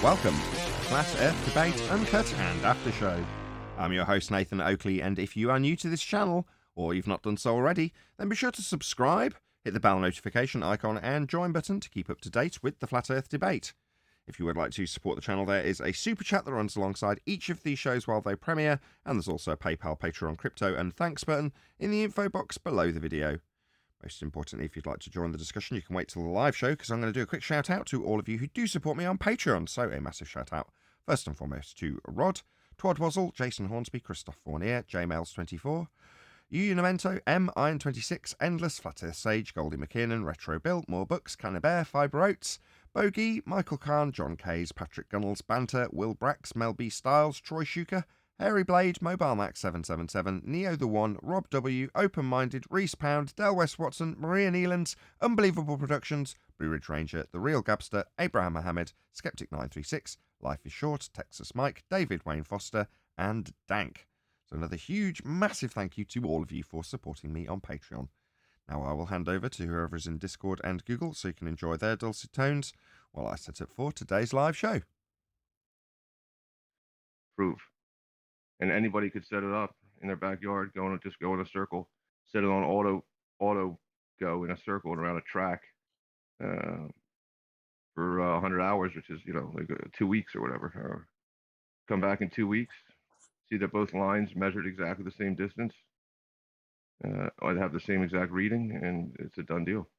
Welcome to the Flat Earth Debate Uncut and After Show. I'm your host Nathan Oakley, and if you are new to this channel, or you've not done so already, then be sure to subscribe, hit the bell notification icon and join button to keep up to date with the Flat Earth Debate. If you would like to support the channel, there is a super chat that runs alongside each of these shows while they premiere, and there's also a PayPal, Patreon, crypto and thanks button in the info box below the video. Most importantly, if you'd like to join the discussion, you can wait till the live show, because I'm going to do a quick shout out to all of you who do support me on Patreon. So a massive shout out, first and foremost, to Rod, Twad Wazzle, Jason Hornsby, Christoph Fournier, JMails24, Unamento, M, Iron26, Endless, Flat Earth Sage, Goldie McKinnon, Retro Bill, More Books, Cannabear, Fibre Oats, Bogey, Michael Kahn, John Kays, Patrick Gunnels, Banter, Will Brax, Mel B. Styles, Troy Shuker, Hairy Blade, Mobile Max 777, Neo the One, Rob W, Open Minded, Reese Pound, Del West Watson, Maria Neelands, Unbelievable Productions, Blue Ridge Ranger, The Real Gabster, Abraham Mohammed, Skeptic 936, Life is Short, Texas Mike, David Wayne Foster, and Dank. So another huge, massive thank you to all of you for supporting me on Patreon. Now I will hand over to whoever is in Discord and Google so you can enjoy their dulcet tones while I set up for today's live show. Proof. And anybody could set it up in their backyard, just go in a circle, set it on auto go in a circle and around a track for 100 hours, which is, like 2 weeks or whatever. Or come back in 2 weeks, see that both lines measured exactly the same distance, or have the same exact reading, and it's a done deal.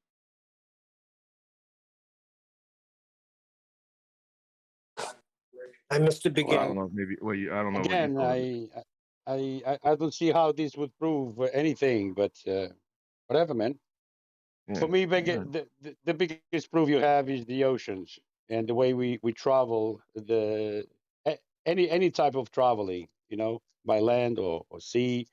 I missed the beginning. Well, I don't know. Maybe. Well, I don't know. Again, what you thought. I don't see how this would prove anything, but whatever, man. Yeah. For me, the biggest proof you have is the oceans and the way we travel. Any type of traveling, by land or sea.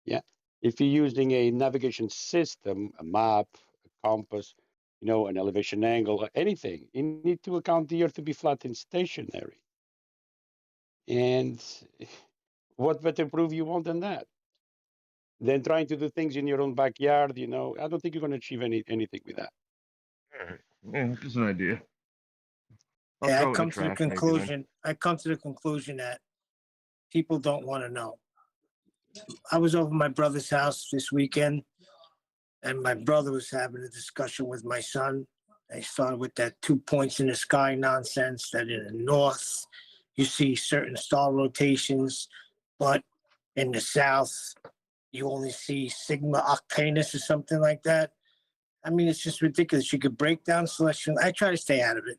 Yeah, if you're using a navigation system, a map, a compass, an elevation angle, or anything, you need to account the Earth to be flat and stationary. And what better proof you want than that? Than trying to do things in your own backyard, I don't think you're going to achieve anything with that. All right. Yeah, it's just an idea. I come to the conclusion that people don't want to know. I was over my brother's house this weekend, and my brother was having a discussion with my son. They started with that 2 points in the sky nonsense, that in the north you see certain star rotations, but in the south you only see Sigma Octanus or something like that. I mean, it's just ridiculous. You could break down celestial. I try to stay out of it,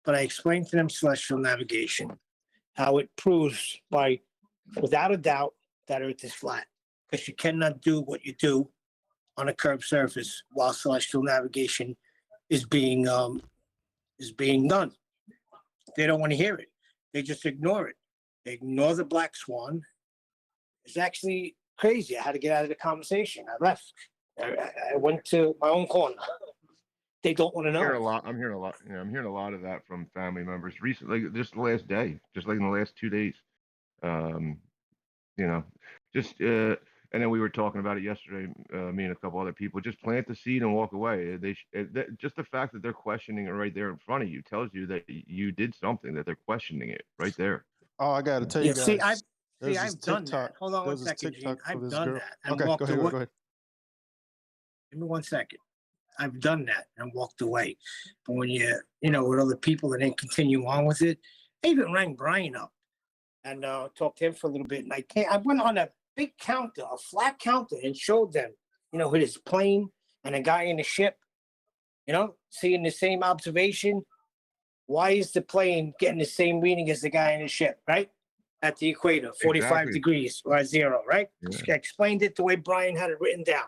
but I explained to them celestial navigation, how it proves without a doubt that Earth is flat, because you cannot do what you do on a curved surface while celestial navigation is being done. They don't want to hear it. They just ignore it. They ignore the black swan. It's actually crazy. I had to get out of the conversation. I left. I went to my own corner. They don't want to know. I'm hearing a lot. I'm hearing a lot of that from family members recently, just the last day, just like in the last 2 days. And then we were talking about it yesterday, me and a couple other people. Just plant the seed and walk away. Just the fact that they're questioning it right there in front of you tells you that you did something, that they're questioning it right there. Oh, I gotta tell you guys. I've done that. Hold on one second, Gene. I've done that and walked away. Go ahead. Give me 1 second. I've done that and walked away. But when with other people and then continue on with it, I even rang Brian up and talked to him for a little bit. And I went on a big counter, a flat counter, and showed them, with his plane and a guy in the ship, seeing the same observation. Why is the plane getting the same reading as the guy in the ship, right? At the equator, 45 degrees or 0, right? Yeah. I explained it the way Brian had it written down,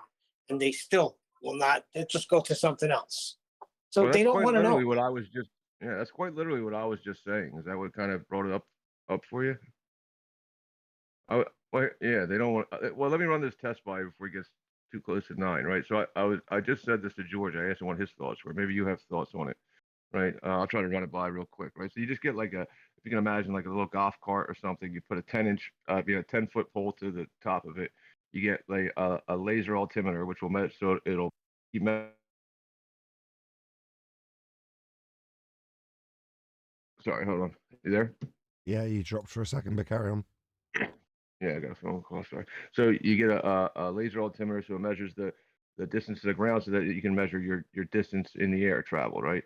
and they still will not. They just go to something else. So they don't want to know. That's quite literally what I was just saying. Is that what kind of brought it up for you? They don't want. Well, let me run this test by you before it gets too close to 9, right? So I just said this to George. I asked him what his thoughts were. Maybe you have thoughts on it, right? I'll try to run it by real quick, right? So you just get if you can imagine like a little golf cart or something. You put a 10-foot pole to the top of it. You get like a laser altimeter, which will measure, so it'll keep. Sorry, hold on. You there? Yeah, you dropped for a second, but carry on. Yeah, I got a phone call. Sorry. So you get a laser altimeter, so it measures the distance to the ground, so that you can measure your distance in the air travel, right?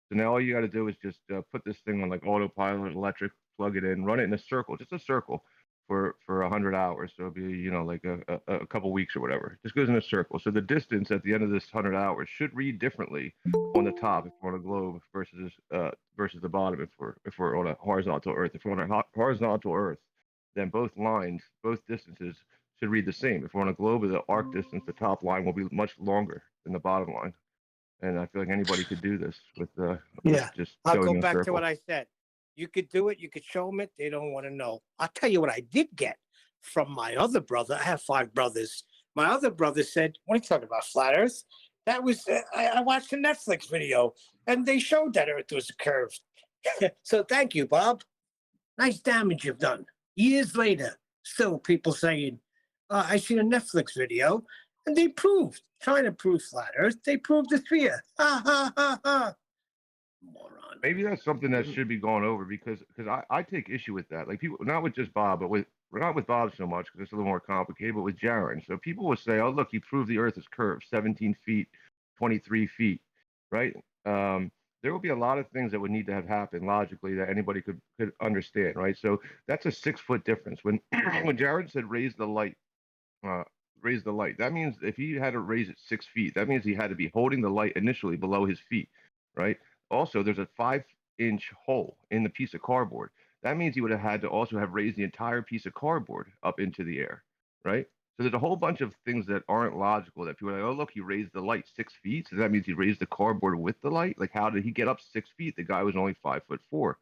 So now all you got to do is just put this thing on like autopilot, electric, plug it in, run it in a circle, just a circle, for 100 hours. So it'll be like a couple weeks or whatever. Just goes in a circle. So the distance at the end of this 100 hours should read differently on the top if we're on a globe versus the bottom if we're on a horizontal Earth. If we're on a horizontal Earth, then both lines, both distances should read the same. If we're on a globe of the arc distance, the top line will be much longer than the bottom line. And I feel like anybody could do this with just I'll going go in a back to circle. what I said. You could do it. You could show them it. They don't want to know. I'll tell you what I did get from my other brother. I have 5 brothers. My other brother said, "What are you talking about, flat Earth?" That was I watched a Netflix video, and they showed that Earth was curved. So thank you, Bob. Nice damage you've done. Years later, still people saying, I seen a Netflix video, and they trying to prove flat Earth. They proved the sphere. Ha ha ha ha. Moron. Maybe that's something that should be gone over because I take issue with that. Like people, not with just Bob, but not with Bob so much because it's a little more complicated, but with Jaron. So people will say, "Oh, look, he proved the Earth is curved, 17 feet, 23 feet," right? There will be a lot of things that would need to have happened logically that anybody could understand, right? So that's a 6 foot difference. When when Jaron said uh, raise the light, that means if he had to raise it 6 feet, that means he had to be holding the light initially below his feet, right? Also, there's a 5 inch hole in the piece of cardboard. That means he would have had to also have raised the entire piece of cardboard up into the air, right? So there's a whole bunch of things that aren't logical that people are like, oh, look, he raised the light 6 feet. So that means he raised the cardboard with the light. Like, how did he get up 6 feet? The guy was only 5'4".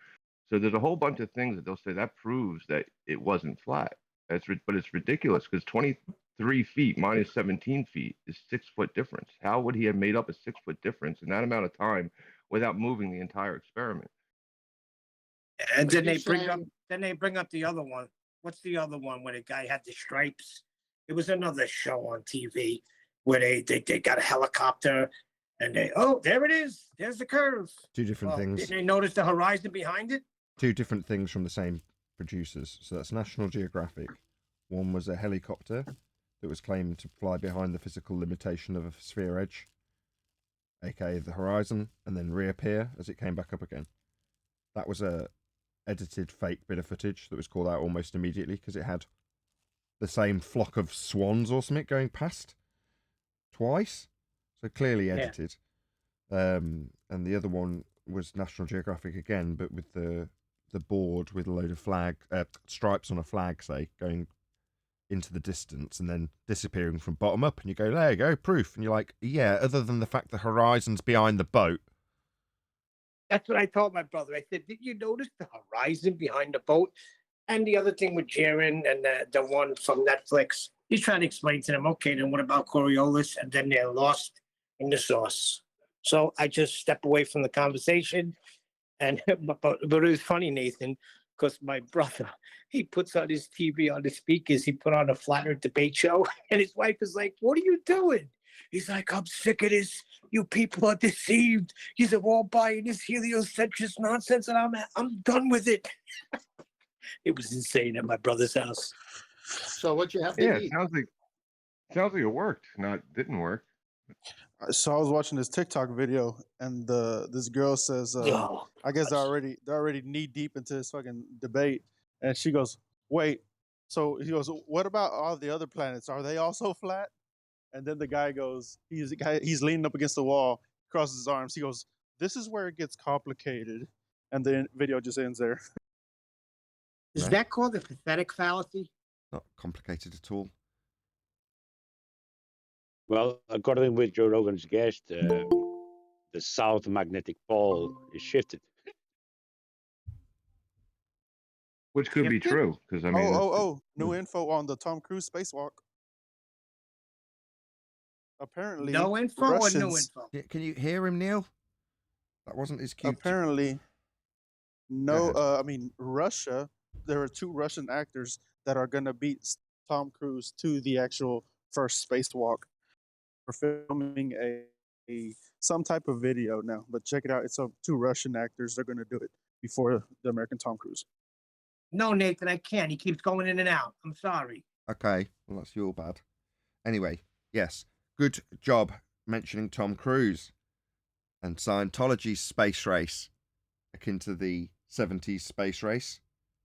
So there's a whole bunch of things that they'll say that proves that it wasn't flat. But it's ridiculous because 23 feet minus 17 feet is 6 foot difference. How would he have made up a 6 foot difference in that amount of time without moving the entire experiment? And then they bring up the other one. What's the other one where the guy had the stripes? It was another show on TV where they got a helicopter and there it is. There's the curve. 2 different things. Didn't they notice the horizon behind it? 2 different things from the same producers. So that's National Geographic. One was a helicopter that was claimed to fly behind the physical limitation of a sphere edge, aka the horizon, and then reappear as it came back up again. That was a edited fake bit of footage that was called out almost immediately because it had the same flock of swans or something going past twice, so clearly edited. And the other one was National Geographic again, but with the board with a load of stripes on a flag, say, going into the distance and then disappearing from bottom up, and you go, there you go, proof. And you're like, yeah, other than the fact the horizon's behind the boat. That's what I told my brother. I said, did you notice the horizon behind the boat? And the other thing with Jaron and the one from Netflix, he's trying to explain to them, okay, then what about Coriolis? And then they're lost in the sauce. So I just step away from the conversation. And but it was funny, Nathan, because my brother, he puts on his TV on the speakers. He put on a flat earth debate show. And his wife is like, what are you doing? He's like, I'm sick of this. You people are deceived. You're all buying this heliocentric nonsense, and I'm done with it. It was insane at my brother's house. So what you have to eat? Sounds like it worked, not didn't work. So I was watching this TikTok video, and this girl says, I guess they're already knee deep into this fucking debate, and she goes, "Wait." So he goes, "What about all the other planets? Are they also flat?" And then the guy goes, he's leaning up against the wall, crosses his arms. He goes, "This is where it gets complicated," and the video just ends there. Is that called a pathetic fallacy? Not complicated at all. Well, according with Joe Rogan's guest, the south magnetic pole is shifted. Which could be true, because I mean... New info on the Tom Cruise spacewalk. Apparently, no info Russians, or no info? Can you hear him, Neil? That wasn't his cue. Apparently, no. I mean, Russia. There are 2 Russian actors that are going to beat Tom Cruise to the actual first spacewalk. We're filming some type of video now, but check it out. It's 2 Russian actors. They're going to do it before the American Tom Cruise. No, Nathan, I can't. He keeps going in and out. I'm sorry. Okay, well, that's your bad. Anyway, yes, good job mentioning Tom Cruise and Scientology's space race, akin to the 70s space race.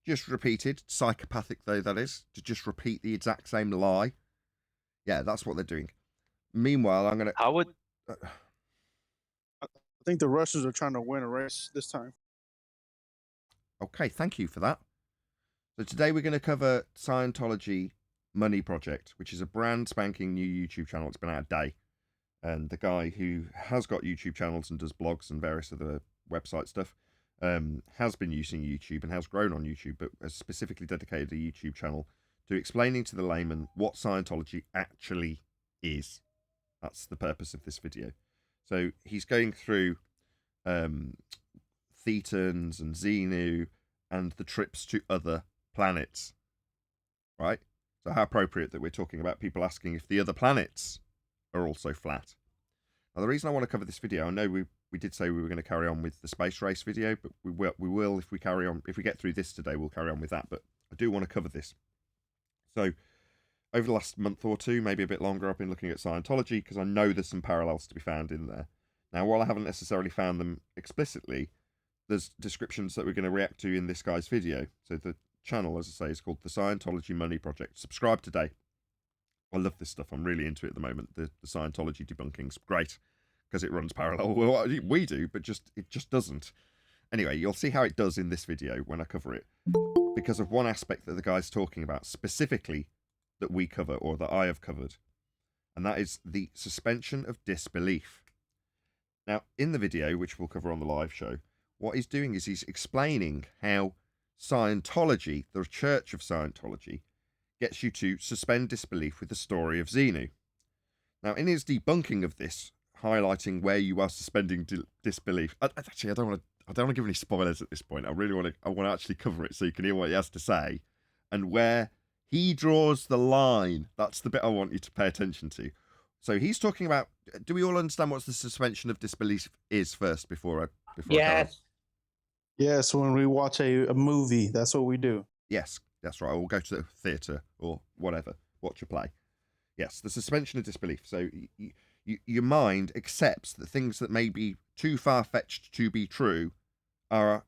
Just repeated, psychopathic though that is, to just repeat the exact same lie. Yeah, that's what they're doing. Meanwhile, I'm going to... How would... I think the Russians are trying to win a race this time. Okay, thank you for that. So today we're going to cover Scientology Money Project, which is a brand spanking new YouTube channel. It's been out a day. And the guy who has got YouTube channels and does blogs and various other website stuff has been using YouTube and has grown on YouTube, but has specifically dedicated a YouTube channel to explaining to the layman what Scientology actually is. That's the purpose of this video. So he's going through Thetans and Xenu and the trips to other planets, right? So how appropriate that we're talking about people asking if the other planets are also flat. Now, the reason I want to cover this video, I know we did say we were going to carry on with the space race video, but we will if we carry on. If we get through this today, we'll carry on with that. But I do want to cover this. So over the last month or two, maybe a bit longer, I've been looking at Scientology because I know there's some parallels to be found in there. Now, while I haven't necessarily found them explicitly, there's descriptions that we're going to react to in this guy's video. So the channel, as I say, is called the Scientology Money Project. Subscribe today. I love this stuff. I'm really into it at the moment. The Scientology debunking's great because it runs parallel with what we do, but it just doesn't. Anyway, you'll see how it does in this video when I cover it, because of one aspect that the guy's talking about specifically that we cover, or that I have covered, and that is the suspension of disbelief. Now, in the video, which we'll cover on the live show, what he's doing is he's explaining how Scientology, the Church of Scientology, gets you to suspend disbelief with the story of Xenu. Now, in his debunking of this, highlighting where you are suspending disbelief, actually, I don't want to give any spoilers at this point. I want to actually cover it so you can hear what he has to say and where he draws the line. That's the bit I want you to pay attention to. So he's talking about. Do we all understand what the suspension of disbelief is first before I Yes. Yes, when we watch a movie, that's what we do. Yes, that's right. We'll go to the theatre or whatever, watch a play. Yes, the suspension of disbelief. So your mind accepts that things that may be too far-fetched to be true are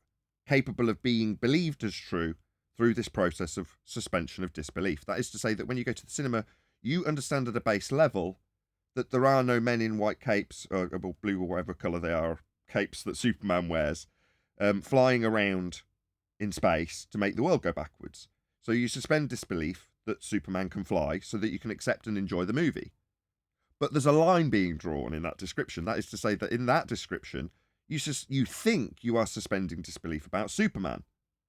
capable of being believed as true through this process of suspension of disbelief. That is to say that when you go to the cinema, you understand at a base level that there are no men in white capes, or blue or whatever colour they are, capes that Superman wears, flying around in space to make the world go backwards. So you suspend disbelief that Superman can fly so that you can accept and enjoy the movie. But there's a line being drawn in that description. That is to say that in that description, you think you are suspending disbelief about Superman,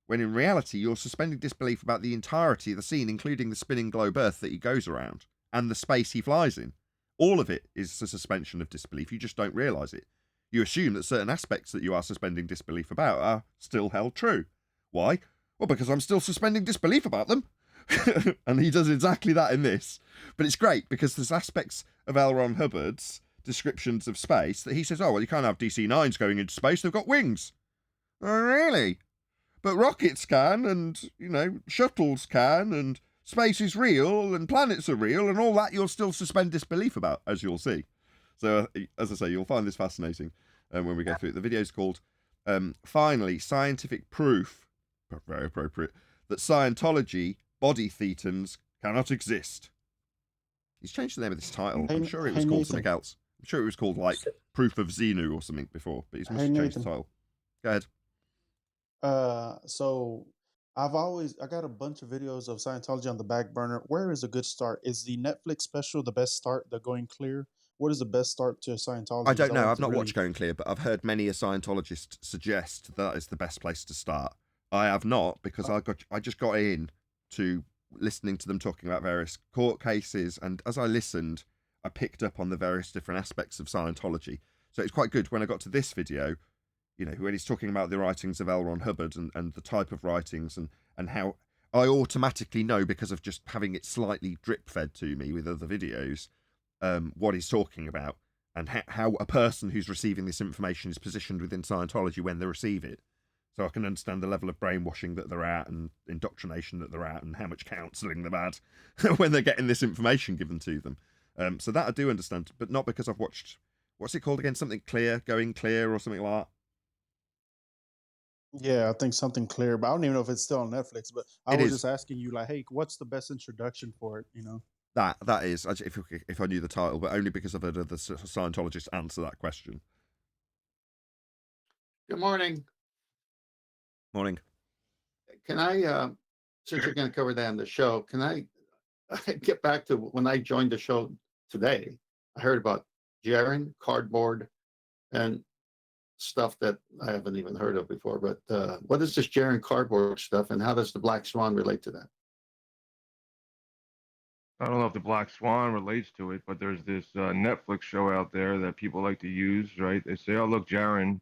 when in reality you're suspending disbelief about the entirety of the scene, including the spinning globe Earth that he goes around and the space he flies in. All of it is a suspension of disbelief. You just don't realise it. You assume that certain aspects that you are suspending disbelief about are still held true. Why? Well, because I'm still suspending disbelief about them. And he does exactly that in this. But it's great because there's aspects of L. Ron Hubbard's descriptions of space that he says, oh, well, you can't have DC-9s going into space. They've got wings. Oh, really? But rockets can, and, shuttles can, and space is real, and planets are real, and all that you'll still suspend disbelief about, as you'll see. So, as I say, you'll find this fascinating when we go through it. The video's called, Finally, Scientific Proof, very appropriate, that Scientology body Thetans cannot exist. He's changed the name of this title. I'm sure it was called something else. I'm sure it was called, like, Proof of Xenu or something before, but he's must have changed the title. Go ahead. So I got a bunch of videos of Scientology on the back burner. Where is a good start? Is the Netflix special the best start? The Going Clear? What is the best start to Scientology? I don't know. I've not watched Going Clear, but I've heard many a Scientologist suggest that is the best place to start. I have not, because I just got in to listening to them talking about various court cases, and as I listened, I picked up on the various different aspects of Scientology. So it's quite good when I got to this video, when he's talking about the writings of L. Ron Hubbard and the type of writings and how I automatically know, because of just having it slightly drip-fed to me with other videos, what he's talking about and how a person who's receiving this information is positioned within Scientology when they receive it. So I can understand the level of brainwashing that they're at and indoctrination that they're at and how much counselling they've had when they're getting this information given to them. So that I do understand, but not because I've watched, what's it called again? Something Clear, Going Clear or something like that. Yeah, I think something clear, but I don't even know if it's still on Netflix. But I was just asking you, like, hey, what's the best introduction for it? You know, that is, if I knew the title, but only because I've heard other Scientologists answer that question. Good morning. Morning. Can I, since you're going to cover that in the show, can I get back to when I joined the show today? I heard about Jaren, cardboard, and stuff that I haven't even heard of before. But what is this Jaren cardboard stuff, and how does the Black Swan relate to that? I don't know if the Black Swan relates to it, but there's this Netflix show out there that people like to use, right? They say, oh, look, Jaren,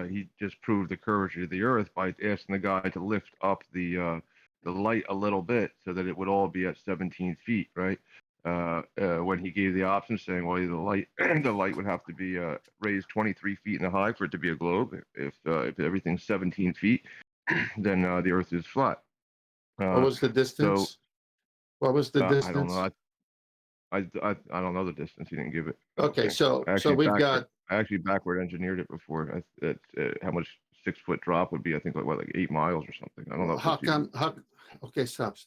he just proved the curvature of the Earth by asking the guy to lift up the light a little bit so that it would all be at 17 feet, right? When he gave the option saying, well, the light would have to be raised 23 feet in the high for it to be a globe. If everything's 17 feet, then the Earth is flat. What was the distance? So, what was the distance? I don't know. I don't know the distance. He didn't give it. Okay, so we've got. I actually backward engineered it before. How much 6 foot drop would be? I think like 8 miles or something. I don't know. How come? Okay, stop.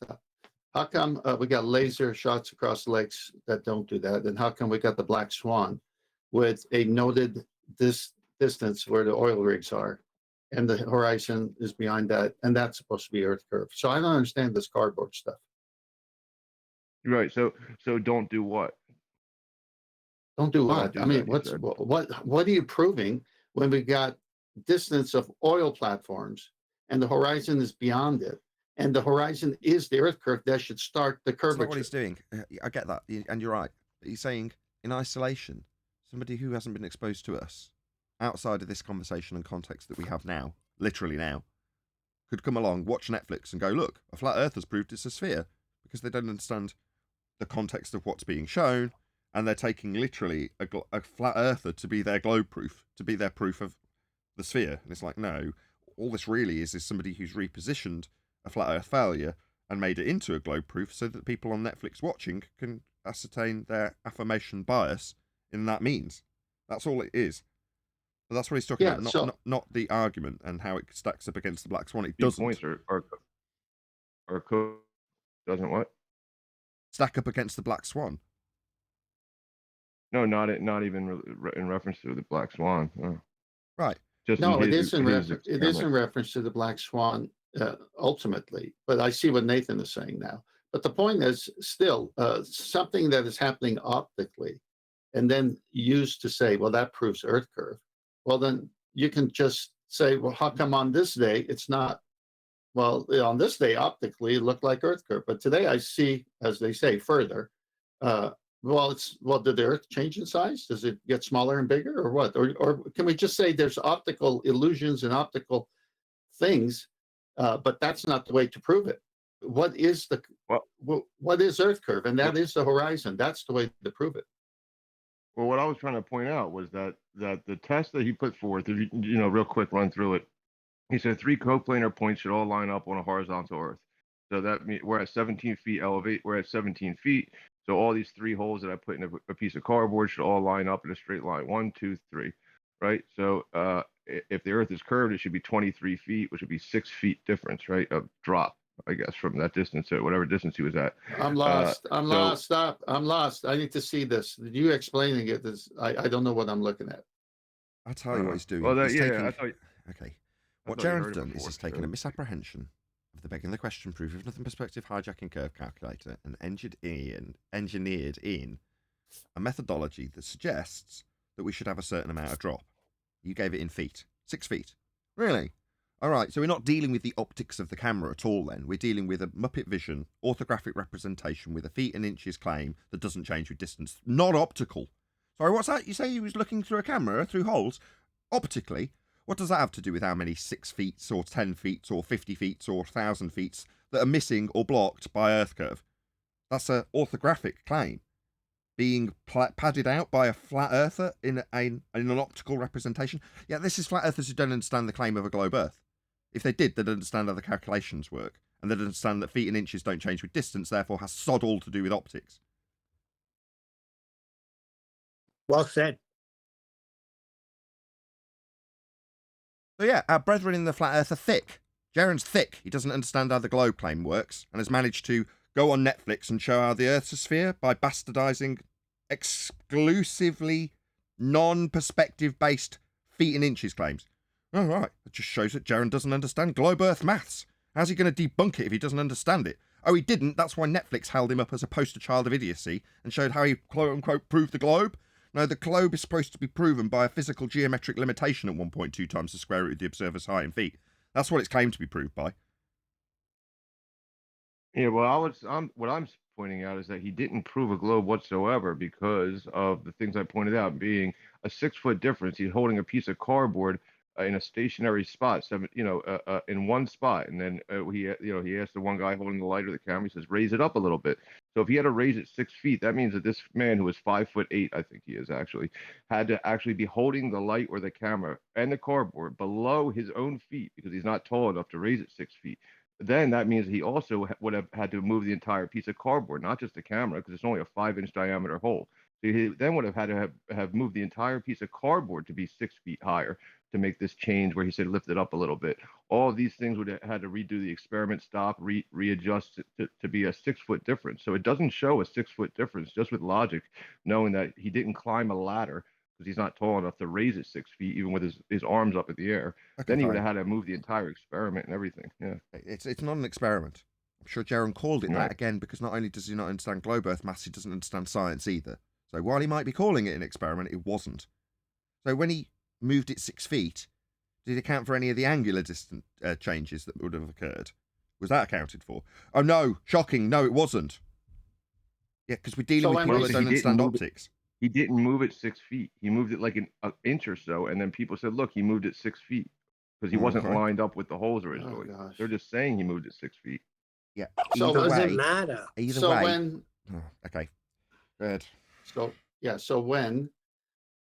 How come we got laser shots across the lakes that don't do that? And how come we got the Black Swan with a noted distance where the oil rigs are, and the horizon is behind that, and that's supposed to be Earth curve? So I don't understand this cardboard stuff. Right. So don't do what? Don't do what? I mean, what are you proving when we got distance of oil platforms and the horizon is beyond it, and the horizon is the Earth curve that should start the curvature? That's not what he's doing. I get that, and you're right. He's saying in isolation, somebody who hasn't been exposed to us outside of this conversation and context that we have now, literally now, could come along, watch Netflix, and go, look, a flat Earth has proved it's a sphere, because they don't understand the context of what's being shown, and they're taking literally a flat earther to be their globe proof, to be their proof of the sphere. And it's like, no, all this really is somebody who's repositioned a flat earth failure and made it into a globe proof so that people on Netflix watching can ascertain their affirmation bias in that means. That's all it is. But that's what he's talking about, not the argument and how it stacks up against the Black Swan. It doesn't. Points or code doesn't what? Stack up against the Black Swan. No, not even in reference to the Black Swan. No. Right. It is in reference to the Black Swan ultimately. But I see what Nathan is saying now. But the point is still something that is happening optically, and then used to say, well, that proves Earth curve. Well, then you can just say, well, how come on this day it's not? Well, on this day, optically, it looked like Earth curve. But today I see, as they say, further. Did the Earth change in size? Does it get smaller and bigger, or what? Or can we just say there's optical illusions and optical things, but that's not the way to prove it? What is what is Earth curve? And that is the horizon. That's the way to prove it. Well, what I was trying to point out was that the test that he put forth, if you real quick run through it. He said 3 coplanar points should all line up on a horizontal Earth. So that means we're at 17 feet elevate. We're at 17 feet. So all these 3 holes that I put in a piece of cardboard should all line up in a straight line. 1, 2, 3, right? So if the Earth is curved, it should be 23 feet, which would be 6 feet difference, right? Of drop, I guess, from that distance to whatever distance he was at. I'm lost. Lost. Stop. I'm lost. I need to see this. You explaining it is, I don't know what I'm looking at. I'll tell you what he's doing. Well, okay. What Jaren's done is he's taken a misapprehension of the begging the question proof of nothing perspective hijacking curve calculator and engineered in a methodology that suggests that we should have a certain amount of drop. You gave it in feet. 6 feet. Really? All right, so we're not dealing with the optics of the camera at all then. We're dealing with a Muppet Vision orthographic representation with a feet and inches claim that doesn't change with distance. Not optical. Sorry, what's that? You say he was looking through a camera, through holes? Optically? What does that have to do with how many 6 feet or 10 feet or 50 feet or 1,000 feet that are missing or blocked by Earth curve? That's an orthographic claim being padded out by a flat earther in an optical representation. Yeah, this is flat earthers who don't understand the claim of a globe Earth. If they did, they'd understand how the calculations work, and they'd understand that feet and inches don't change with distance, therefore has sod all to do with optics. Well said. So yeah, our brethren in the flat earth are thick. Jaron's thick. He doesn't understand how the globe plane works, and has managed to go on Netflix and show how the Earth's a sphere by bastardizing exclusively non-perspective based feet and inches claims. Oh, right. It just shows that Jaron doesn't understand globe Earth maths. How's he going to debunk it if he doesn't understand it? Oh, he didn't. That's why Netflix held him up as a poster child of idiocy and showed how he quote-unquote proved the globe. No, the globe is supposed to be proven by a physical geometric limitation at 1.2 times the square root of the observer's height in feet. That's what it's claimed to be proved by. Yeah, well, what I'm pointing out is that he didn't prove a globe whatsoever because of the things I pointed out, being a 6 foot difference. He's holding a piece of cardboard in a stationary spot, in one spot, and then he asked the one guy holding the light or the camera. He says, "Raise it up a little bit." So if he had to raise it 6 feet, that means that this man, who is 5'8", I think he is actually, had to actually be holding the light or the camera and the cardboard below his own feet because he's not tall enough to raise it 6 feet. Then that means he also would have had to move the entire piece of cardboard, not just the camera, because it's only a 5-inch diameter hole. So he then would have had to have moved the entire piece of cardboard to be 6 feet higher to make this change where he said lift it up a little bit. All of these things would have had to redo the experiment, stop, readjust it to be a 6 foot difference. So it doesn't show a 6 foot difference just with logic, knowing that he didn't climb a ladder because he's not tall enough to raise it 6 feet, even with his arms up in the air. Okay, Then he would fine. have had to move the entire experiment and everything. Yeah. It's not an experiment. I'm sure Jaron called it Right. that again because not only does he not understand globe Earth maths, he doesn't understand science either. So while he might be calling it an experiment, it wasn't. So when he moved it 6 feet, did it account for any of the angular distance changes that would have occurred? Was that accounted for? Oh no, shocking. No, it wasn't. Yeah, because we're dealing So with when people we- that don't understand optics. He didn't move it 6 feet. He moved it like an inch or so, and then people said, "Look, he moved it 6 feet because he wasn't Okay. lined up with the holes originally." gosh. They're just saying he moved it 6 feet. Yeah. So Either does it way. matter? Either So way. when Oh, okay. Good. so when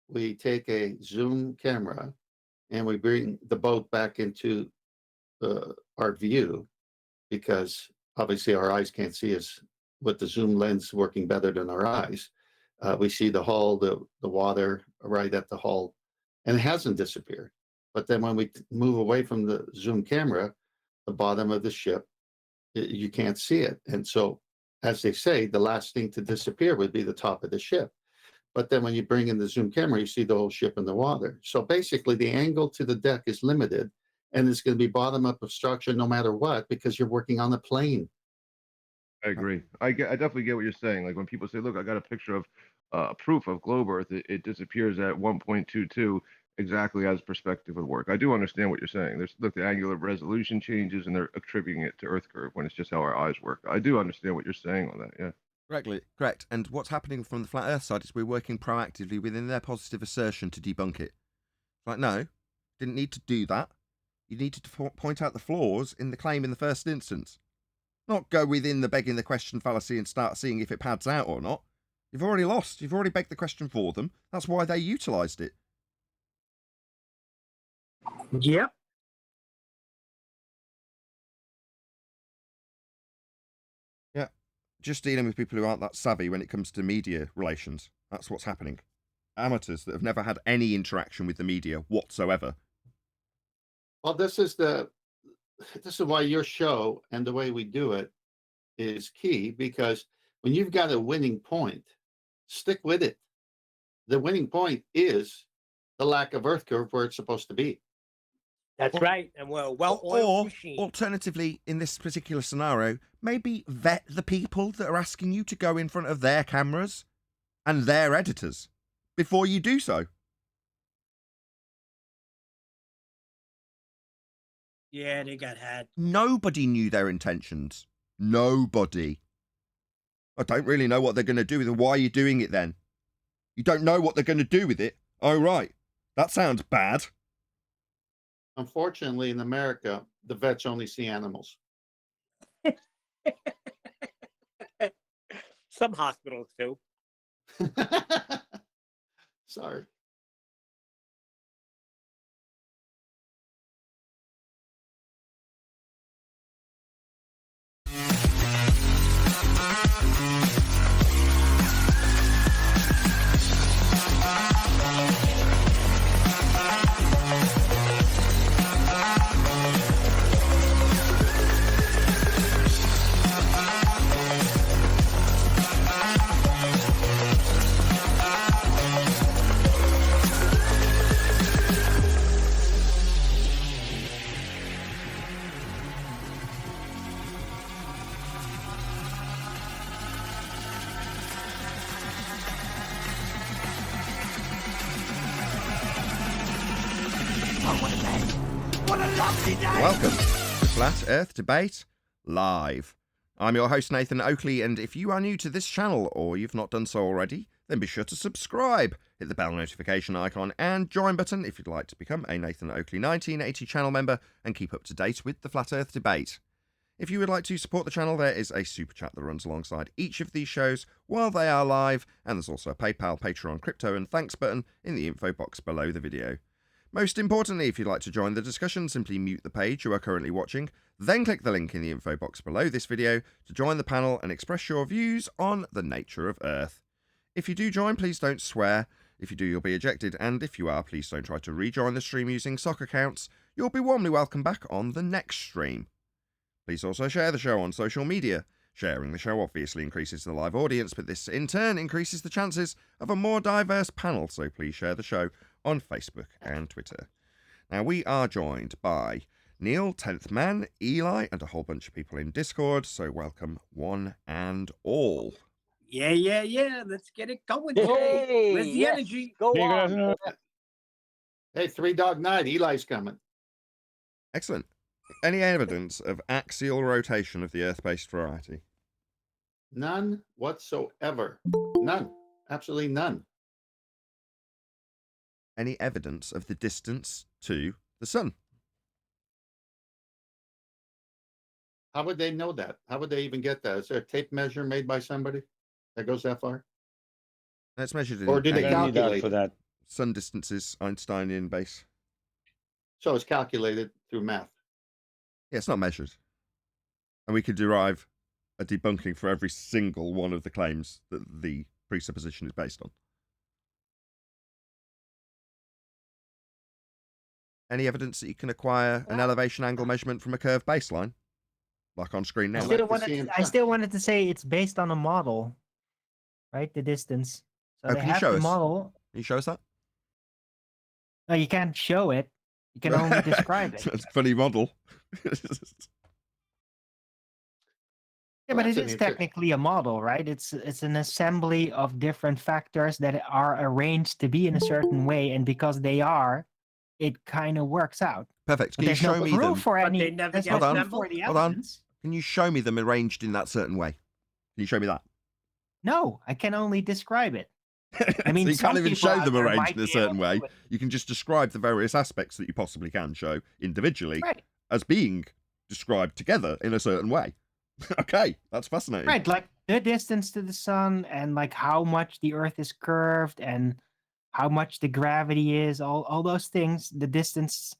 we take a zoom camera and we bring the boat back into our view, because obviously our eyes can't see us with the zoom lens working better than our eyes. We see the hull, the water right at the hull, and it hasn't disappeared. But then when we move away from the zoom camera, the bottom of the ship, you can't see it. And so, as they say, the last thing to disappear would be the top of the ship. But then when you bring in the zoom camera, you see the whole ship in the water. So basically, the angle to the deck is limited, and it's going to be bottom up obstruction no matter what, because you're working on a plane. I agree. I definitely get what you're saying. Like when people say, "Look, I got a picture of proof of globe Earth," it disappears at 1.22 exactly as perspective would work. I do understand what you're saying. The angular resolution changes, and they're attributing it to Earth curve when it's just how our eyes work. I do understand what you're saying on that. Yeah. Correct. And what's happening from the flat Earth side is we're working proactively within their positive assertion to debunk it. It's like, no, didn't need to do that. You needed to point out the flaws in the claim in the first instance. Not go within the begging the question fallacy and start seeing if it pads out or not. You've already lost. You've already begged the question for them. That's why they utilised it. Yep. Yeah. Just dealing with people who aren't that savvy when it comes to media relations. That's what's happening. Amateurs that have never had any interaction with the media whatsoever. Well, this is why your show and the way we do it is key, because when you've got a winning point, stick with it. The winning point is the lack of Earth curve where it's supposed to be. That's right. And we're a well-oiled Or, machine. alternatively, in this particular scenario, maybe vet the people that are asking you to go in front of their cameras and their editors before you do so. Yeah, they got had. Nobody knew their intentions. Nobody. I don't really know what they're going to do with it. Why are you doing it then? You don't know what they're going to do with it? Oh, right. That sounds bad. Unfortunately, in America, the vets only see animals. Some hospitals do. Sorry. Welcome to Flat Earth Debate Live. I'm your host Nathan Oakley, and if you are new to this channel or you've not done so already, then be sure to subscribe, hit the bell notification icon and join button if you'd like to become a Nathan Oakley 1980 channel member and keep up to date with the Flat Earth Debate. If you would like to support the channel, there is a super chat that runs alongside each of these shows while they are live, and there's also a PayPal, Patreon, crypto and thanks button in the info box below the video. Most importantly, if you'd like to join the discussion, simply mute the page you are currently watching, then click the link in the info box below this video to join the panel and express your views on the nature of Earth. If you do join, please don't swear. If you do, you'll be ejected, and if you are, please don't try to rejoin the stream using sock accounts. You'll be warmly welcome back on the next stream. Please also share the show on social media. Sharing the show obviously increases the live audience, but this in turn increases the chances of a more diverse panel, so please share the show on Facebook and Twitter. Now, we are joined by Neil, 10th Man, Eli, and a whole bunch of people in Discord, so welcome one and all. Yeah. Let's get it going. Hey, where's the energy? Go on. Hey, 3 Dog Night. Eli's coming. Excellent. Any evidence of axial rotation of the Earth-based variety? None whatsoever. None. Absolutely none. Any evidence of the distance to the sun? How would they know that? How would they even get that? Is there a tape measure made by somebody that goes that far? It's measured in Or do they calculate for that? sun distances, Einsteinian base. So it's calculated through math. Yeah, it's not measured. And we could derive a debunking for every single one of the claims that the presupposition is based on. Any evidence that you can acquire an elevation angle measurement from a curved baseline? Like on screen now. I still wanted to say it's based on a model, right? The distance. So they can you have show the us? model. Can you show us that? No, you can't show it. You can only describe it. It's a funny model. Yeah, but it is technically a model, right? It's an assembly of different factors that are arranged to be in a certain way, and because they are, it kind of works out. Perfect. But Can you there's no show me proof them? for But any. they never there's get no proof assembled? for the Hold on. evidence. Can you show me them arranged in that certain way? Can you show me that? No, I can only describe it. I mean, so you some can't even people show out them there arranged might in a be certain able to way. do it. You can just describe the various aspects that you possibly can show individually Right. as being described together in a certain way. Okay, that's fascinating. Right, like the distance to the sun and like how much the earth is curved and how much the gravity is, all those things, the distance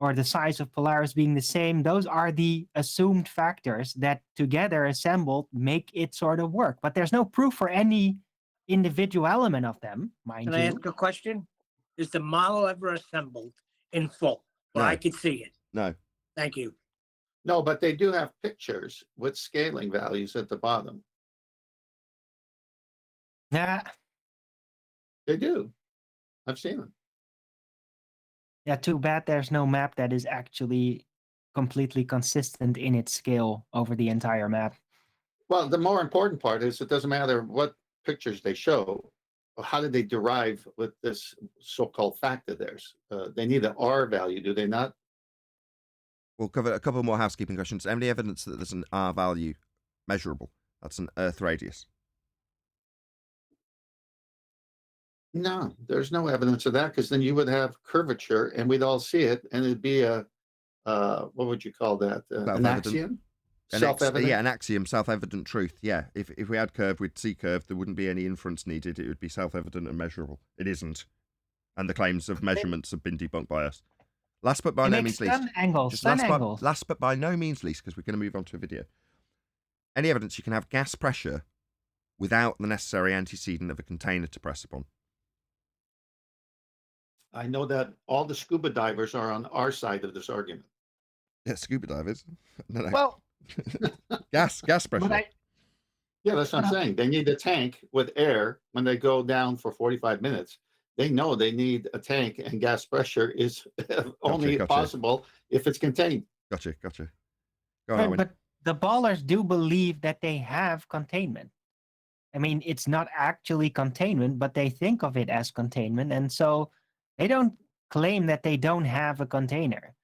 or the size of Polaris being the same, those are the assumed factors that together assembled make it sort of work. But there's no proof for any individual element of them, mind Can you. I ask a question? Is the model ever assembled in full? Well, No. I could see it. No. Thank you. No, but they do have pictures with scaling values at the bottom. Yeah, They do. I've seen them. yeah, too bad there's no map that is actually completely consistent in its scale over the entire map. Well, the more important part is it doesn't matter what pictures they show. How did they derive with this so-called fact of theirs? They need an R value, do they not? We'll cover a couple more housekeeping questions. Any evidence that there's an R value measurable? That's an Earth radius. No, there's no evidence of that because then you would have curvature and we'd all see it and it'd be a, what would you call that? An Self-evident. axiom? Self-evident? Yeah, an axiom, self-evident truth. Yeah, if we had curve, we'd see curve. There wouldn't be any inference needed. It would be self-evident and measurable. It isn't. And the claims of measurements have been debunked by us. Last but by It no makes means least. sun angles, Just sun last angles. but by no means least, because we're going to move on to a video. any evidence you can have gas pressure without the necessary antecedent of a container to press upon? I know that all the scuba divers are on our side of this argument. Yeah, scuba divers. No. Well, gas pressure. but Yeah, that's what I'm saying. They need a tank with air when they go down for 45 minutes. They know they need a tank, and gas pressure is only Gotcha. possible if it's contained. Gotcha. Go on, Owen. but the ballers do believe that they have containment. I mean, it's not actually containment, but they think of it as containment, and so they don't claim that they don't have a container.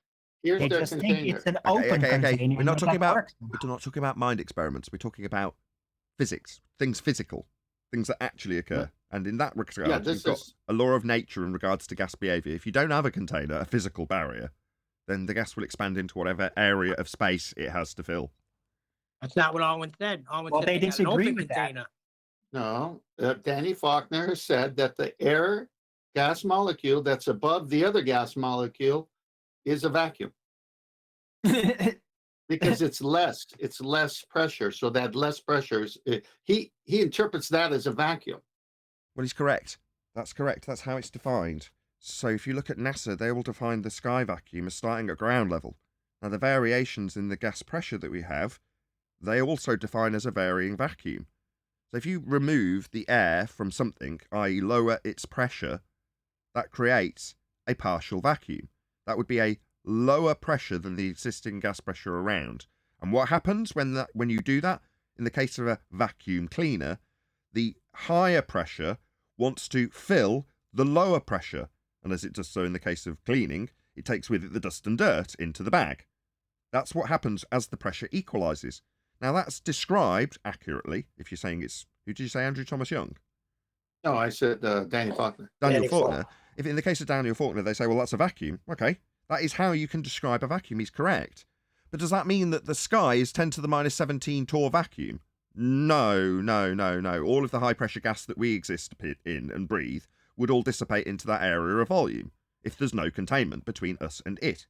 Here's They their just container. think it's an open container. We're not that talking about works. mind experiments. We're talking about physics, things physical, things that actually occur. And in that regard, this you've got is- a law of nature in regards to gas behavior. If you don't have a container, a physical barrier, then the gas will expand into whatever area of space it has to fill. That's not what Owen said. Owen Well, said they got an disagree open with that. container. No, Danny Faulkner has said that the air gas molecule that's above the other gas molecule is a vacuum because it's less pressure. So that less pressure is, he interprets that as a vacuum. Well, he's correct. That's correct. That's how it's defined. So if you look at NASA, they will define the sky vacuum as starting at ground level. Now, the variations in the gas pressure that we have, they also define as a varying vacuum. So if you remove the air from something, i.e. lower its pressure, that creates a partial vacuum. That would be a lower pressure than the existing gas pressure around. And what happens when you do that? In the case of a vacuum cleaner, the higher pressure wants to fill the lower pressure. And as it does so in the case of cleaning, it takes with it the dust and dirt into the bag. That's what happens as the pressure equalizes. Now, that's described accurately, if you're saying it's, who did you say, Andrew Thomas Young? No, I said Danny Faulkner. Daniel Danny Faulkner. If in the case of Daniel Faulkner, they say, well, that's a vacuum. Okay, that is how you can describe a vacuum. He's correct. But does that mean that the sky is 10 to the minus 17 torr vacuum? No. All of the high pressure gas that we exist in and breathe would all dissipate into that area of volume if there's no containment between us and it.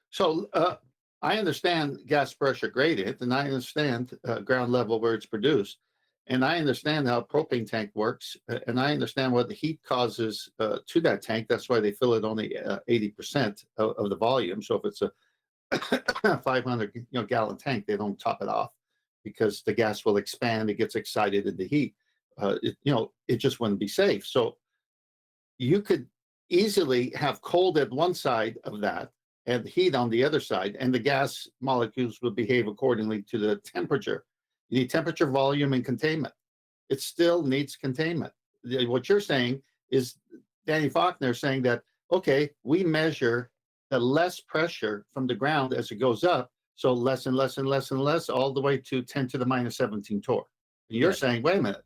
So I understand gas pressure gradient, and I understand ground level where it's produced, and I understand how a propane tank works, and I understand what the heat causes to that tank. That's why they fill it only 80% of the volume. So if it's a 500 gallon tank, they don't top it off because the gas will expand. It gets excited in the heat. It just wouldn't be safe. So you could easily have cold at one side of that and heat on the other side, and the gas molecules will behave accordingly to the temperature. You need temperature, volume, and containment. It still needs containment. What you're saying is Danny Faulkner saying that, okay, we measure the less pressure from the ground as it goes up, so less and less and less and less, all the way to 10 to the minus 17 torr. And you're saying, wait a minute,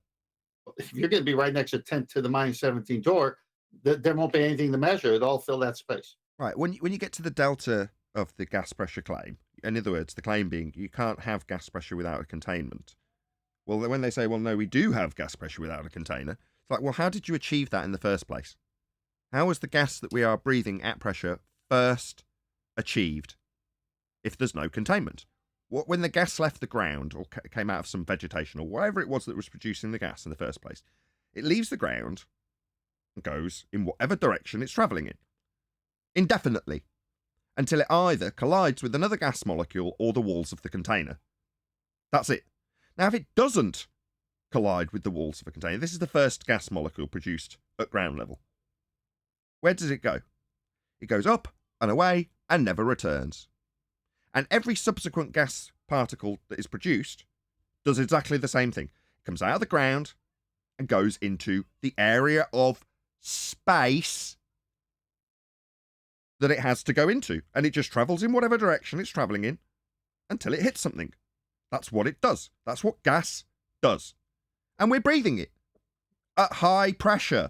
if you're going to be right next to 10 to the minus 17 torr, there won't be anything to measure. It'll all fill that space. Right, when you get to the delta of the gas pressure claim, in other words, the claim being you can't have gas pressure without a containment. Well, when they say, well, no, we do have gas pressure without a container, it's like, well, how did you achieve that in the first place? How was the gas that we are breathing at pressure first achieved if there's no containment? When the gas left the ground or came out of some vegetation or whatever it was that was producing the gas in the first place, it leaves the ground and goes in whatever direction it's travelling in, indefinitely, until it either collides with another gas molecule or the walls of the container. That's it. Now, if it doesn't collide with the walls of a container, this is the first gas molecule produced at ground level. Where does it go? It goes up and away and never returns. And every subsequent gas particle that is produced does exactly the same thing. It comes out of the ground and goes into the area of space that it has to go into. And it just travels in whatever direction it's traveling in until it hits something. That's what it does. That's what gas does. And we're breathing it at high pressure.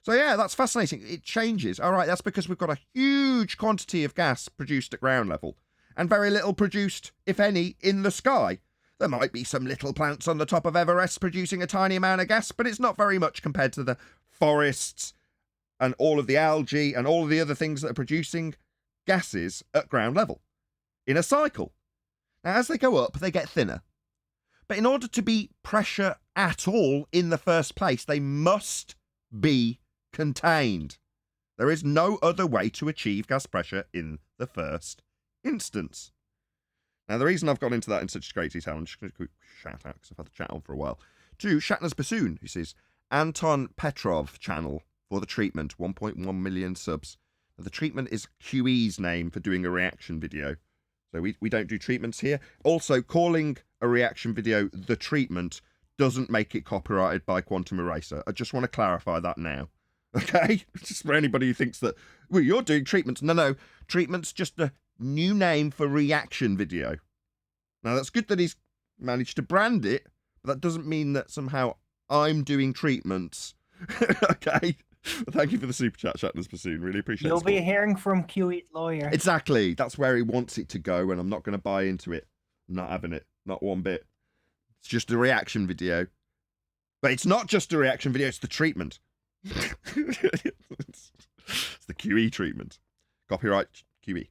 So yeah, that's fascinating. It changes. All right, that's because we've got a huge quantity of gas produced at ground level and very little produced, if any, in the sky. There might be some little plants on the top of Everest producing a tiny amount of gas, but it's not very much compared to the forests and all of the algae and all of the other things that are producing gases at ground level in a cycle. Now, as they go up, they get thinner. But in order to be pressure at all in the first place, they must be contained. There is no other way to achieve gas pressure in the first instance. Now, the reason I've gone into that in such great detail, I'm just going to quick shout out because I've had the chat on for a while, to Shatner's Bassoon, who says, Anton Petrov channel for the treatment, 1.1 million subs. Now, the treatment is QE's name for doing a reaction video. So we don't do treatments here. Also, calling a reaction video the treatment doesn't make it copyrighted by Quantum Eraser. I just want to clarify that now. Okay? Just for anybody who thinks that, well, you're doing treatments. No. Treatment's just a new name for reaction video. Now, that's good that he's managed to brand it, but that doesn't mean that somehow I'm doing treatments. Okay? Well, thank you for the super chat, Shatner's Bassoon. Really appreciate it. You'll be hearing from QE's lawyer. Exactly. That's where he wants it to go, and I'm not going to buy into it. I'm not having it. Not one bit. It's just a reaction video. But it's not just a reaction video, it's the treatment. It's the QE treatment. Copyright QE.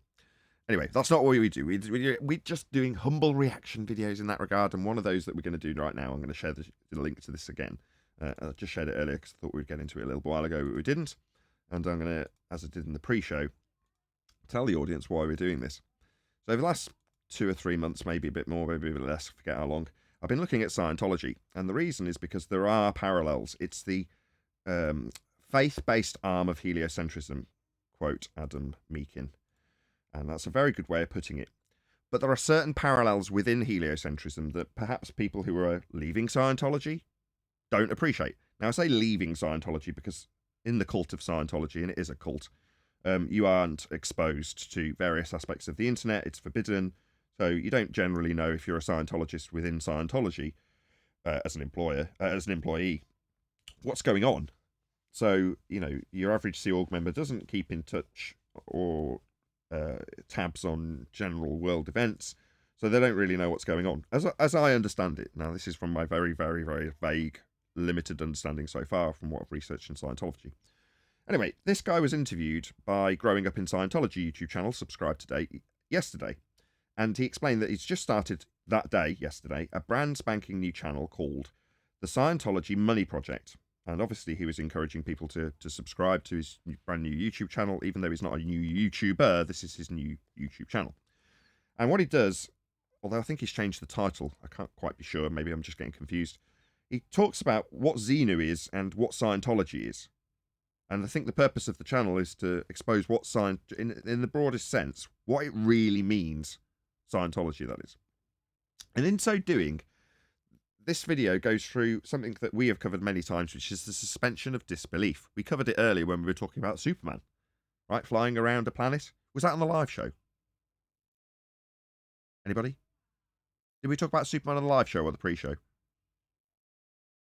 Anyway, that's not what we do. We're just doing humble reaction videos in that regard, and one of those that we're going to do right now, I'm going to share the link to this again. I just shared it earlier because I thought we'd get into it a little while ago, but we didn't. And I'm going to, as I did in the pre-show, tell the audience why we're doing this. So over the last 2 or 3 months, maybe a bit more, maybe a bit less, I forget how long, I've been looking at Scientology. And the reason is because there are parallels. It's the faith-based arm of heliocentrism, quote Adam Meakin. And that's a very good way of putting it. But there are certain parallels within heliocentrism that perhaps people who are leaving Scientology don't appreciate. Now, I say leaving Scientology because in the cult of Scientology, and it is a cult, you aren't exposed to various aspects of the internet. It's forbidden. So you don't generally know if you're a Scientologist within Scientology as an employee, what's going on. So, your average Sea Org member doesn't keep in touch or tabs on general world events. So they don't really know what's going on. As I understand it, now this is from my very, very, very vague, limited understanding so far from what I've researched in Scientology. Anyway, this guy was interviewed by Growing Up in Scientology YouTube channel, subscribed today, yesterday. And he explained that he's just started that day, yesterday, a brand spanking new channel called the Scientology Money Project. And obviously he was encouraging people to subscribe to his brand new YouTube channel, even though he's not a new YouTuber, this is his new YouTube channel. And what he does, although I think he's changed the title, I can't quite be sure, maybe I'm just getting confused. He talks about what Xenu is and what Scientology is. And I think the purpose of the channel is to expose what in the broadest sense, what it really means, Scientology that is. And in so doing, this video goes through something that we have covered many times, which is the suspension of disbelief. We covered it earlier when we were talking about Superman, right? Flying around a planet. Was that on the live show? Anybody? Did we talk about Superman on the live show or the pre-show?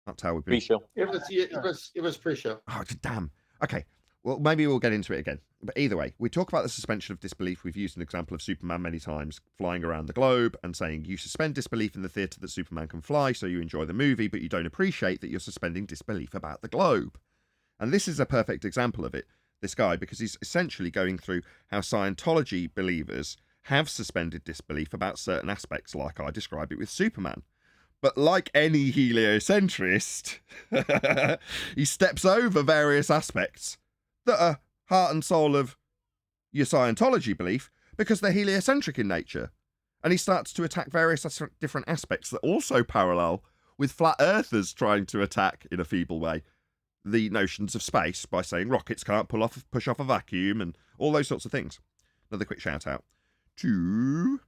That's how we've been. Pre-show. It was pre-show. Oh, damn. Okay. Well, maybe we'll get into it again. But either way, we talk about the suspension of disbelief. We've used an example of Superman many times, flying around the globe and saying you suspend disbelief in the theatre that Superman can fly, so you enjoy the movie, but you don't appreciate that you're suspending disbelief about the globe. And this is a perfect example of it, this guy, because he's essentially going through how Scientology believers have suspended disbelief about certain aspects, like I describe it with Superman. But like any heliocentrist, he steps over various aspects that are heart and soul of your Scientology belief because they're heliocentric in nature. And he starts to attack various different aspects that also parallel with flat earthers trying to attack, in a feeble way, the notions of space by saying rockets can't push off a vacuum and all those sorts of things. Another quick shout out to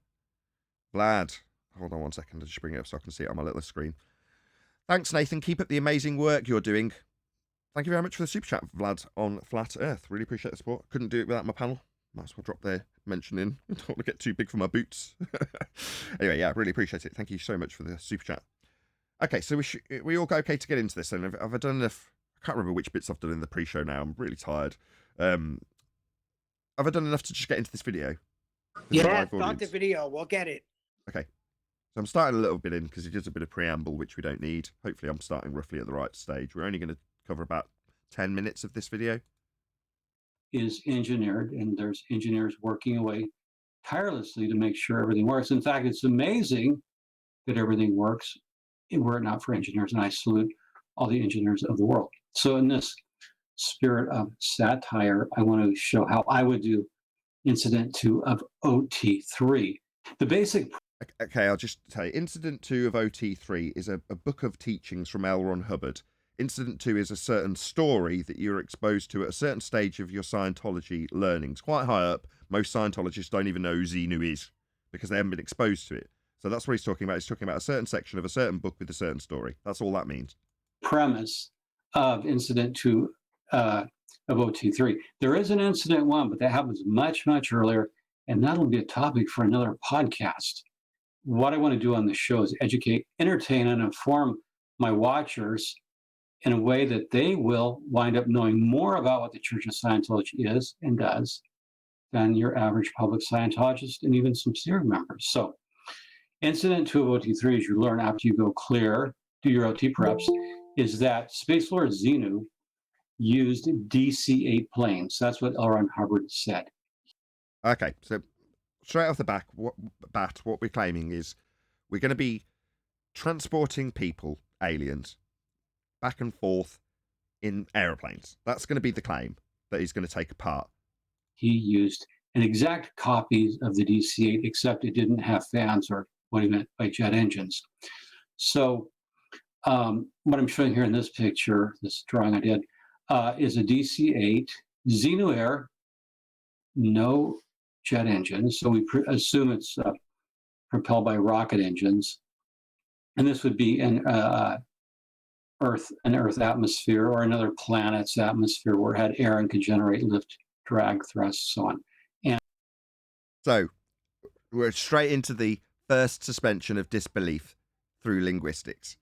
Vlad. Hold on one second, I'll just bring it up so I can see it on my little screen. Thanks, Nathan. Keep up the amazing work you're doing. Thank you very much for the super chat, Vlad, on Flat Earth. Really appreciate the support. Couldn't do it without my panel. Might as well drop their mention in. I don't want to get too big for my boots. Anyway, yeah, really appreciate it. Thank you so much for the super chat. Okay, so we all go okay to get into this. And have I done enough? I can't remember which bits I've done in the pre-show now. I'm really tired. Have I done enough to just get into this video? Yeah, start the video. We'll get it. Okay. So I'm starting a little bit in because it is a bit of preamble, which we don't need. Hopefully I'm starting roughly at the right stage. We're only going to cover about 10 minutes of this video. Is engineered, and there's engineers working away tirelessly to make sure everything works. In fact, it's amazing that everything works were it not for engineers, and I salute all the engineers of the world. So in this spirit of satire, I want to show how I would do Incident 2 of OT3. The basic... Okay, I'll just tell you. Incident 2 of OT3 is a book of teachings from L. Ron Hubbard. Incident 2 is a certain story that you're exposed to at a certain stage of your Scientology learnings. Quite high up, most Scientologists don't even know who Xenu is because they haven't been exposed to it. So that's what he's talking about. He's talking about a certain section of a certain book with a certain story. That's all that means. Premise of Incident 2 of OT3. There is an Incident 1, but that happens much, much earlier, and that'll be a topic for another podcast. What I want to do on this show is educate, entertain, and inform my watchers in a way that they will wind up knowing more about what the Church of Scientology is and does than your average public Scientologist and even some series members. So, Incident 2 of OT3, as you learn after you go clear, do your OT preps, is that Space Lord Xenu used DC-8 planes. That's what L. Ron Hubbard said. Okay, so straight off the bat, what we're claiming is we're going to be transporting people, aliens, back and forth in aeroplanes. That's going to be the claim that he's going to take apart. He used an exact copy of the DC-8, except it didn't have fans or what he meant by jet engines. So what I'm showing here in this picture, this drawing I did, is a DC-8 Xenu Air, no jet engines. So we assume it's propelled by rocket engines. And this would be an Earth atmosphere or another planet's atmosphere where it had air and could generate lift, drag, thrust, so on. And so we're straight into the first suspension of disbelief through linguistics.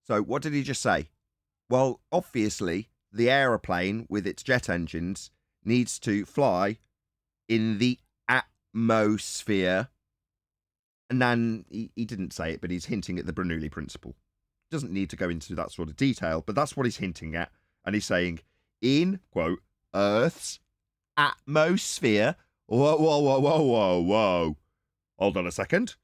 So what did he just say? Well, obviously, the aeroplane with its jet engines needs to fly in the atmosphere. And then he didn't say it, but he's hinting at the Bernoulli principle. Doesn't need to go into that sort of detail, but that's what he's hinting at. And he's saying, in, quote, Earth's atmosphere. Whoa, whoa, whoa, whoa, whoa, whoa. Hold on a second.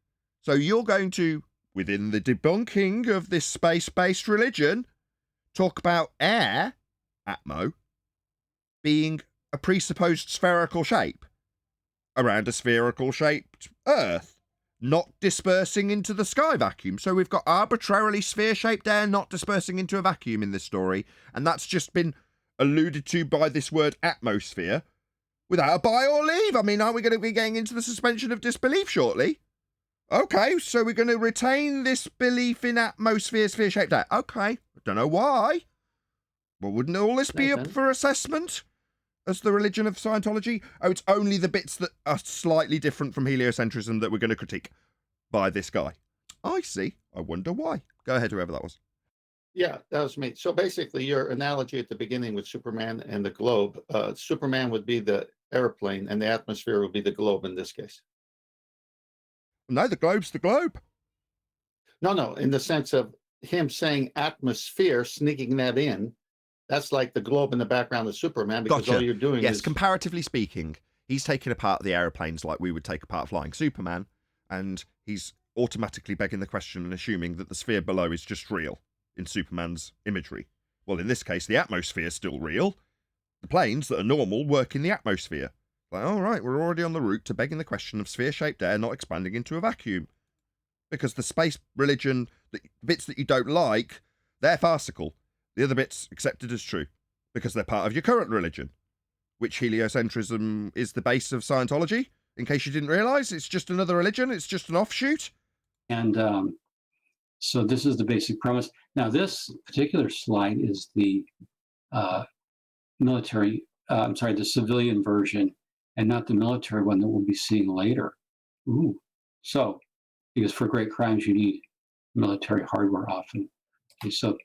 So you're going to, within the debunking of this space-based religion, talk about air, atmo, being a presupposed spherical shape around a spherical shaped Earth, not dispersing into the sky vacuum. So we've got arbitrarily sphere-shaped air not dispersing into a vacuum in this story, and that's just been alluded to by this word atmosphere without a by or leave. I mean, aren't we going to be getting into the suspension of disbelief shortly? Okay, so we're going to retain this belief in atmosphere, sphere-shaped air. Okay, I don't know why. Well, wouldn't all this be up for assessment as the religion of Scientology? Oh, it's only the bits that are slightly different from heliocentrism that we're going to critique by this guy. I see. I wonder why. Go ahead, whoever that was. Yeah, that was me. So basically, your analogy at the beginning with Superman and the globe, Superman would be the airplane and the atmosphere would be the globe in this case. No, the globe's the globe. No, in the sense of him saying atmosphere, sneaking that in. That's like the globe in the background of Superman, because Gotcha. all you're doing Yes, is... comparatively speaking, he's taking apart the aeroplanes like we would take apart flying Superman, and he's automatically begging the question and assuming that the sphere below is just real in Superman's imagery. Well, in this case, the atmosphere's still real. The planes that are normal work in the atmosphere. Like, all right, we're already on the route to begging the question of sphere-shaped air not expanding into a vacuum. Because the space religion, the bits that you don't like, they're farcical. The other bits accepted as true, because they're part of your current religion, which heliocentrism is the base of Scientology. In case you didn't realise, it's just another religion. It's just an offshoot. And so this is the basic premise. Now, this particular slide is the the civilian version, and not the military one that we'll be seeing later. Ooh. So, because for great crimes, you need military hardware often. Okay, so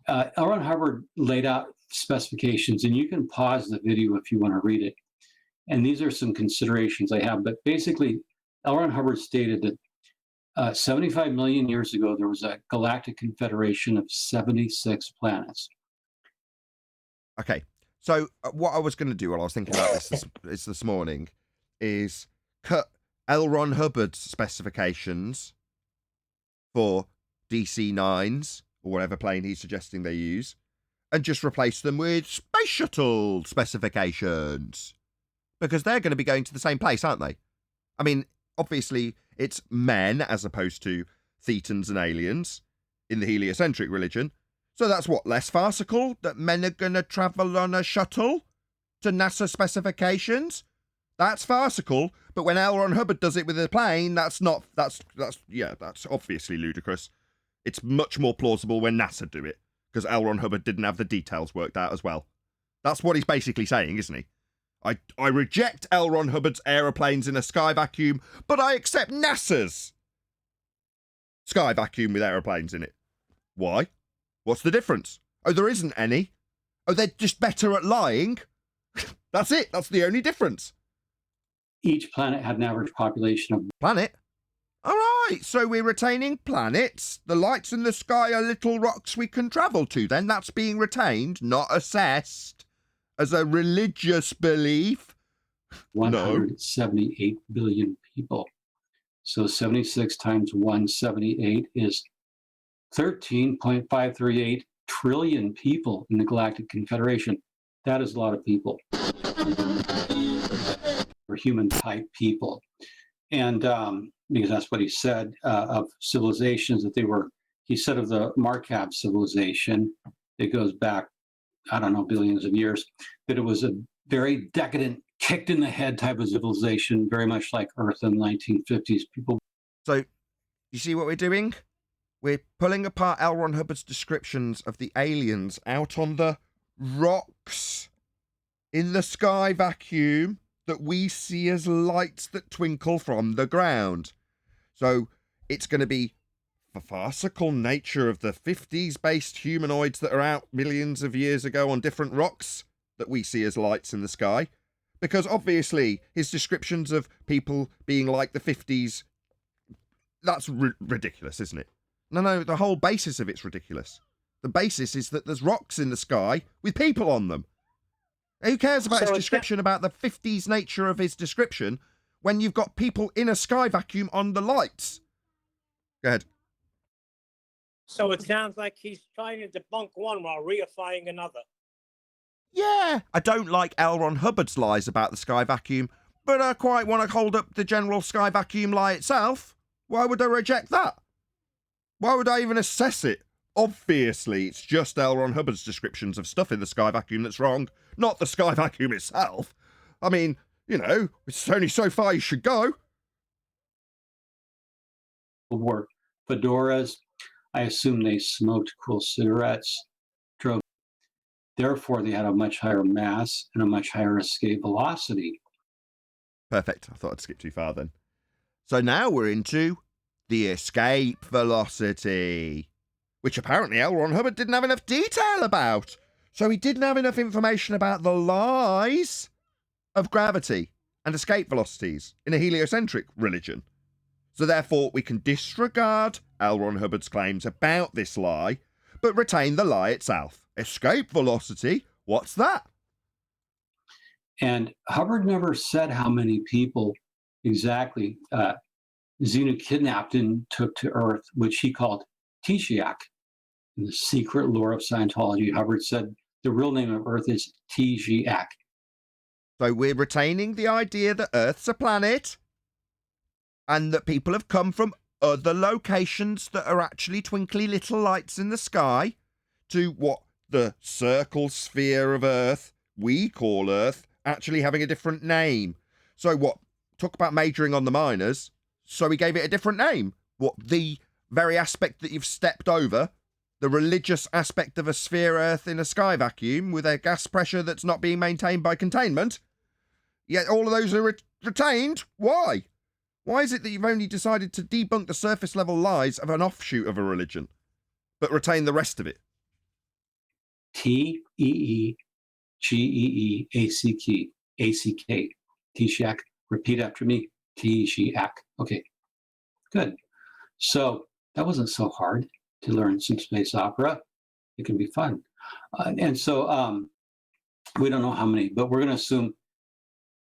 L. Ron Hubbard laid out specifications, and you can pause the video if you want to read it. And these are some considerations I have. But basically, L. Ron Hubbard stated that 75 million years ago, there was a galactic confederation of 76 planets. Okay, so what I was going to do while I was thinking about this morning is cut L. Ron Hubbard's specifications for DC-9s, or whatever plane he's suggesting they use, and just replace them with space shuttle specifications. Because they're going to be going to the same place, aren't they? I mean, obviously, it's men as opposed to thetans and aliens in the heliocentric religion. So that's what, less farcical? That men are going to travel on a shuttle to NASA specifications? That's farcical, but when L. Ron Hubbard does it with a plane, that's obviously ludicrous. It's much more plausible when NASA do it, because L. Ron Hubbard didn't have the details worked out as well. That's what he's basically saying, isn't he? I reject L. Ron Hubbard's aeroplanes in a sky vacuum, but I accept NASA's sky vacuum with aeroplanes in it. Why? What's the difference? Oh, there isn't any. Oh, they're just better at lying? That's it. That's the only difference. Each planet had an average population of... Planet? All right, so we're retaining planets. The lights in the sky are little rocks we can travel to, then. That's being retained, not assessed as a religious belief. 178 billion people. So 76 times 178 is 13.538 trillion people in the Galactic Confederation. That is a lot of people. Or human-type people. And because that's what he said of civilizations that they were, he said of the Markab civilization, it goes back, I don't know, billions of years, that it was a very decadent, kicked in the head type of civilization, very much like Earth in the 1950s. People. So, you see what we're doing? We're pulling apart L. Ron Hubbard's descriptions of the aliens out on the rocks in the sky vacuum that we see as lights that twinkle from the ground. So it's going to be the farcical nature of the 50s-based humanoids that are out millions of years ago on different rocks that we see as lights in the sky. Because obviously his descriptions of people being like the 50s, that's ridiculous, isn't it? No, the whole basis of it's ridiculous. The basis is that there's rocks in the sky with people on them. Who cares about his description about the 50s nature of his description when you've got people in a sky vacuum on the lights? Go ahead. So it sounds like he's trying to debunk one while reifying another. Yeah, I don't like L. Ron Hubbard's lies about the sky vacuum, but I quite want to hold up the general sky vacuum lie itself. Why would I reject that? Why would I even assess it? Obviously, it's just L. Ron Hubbard's descriptions of stuff in the sky vacuum that's wrong, not the sky vacuum itself. I mean, you know, it's only so far you should go. Wore fedoras. I assume they smoked cool cigarettes, drove. Therefore, they had a much higher mass and a much higher escape velocity. Perfect. I thought I'd skip too far then. So now we're into the escape velocity, which apparently L. Ron Hubbard didn't have enough detail about. So he didn't have enough information about the lies of gravity and escape velocities in a heliocentric religion. So therefore, we can disregard L. Ron Hubbard's claims about this lie, but retain the lie itself. Escape velocity, what's that? And Hubbard never said how many people exactly Xenu kidnapped and took to Earth, which he called Tishiak. In the secret lore of Scientology, Hubbard said the real name of Earth is Tishiak. So we're retaining the idea that Earth's a planet and that people have come from other locations that are actually twinkly little lights in the sky to what the circle sphere of Earth, we call Earth, actually having a different name. So what? Talk about majoring on the minors. So we gave it a different name. What? The very aspect that you've stepped over, the religious aspect of a sphere Earth in a sky vacuum with a gas pressure that's not being maintained by containment. Yet all of those are retained. Why? Why is it that you've only decided to debunk the surface level lies of an offshoot of a religion, but retain the rest of it? T-E-E-G-E-E-A-C-K. Tishiak. Repeat after me. Tishiak. Okay, good. So that wasn't so hard to learn some space opera. It can be fun. And so we don't know how many, but we're going to assume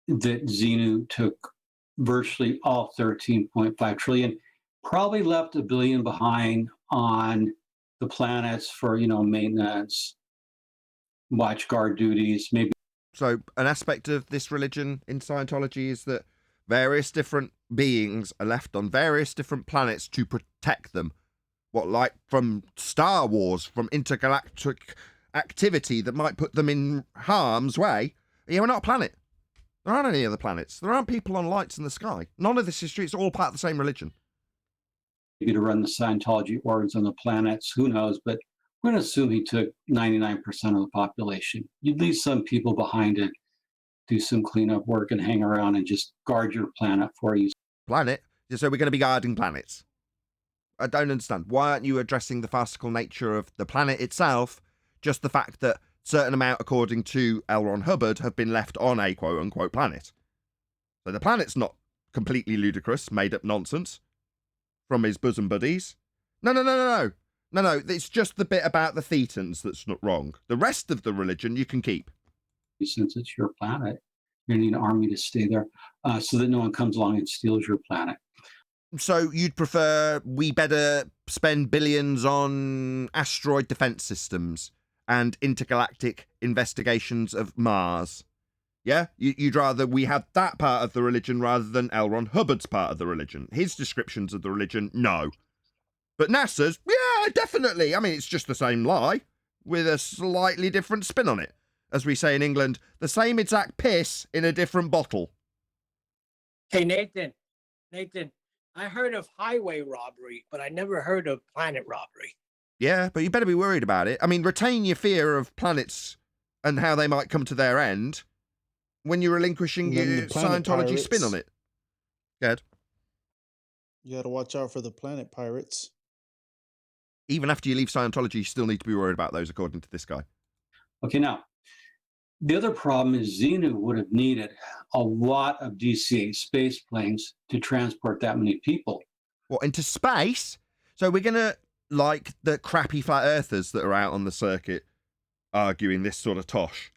that Xenu took virtually all 13.5 trillion. Probably left $1 billion behind on the planets for, maintenance, watch guard duties, maybe. So an aspect of this religion in Scientology is that various different beings are left on various different planets to protect them. What, like from Star Wars, from intergalactic activity that might put them in harm's way? Yeah, we're not a planet. There aren't any other planets. There aren't people on lights in the sky. None of this history. It's all part of the same religion. Maybe to run the Scientology orgs on the planets, who knows? But we're going to assume he took 99% of the population. You'd leave some people behind it, do some cleanup work, and hang around and just guard your planet for you. Planet? So we're going to be guarding planets? I don't understand. Why aren't you addressing the farcical nature of the planet itself? Just the fact that certain amount, according to L. Ron Hubbard, have been left on a quote-unquote planet. So the planet's not completely ludicrous, made-up nonsense from his bosom buddies. No. It's just the bit about the Thetans that's not wrong. The rest of the religion you can keep. Since it's your planet, you need an army to stay there so that no one comes along and steals your planet. So you'd prefer we better spend billions on asteroid defense systems and intergalactic investigations of Mars? Yeah? You'd rather we have that part of the religion rather than L. Ron Hubbard's part of the religion. His descriptions of the religion, no. But NASA's, yeah, definitely. I mean, it's just the same lie with a slightly different spin on it. As we say in England, the same exact piss in a different bottle. Hey, Nathan, I heard of highway robbery, but I never heard of planet robbery. Yeah, but you better be worried about it. I mean, retain your fear of planets and how they might come to their end when you're relinquishing your Scientology pirates. spin on it. Good. You got to watch out for the planet pirates. Even after you leave Scientology, you still need to be worried about those, according to this guy. Okay, now, the other problem is Xenu would have needed a lot of DC-8 space planes to transport that many people. What, into space? So we're going to, like the crappy flat earthers that are out on the circuit arguing this sort of tosh,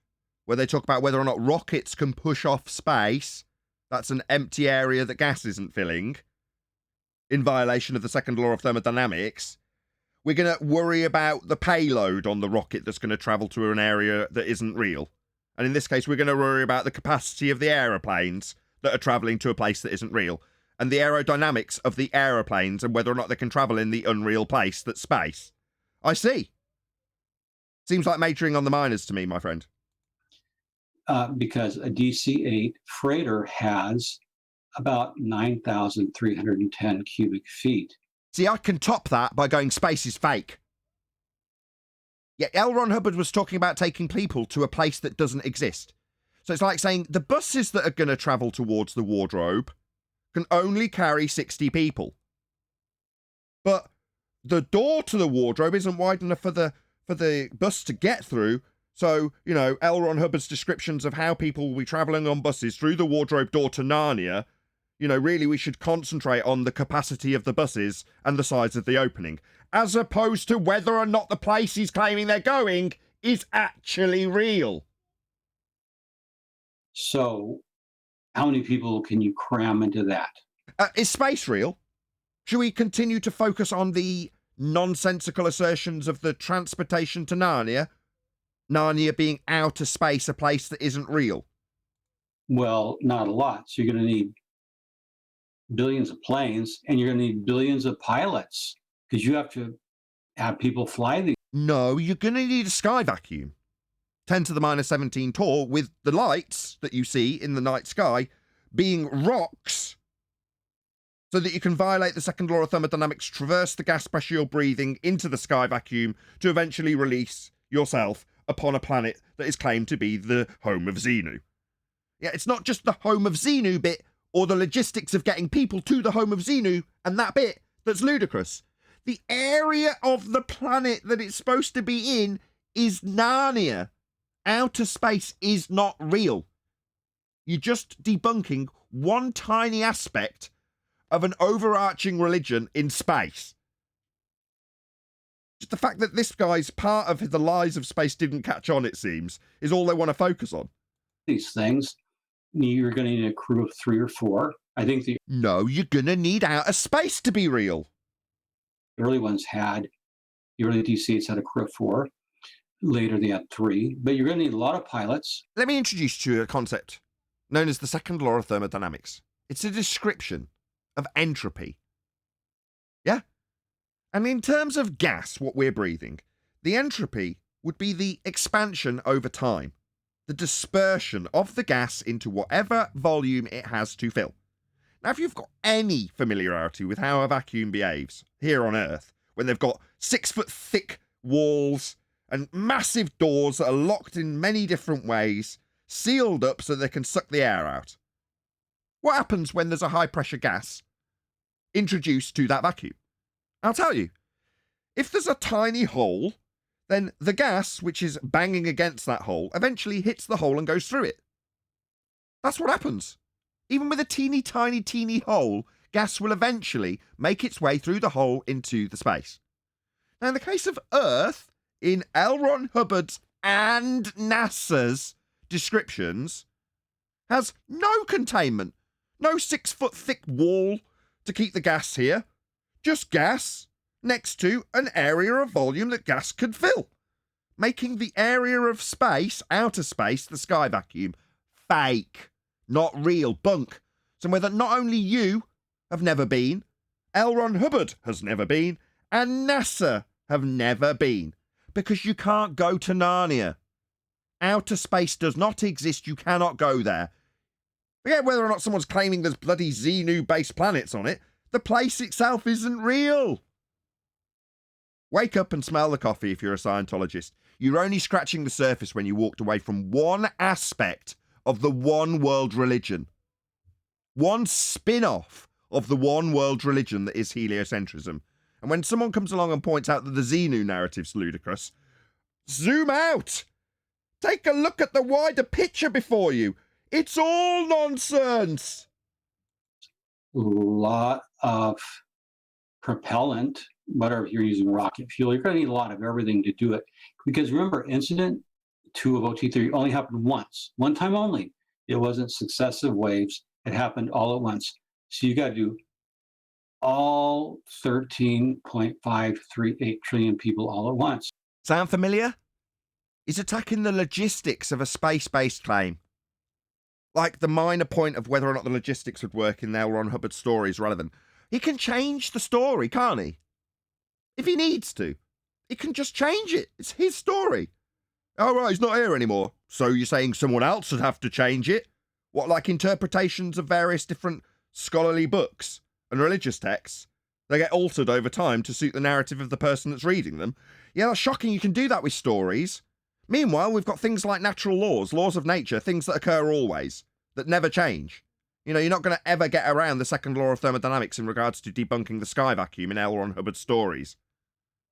where they talk about whether or not rockets can push off space. That's an empty area that gas isn't filling, in violation of the second law of thermodynamics. We're going to worry about the payload on the rocket that's going to travel to an area that isn't real. And in this case, we're going to worry about the capacity of the aeroplanes that are travelling to a place that isn't real, and the aerodynamics of the aeroplanes and whether or not they can travel in the unreal place that's space. I see. Seems like majoring on the minors to me, my friend. Because a DC-8 freighter has about 9,310 cubic feet. See, I can top that by going space is fake. Yeah, L. Ron Hubbard was talking about taking people to a place that doesn't exist. So it's like saying the buses that are going to travel towards the wardrobe can only carry 60 people. But the door to the wardrobe isn't wide enough for the bus to get through. So, L. Ron Hubbard's descriptions of how people will be travelling on buses through the wardrobe door to Narnia, really we should concentrate on the capacity of the buses and the size of the opening, as opposed to whether or not the place he's claiming they're going is actually real. So, how many people can you cram into that? Is space real? Should we continue to focus on the nonsensical assertions of the transportation to Narnia? Narnia being outer space, a place that isn't real? Well, not a lot. So you're going to need billions of planes, and you're going to need billions of pilots, because you have to have people fly these. No, you're going to need a sky vacuum. 10 to the minus 17 tall, with the lights that you see in the night sky being rocks, so that you can violate the second law of thermodynamics, traverse the gas pressure you're breathing into the sky vacuum to eventually release yourself upon a planet that is claimed to be the home of Xenu. Yeah, it's not just the home of Xenu bit or the logistics of getting people to the home of Xenu and that bit that's ludicrous. The area of the planet that it's supposed to be in is Narnia. Outer space is not real. You're just debunking one tiny aspect of an overarching religion in space. Just the fact that this guy's part of the lies of space didn't catch on, it seems, is all they want to focus on. These things, you're going to need a crew of 3 or 4, I think the No, you're gonna need outer space to be real. early ones had, the early DC8s had a crew of 4. Later they had 3, but you're going to need a lot of pilots. Let me introduce you to a concept known as the second law of thermodynamics. It's a description of entropy. Yeah? And in terms of gas, what we're breathing, the entropy would be the expansion over time, the dispersion of the gas into whatever volume it has to fill. Now, if you've got any familiarity with how a vacuum behaves here on Earth, when they've got 6-foot thick walls and massive doors that are locked in many different ways, sealed up so they can suck the air out, what happens when there's a high pressure gas introduced to that vacuum? I'll tell you. If there's a tiny hole, then the gas, which is banging against that hole, eventually hits the hole and goes through it. That's what happens. Even with a teeny tiny hole, gas will eventually make its way through the hole into the space. Now, in the case of Earth, in L. Ron Hubbard's and NASA's descriptions, has no containment, no 6-foot thick wall to keep the gas here, just gas next to an area of volume that gas could fill, making the area of space, outer space, the sky vacuum, fake, not real, bunk. Somewhere that not only you have never been, L. Ron Hubbard has never been, and NASA have never been, because you can't go to Narnia. Outer space does not exist, you cannot go there. Forget whether or not someone's claiming there's bloody Xenu-based planets on it, the place itself isn't real. Wake up and smell the coffee if you're a Scientologist. You're only scratching the surface when you walked away from one aspect of the one world religion. One spin-off of the one world religion that is heliocentrism. And when someone comes along and points out that the Xenu narrative's ludicrous, zoom out! Take a look at the wider picture before you. It's all nonsense! A lot of propellant, whatever you're using, rocket fuel, you're going to need a lot of everything to do it. Because remember, incident 2 of OT3 only happened once, one time only. It wasn't successive waves. It happened all at once. So you got to do all 13.538 trillion people all at once. Sound familiar? He's attacking the logistics of a space-based claim. Like the minor point of whether or not the logistics would work in L. Ron Hubbard's story is relevant. He can change the story, can't he? If he needs to. He can just change it. It's his story. Oh, right, he's not here anymore. So you're saying someone else would have to change it? What, like interpretations of various different scholarly books and religious texts? They get altered over time to suit the narrative of the person that's reading them. Yeah, that's shocking. You can do that with stories. Meanwhile, we've got things like natural laws, laws of nature, things that occur always, that never change. You know, you're not going to ever get around the second law of thermodynamics in regards to debunking the sky vacuum in L. Ron Hubbard's stories.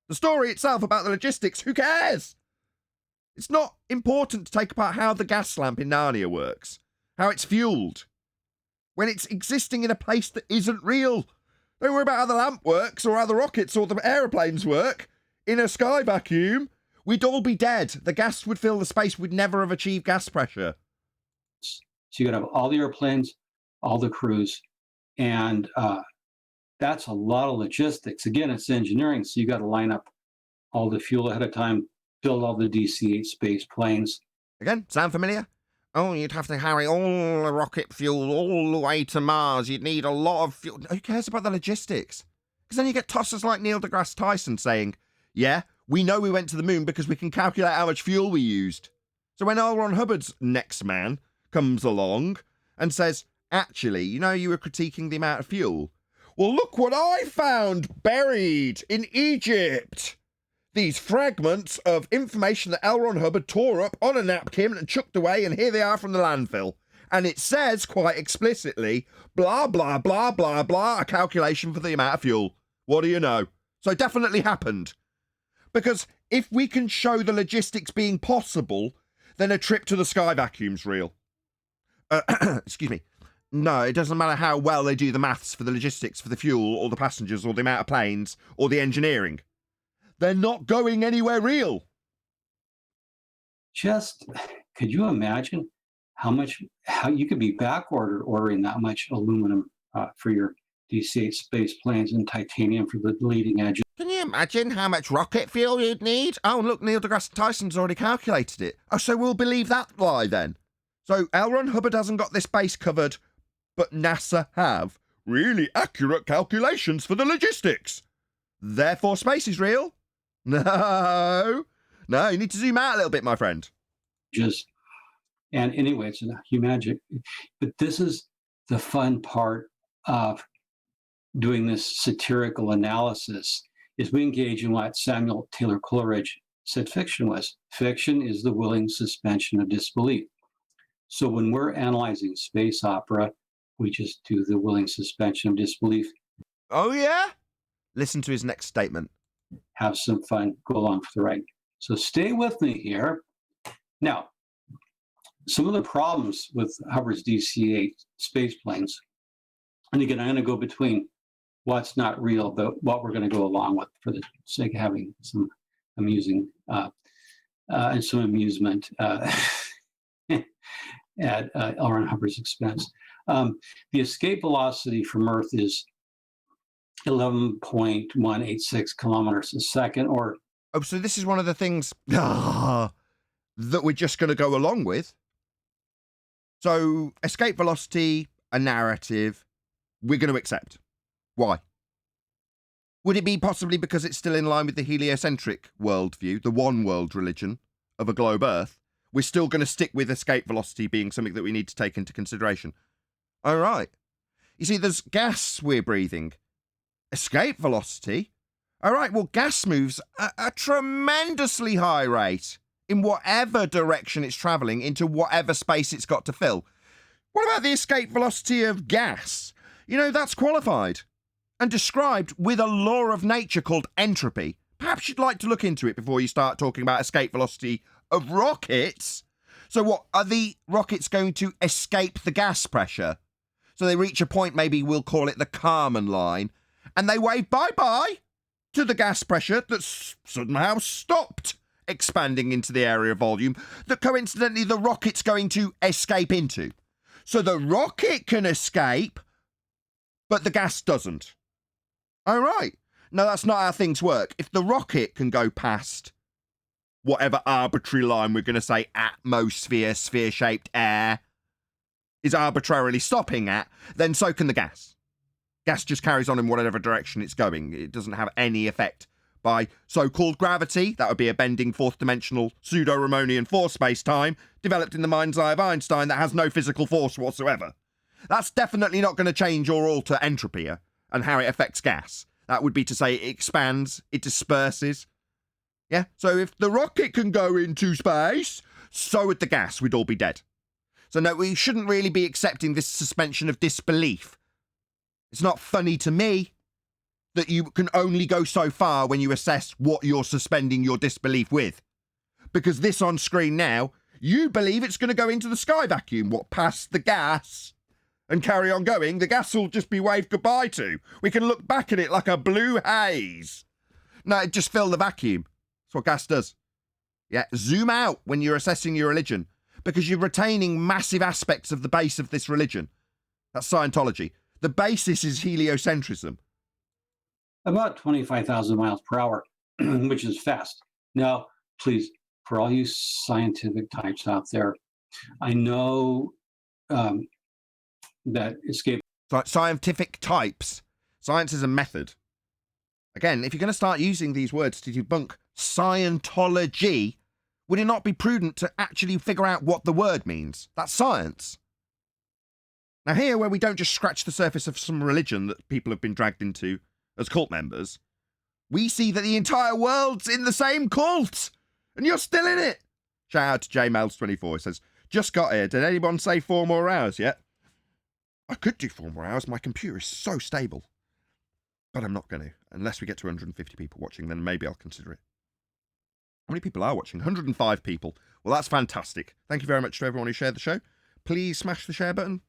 The story itself about the logistics, who cares? It's not important to take apart how the gas lamp in Narnia works, how it's fueled, when it's existing in a place that isn't real. Don't worry about how the lamp works or how the rockets or the aeroplanes work. In a sky vacuum, we'd all be dead. The gas would fill the space. We'd never have achieved gas pressure. So you got to have all the airplanes, all the crews, and that's a lot of logistics. Again, it's engineering, so you got to line up all the fuel ahead of time, build all the DC-8 space planes. Again, sound familiar? Oh, you'd have to carry all the rocket fuel all the way to Mars. You'd need a lot of fuel. Who cares about the logistics? Because then you get tossers like Neil deGrasse Tyson saying, yeah, we know we went to the moon because we can calculate how much fuel we used. So when L. Ron Hubbard's next man comes along and says, actually, you know, you were critiquing the amount of fuel. Well, look what I found buried in Egypt. These fragments of information that L. Ron Hubbard tore up on a napkin and chucked away, and here they are from the landfill. And it says quite explicitly, blah, blah, blah, blah, blah, a calculation for the amount of fuel. What do you know? So it definitely happened. Because if we can show the logistics being possible, then a trip to the sky vacuum's real. Excuse me. No, it doesn't matter how well they do the maths for the logistics for the fuel or the passengers or the amount of planes or the engineering. They're not going anywhere real. Just, could you imagine how you could be ordering that much aluminum for your DC-8 space planes and titanium for the leading edge. Can you imagine how much rocket fuel you'd need? Oh, look, Neil deGrasse Tyson's already calculated it. Oh, so we'll believe that lie then. So L. Ron Hubbard hasn't got this base covered, but NASA have really accurate calculations for the logistics. Therefore, space is real? No, you need to zoom out a little bit, my friend. And anyway, it's a huge magic. But this is the fun part of doing this satirical analysis, is we engage in what Samuel Taylor Coleridge said fiction was. Fiction is the willing suspension of disbelief. So when we're analyzing space opera, we just do the willing suspension of disbelief. Oh, yeah? Listen to his next statement. Have some fun, go along for the ride. So stay with me here. Now, some of the problems with Hubbard's DC-8 space planes, and again, I'm going to go between what's not real, but what we're going to go along with for the sake of having some amusing and some amusement at L. Ron Hubbard's expense. The escape velocity from Earth is 11.186 kilometers a second, or... Oh, so this is one of the things that we're just going to go along with. So, escape velocity, a narrative, we're going to accept. Why? Would it be possibly because it's still in line with the heliocentric worldview, the one world religion of a globe Earth? We're still going to stick with escape velocity being something that we need to take into consideration. All right. You see, there's gas we're breathing. Escape velocity? All right, well, gas moves at a tremendously high rate in whatever direction it's travelling into whatever space it's got to fill. What about the escape velocity of gas? You know, that's qualified and described with a law of nature called entropy. Perhaps you'd like to look into it before you start talking about escape velocity of rockets. So what, are the rockets going to escape the gas pressure? So they reach a point, maybe we'll call it the Kármán line, and they wave bye-bye to the gas pressure that's somehow stopped expanding into the area of volume that coincidentally the rocket's going to escape into. So the rocket can escape, but the gas doesn't. All right. No, that's not how things work. If the rocket can go past whatever arbitrary line we're going to say atmosphere, sphere-shaped air is arbitrarily stopping at, then so can the gas. Gas just carries on in whatever direction it's going. It doesn't have any effect by so-called gravity. That would be a bending fourth-dimensional pseudo-Ramonian force space-time developed in the mind's eye of Einstein that has no physical force whatsoever. That's definitely not going to change or alter entropy and how it affects gas. That would be to say it expands, it disperses. Yeah, so if the rocket can go into space, so would the gas. We'd all be dead. So no, we shouldn't really be accepting this suspension of disbelief. It's not funny to me that you can only go so far when you assess what you're suspending your disbelief with. Because this on screen now, you believe it's going to go into the sky vacuum, what, past the gas, and carry on going. The gas will just be waved goodbye to. We can look back at it like a blue haze. No, it just fill the vacuum. That's what gas does. Yeah, zoom out when you're assessing your religion, because you're retaining massive aspects of the base of this religion. That's Scientology. The basis is heliocentrism. About 25,000 miles per hour, which is fast. Now, please, for all you scientific types out there, I know that escape... Scientific types. Science is a method. Again, if you're going to start using these words to debunk Scientology, would it not be prudent to actually figure out what the word means? That's science. Now here, where we don't just scratch the surface of some religion that people have been dragged into as cult members, we see that the entire world's in the same cult, and you're still in it. Shout out to JMails24. It says, just got here. Did anyone say 4 more hours yet? I could do 4 more hours. My computer is so stable. But I'm not going to. Unless we get to 150 people watching, then maybe I'll consider it. How many people are watching? 105 people. Well, that's fantastic. Thank you very much to everyone who shared the show. Please smash the share button.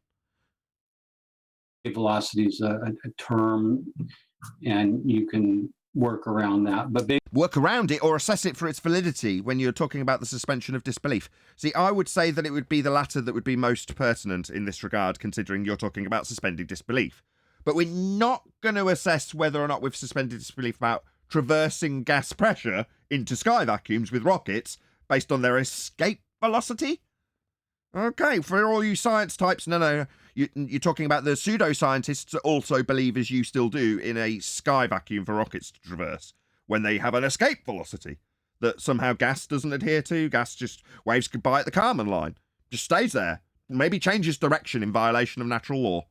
Velocity is a term, and you can work around that. But work around it or assess it for its validity when you're talking about the suspension of disbelief. See, I would say that it would be the latter that would be most pertinent in this regard, considering you're talking about suspended disbelief. But we're not going to assess whether or not we've suspended disbelief about traversing gas pressure into sky vacuums with rockets based on their escape velocity. Okay, for all you science types, no. You're talking about the pseudoscientists that also believe, as you still do, in a sky vacuum for rockets to traverse when they have an escape velocity that somehow gas doesn't adhere to. Gas just waves goodbye at the Kármán line, just stays there, maybe changes direction in violation of natural law.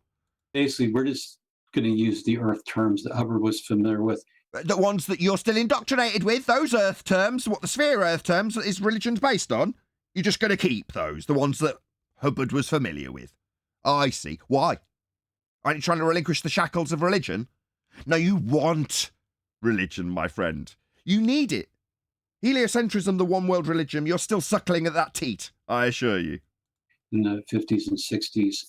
Basically, we're just going to use the Earth terms that Hubbard was familiar with. The ones that you're still indoctrinated with, those Earth terms, what the sphere Earth terms is religion's based on, you're just going to keep those, the ones that Hubbard was familiar with. I see. Why? Aren't you trying to relinquish the shackles of religion? No, you want religion, my friend. You need it. Heliocentrism, the one world religion, you're still suckling at that teat, I assure you. In the 50s and 60s,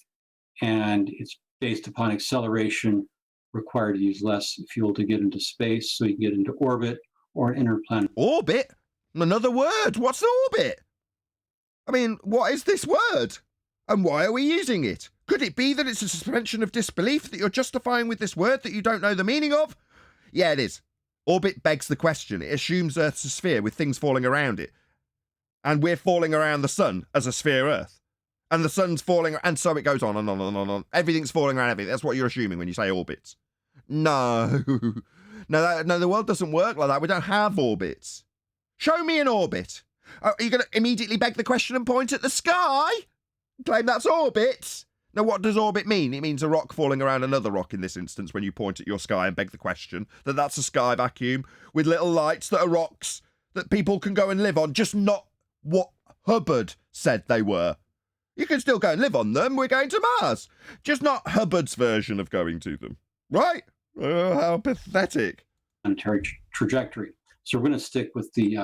and it's based upon acceleration required to use less fuel to get into space so you can get into orbit or interplanet. Orbit? Another word. What's the orbit? I mean, what is this word? And why are we using it? Could it be that it's a suspension of disbelief that you're justifying with this word that you don't know the meaning of? Yeah, it is. Orbit begs the question. It assumes Earth's a sphere with things falling around it. And we're falling around the sun as a sphere Earth. And the sun's falling, and so it goes on and on and on and on. Everything's falling around everything. That's what you're assuming when you say orbits. No. No, the world doesn't work like that. We don't have orbits. Show me an orbit. Are you going to immediately beg the question and point at the sky? Claim that's orbit? Now, what does orbit mean? It means a rock falling around another rock in this instance when you point at your sky and beg the question that that's a sky vacuum with little lights that are rocks that people can go and live on, just not what Hubbard said they were. You can still go and live on them. We're going to Mars. Just not Hubbard's version of going to them. Right? How pathetic. Planetary trajectory. So we're going to stick with the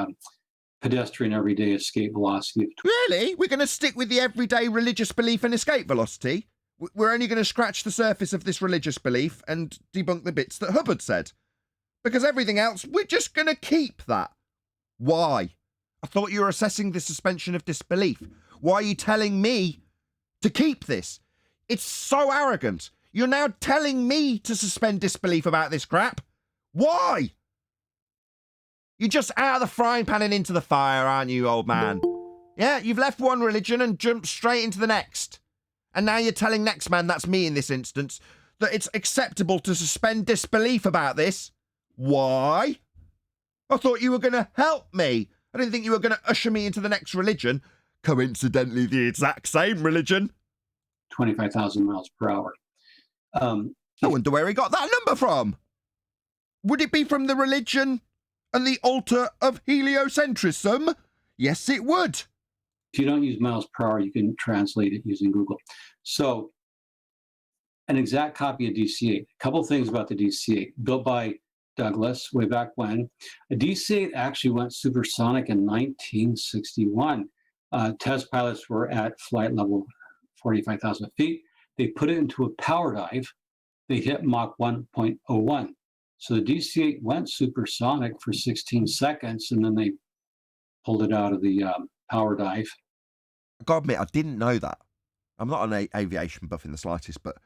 pedestrian everyday escape velocity. Really? We're going to stick with the everyday religious belief and escape velocity? We're only going to scratch the surface of this religious belief and debunk the bits that Hubbard said. Because everything else, we're just going to keep that. Why? I thought you were assessing the suspension of disbelief. Why are you telling me to keep this? It's so arrogant. You're now telling me to suspend disbelief about this crap. Why? You're just out of the frying pan and into the fire, aren't you, old man? Yeah, you've left one religion and jumped straight into the next. And now you're telling next man, that's me in this instance, that it's acceptable to suspend disbelief about this. Why? I thought you were going to help me. I didn't think you were going to usher me into the next religion. Coincidentally, the exact same religion. 25,000 miles per hour. I wonder where he got that number from. Would it be from the religion and the altar of heliocentrism? Yes, it would. If you don't use miles per hour, you can translate it using Google. So, an exact copy of DC-8. A couple things about the DC-8. Built by Douglas way back when. A DC-8 actually went supersonic in 1961. Test pilots were at flight level 45,000 feet. They put it into a power dive. They hit Mach 1.01. So the DC-8 went supersonic for 16 seconds, and then they pulled it out of the power dive. I gotta admit, I didn't know that. I'm not an aviation buff in the slightest, but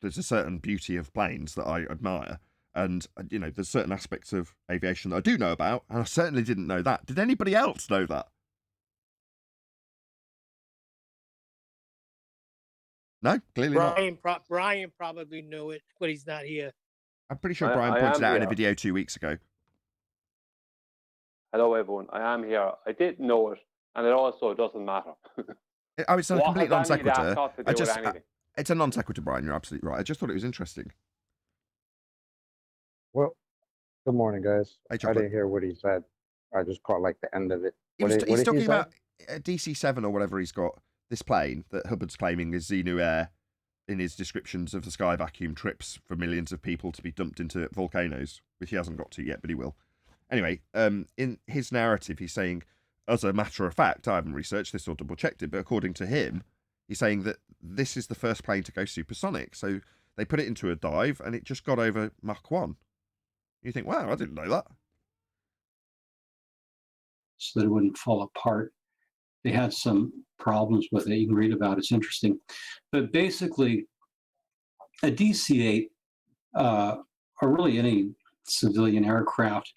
there's a certain beauty of planes that I admire. And, you know, there's certain aspects of aviation that I do know about, and I certainly didn't know that. Did anybody else know that? No, clearly not. Brian probably knew it, but he's not here. I'm pretty sure Brian pointed out in a video 2 weeks ago. Hello, everyone. I am here. I did know it, and it also doesn't matter. It's a complete non sequitur. Anything? It's a non sequitur, Brian. You're absolutely right. I just thought it was interesting. Well, good morning, guys. Hey, I didn't hear what he said. I just caught like the end of it. He's talking about DC-7 or whatever he's got. This plane that Hubbard's claiming is Xenu Air in his descriptions of the sky vacuum trips for millions of people to be dumped into volcanoes, which he hasn't got to yet, but he will. Anyway, in his narrative, he's saying, as a matter of fact, I haven't researched this or double-checked it, but according to him, he's saying that this is the first plane to go supersonic. So they put it into a dive, and it just got over Mach 1. You think, wow, I didn't know that. So that it wouldn't fall apart. They had some problems with it. You can read about it. It's interesting. But basically, a DC-8, or really any civilian aircraft,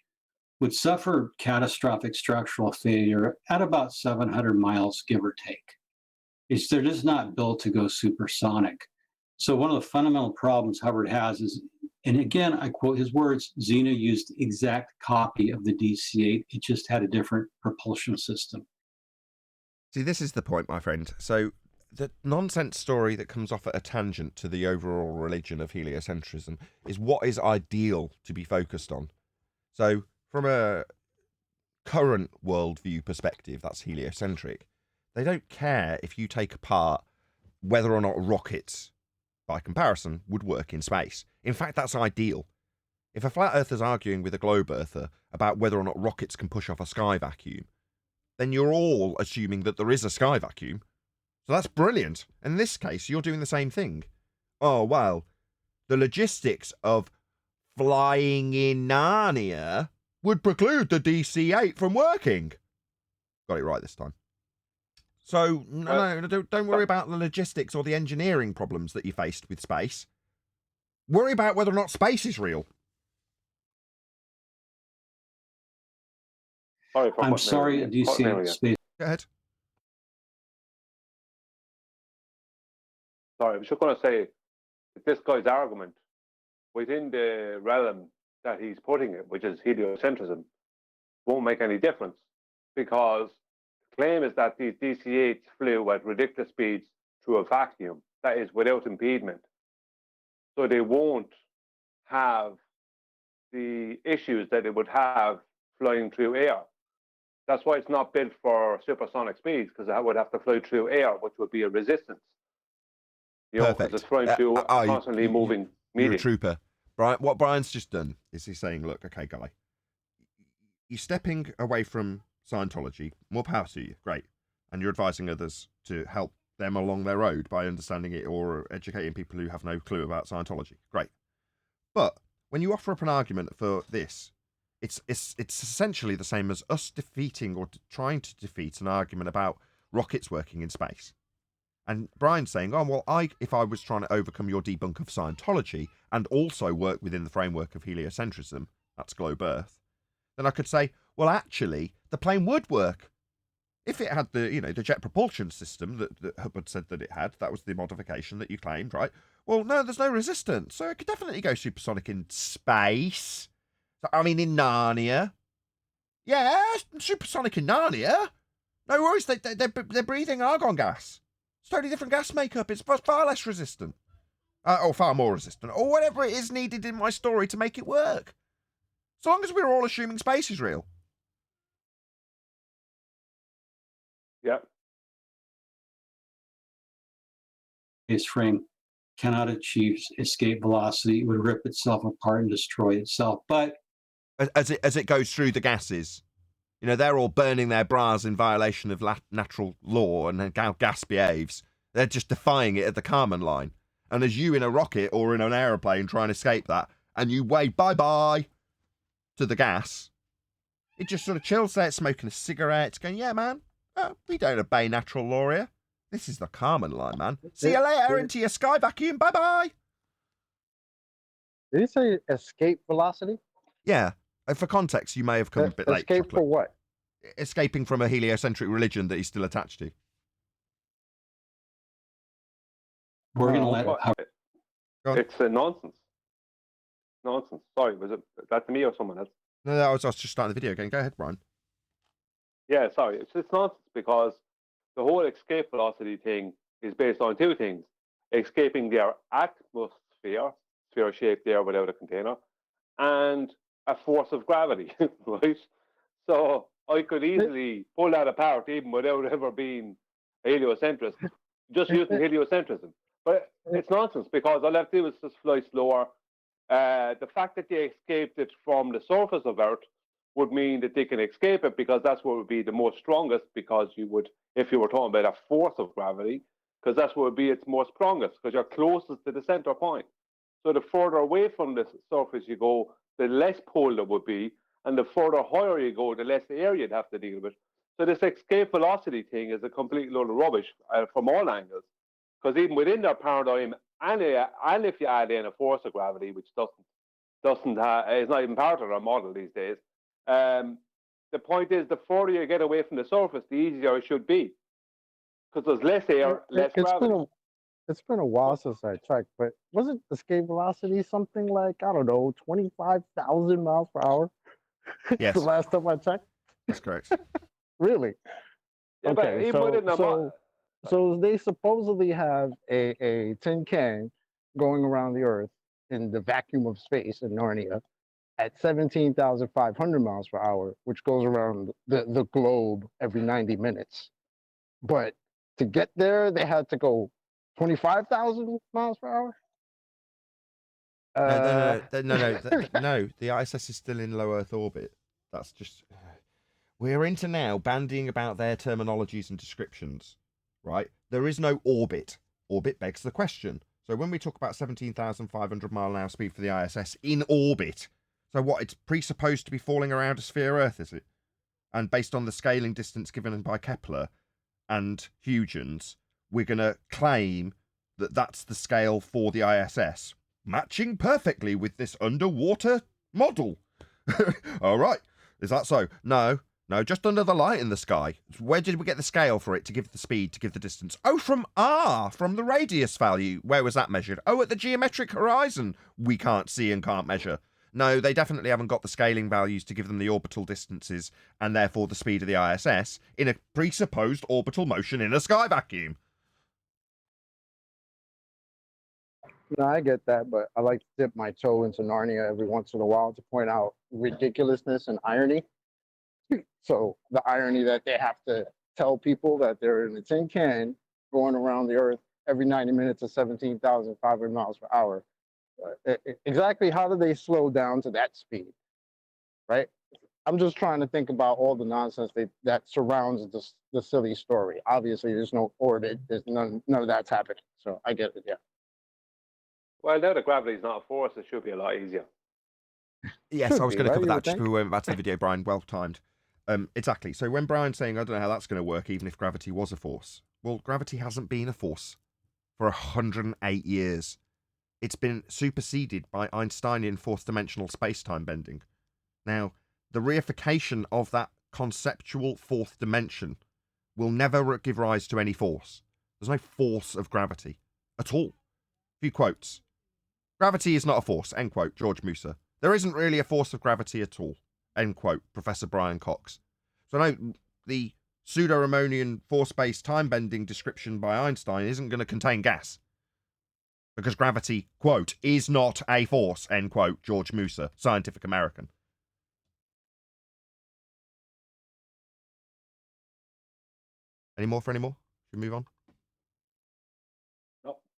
would suffer catastrophic structural failure at about 700 miles, give or take. They're just not built to go supersonic. So one of the fundamental problems Hubbard has is, and again, I quote his words, Xena used the exact copy of the DC-8. It just had a different propulsion system. See, this is the point, my friend. So the nonsense story that comes off at a tangent to the overall religion of heliocentrism is what is ideal to be focused on. So from a current worldview perspective, that's heliocentric. They don't care if you take apart whether or not rockets, by comparison, would work in space. In fact, that's ideal. If a flat earther's arguing with a globe earther about whether or not rockets can push off a sky vacuum, then you're all assuming that there is a sky vacuum. So that's brilliant. In this case, you're doing the same thing. Oh, well, the logistics of flying in Narnia would preclude the DC-8 from working. Got it right this time. So, don't worry about the logistics or the engineering problems that you faced with space. Worry about whether or not space is real. I'm sorry, DC space. Go ahead. Sorry, I was just going to say that this guy's argument within the realm that he's putting it, which is heliocentrism, won't make any difference, because the claim is that these DC-8s flew at ridiculous speeds through a vacuum, that is without impediment. So they won't have the issues that it would have flying through air. That's why it's not built for supersonic speeds, because it would have to fly through air, which would be a resistance. You know, because it's flying through a constantly moving medium. You're a trooper. Brian, what Brian's just done is he's saying, look, okay, guy, you're stepping away from Scientology. More power to you. Great. And you're advising others to help them along their road by understanding it or educating people who have no clue about Scientology. Great. But when you offer up an argument for this, it's essentially the same as us defeating or trying to defeat an argument about rockets working in space. And Brian's saying, oh, well, if I was trying to overcome your debunk of Scientology and also work within the framework of heliocentrism, that's globe Earth, then I could say, well, actually, the plane would work. If it had the jet propulsion system that Hubbard said that it had, that was the modification that you claimed, right? Well, no, there's no resistance, so it could definitely go supersonic in space. I mean, in Narnia. Yeah, supersonic in Narnia. No worries, they're breathing argon gas. It's totally different gas makeup. It's far less resistant. Or far more resistant. Or whatever it is needed in my story to make it work. So long as we're all assuming space is real. Yeah. Its frame cannot achieve escape velocity. It would rip itself apart and destroy itself. But as it goes through the gases, they're all burning their bras in violation of natural law and how gas behaves. They're just defying it at the Kármán line. And as you in a rocket or in an aeroplane try and escape that, and you wave bye-bye to the gas, it just sort of chills there, smoking a cigarette, going, yeah, man, we don't obey natural law here. This is the Kármán line, man. See you later into your sky vacuum. Bye-bye. Did he say escape velocity? Yeah. For context, you may have come a bit late. Escape for what? Escaping from a heliocentric religion that he's still attached to. We're going to let It's nonsense. Nonsense. Sorry, was that to me or someone else? No, I was just starting the video again. Go ahead, Brian. Yeah, sorry. It's nonsense because the whole escape velocity thing is based on two things. Escaping their atmosphere, sphere-shaped there without a container, and a force of gravity, right? So I could easily pull that apart even without ever being a heliocentrist, just using heliocentrism. But it's nonsense because all I have to do is just fly slower. The fact that they escaped it from the surface of Earth would mean that they can escape it because that's what would be the most strongest, because you would, if you were talking about a force of gravity, because that's what would be its most strongest, because you're closest to the center point. So the further away from the surface you go, the less pull there would be, and the further higher you go, the less air you'd have to deal with. So this escape velocity thing is a complete load of rubbish from all angles. Because even within their paradigm, and if you add in a force of gravity, which is not even part of our model these days, the point is the further you get away from the surface, the easier it should be. Because there's less air, less gravity. It's been a while since I checked, but wasn't escape velocity something like, I don't know, 25,000 miles per hour? Yes. The last time I checked? That's correct. Really? Yeah, Okay, so they supposedly have a tin can going around the Earth in the vacuum of space in Narnia at 17,500 miles per hour, which goes around the globe every 90 minutes. But to get there, they had to go 25,000 miles per hour? No. The ISS is still in low Earth orbit. That's just... We're into now bandying about their terminologies and descriptions, right? There is no orbit. Orbit begs the question. So when we talk about 17,500 mile an hour speed for the ISS in orbit, so what, it's presupposed to be falling around a sphere Earth, is it? And based on the scaling distance given by Kepler and Huygens, we're going to claim that that's the scale for the ISS, matching perfectly with this underwater model. All right. Is that so? No, just under the light in the sky. Where did we get the scale for it to give the speed, to give the distance? Oh, from the radius value. Where was that measured? Oh, at the geometric horizon. We can't see and can't measure. No, they definitely haven't got the scaling values to give them the orbital distances and therefore the speed of the ISS in a presupposed orbital motion in a sky vacuum. No, I get that, but I like to dip my toe into Narnia every once in a while to point out ridiculousness and irony. So the irony that they have to tell people that they're in a tin can going around the Earth every 90 minutes at 17,500 miles per hour. Exactly how do they slow down to that speed, right? I'm just trying to think about all the nonsense that surrounds the silly story. Obviously, there's no orbit. There's none of that's happening. So I get it, yeah. Well, now that gravity is not a force, it should be a lot easier. Yes, I was going to cover that just before we went back to the video, Brian. Well timed. Exactly. So when Brian's saying, I don't know how that's going to work, even if gravity was a force. Well, gravity hasn't been a force for 108 years. It's been superseded by Einsteinian fourth-dimensional space-time bending. Now, the reification of that conceptual fourth dimension will never give rise to any force. There's no force of gravity at all. A few quotes. Gravity is not a force, end quote, George Musa. There isn't really a force of gravity at all, end quote, Professor Brian Cox. So no, the pseudo-Ramonian force-based time-bending description by Einstein isn't going to contain gas. Because gravity, quote, is not a force, end quote, George Musa, Scientific American. Any more? Should we move on?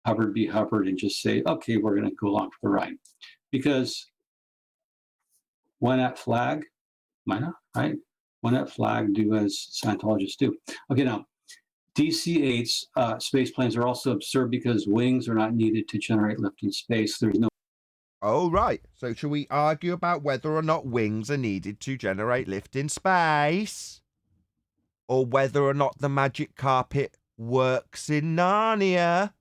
Hubbard be Hubbard and just say, okay, we're going to go along for the ride. Because why not flag? Why not, right? Why not flag, do as Scientologists do? Okay, now, DC-8's space planes are also absurd because wings are not needed to generate lift in space. There's no... Oh, right. So should we argue about whether or not wings are needed to generate lift in space? Or whether or not the magic carpet works in Narnia?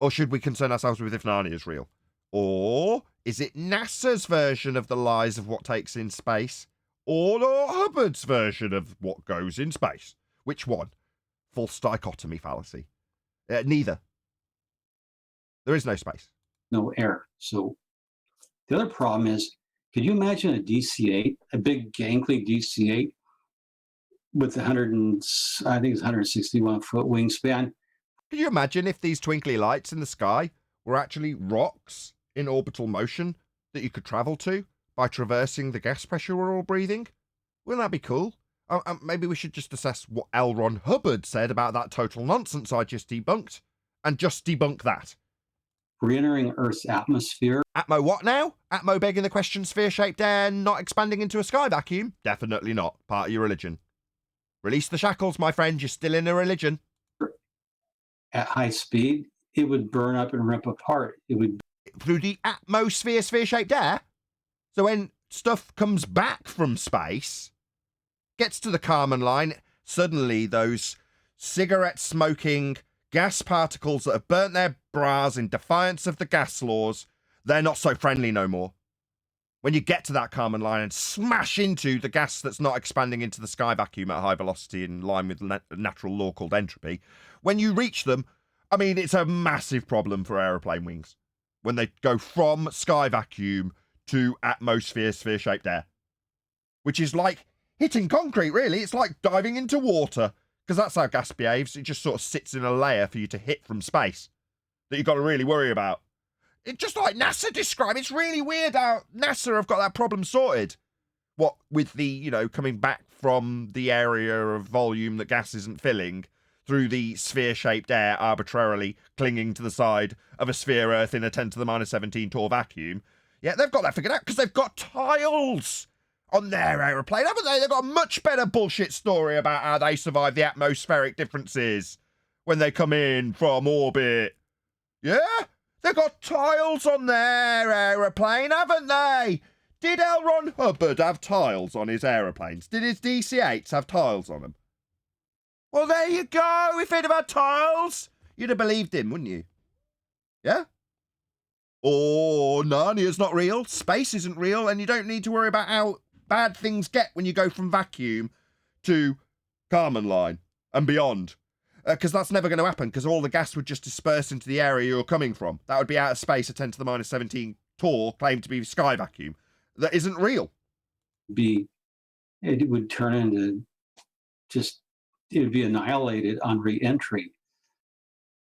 Or should we concern ourselves with if Narnia is real? Or is it NASA's version of the lies of what takes in space? Or Hubbard's version of what goes in space? Which one? False dichotomy fallacy. Neither. There is no space. No air. So the other problem is, could you imagine a DC-8, a big gangly DC-8 with 161-foot wingspan? Can you imagine if these twinkly lights in the sky were actually rocks in orbital motion that you could travel to by traversing the gas pressure we're all breathing? Wouldn't that be cool? Maybe we should just assess what L. Ron Hubbard said about that total nonsense I just debunked, and just debunk that. Re-entering Earth's atmosphere. Atmo what now? Atmo begging the question, sphere-shaped air not expanding into a sky vacuum? Definitely not. Part of your religion. Release the shackles, my friend. You're still in a religion. At high speed, it would burn up and rip apart. It would. through the atmosphere, sphere-shaped air. So when stuff comes back from space, gets to the Kármán line, suddenly those cigarette-smoking gas particles that have burnt their bras in defiance of the gas laws, they're not so friendly no more. When you get to that Kármán line and smash into the gas that's not expanding into the sky vacuum at high velocity in line with natural law called entropy, when you reach them, I mean, it's a massive problem for aeroplane wings when they go from sky vacuum to atmosphere, sphere-shaped air, which is like hitting concrete, really. It's like diving into water, because that's how gas behaves. It just sort of sits in a layer for you to hit from space that you've got to really worry about. It's just like NASA described. It's really weird how NASA have got that problem sorted. What with the, coming back from the area of volume that gas isn't filling through the sphere-shaped air arbitrarily clinging to the side of a sphere Earth in a 10 to the minus 17 torr vacuum. Yeah, they've got that figured out because they've got tiles on their aeroplane, haven't they? They've got a much better bullshit story about how they survive the atmospheric differences when they come in from orbit. Yeah? They've got tiles on their aeroplane, haven't they? Did L. Ron Hubbard have tiles on his aeroplanes? Did his DC-8s have tiles on them? Well, there you go. If he'd have had tiles, you'd have believed him, wouldn't you? Yeah? Or Narnia's not real, space isn't real, and you don't need to worry about how bad things get when you go from vacuum to Kármán line and beyond. Because that's never going to happen, because all the gas would just disperse into the area you're coming from. That would be out of space at 10 to the minus 17 torr, claimed to be sky vacuum. That isn't real. It would turn into it would be annihilated on re-entry.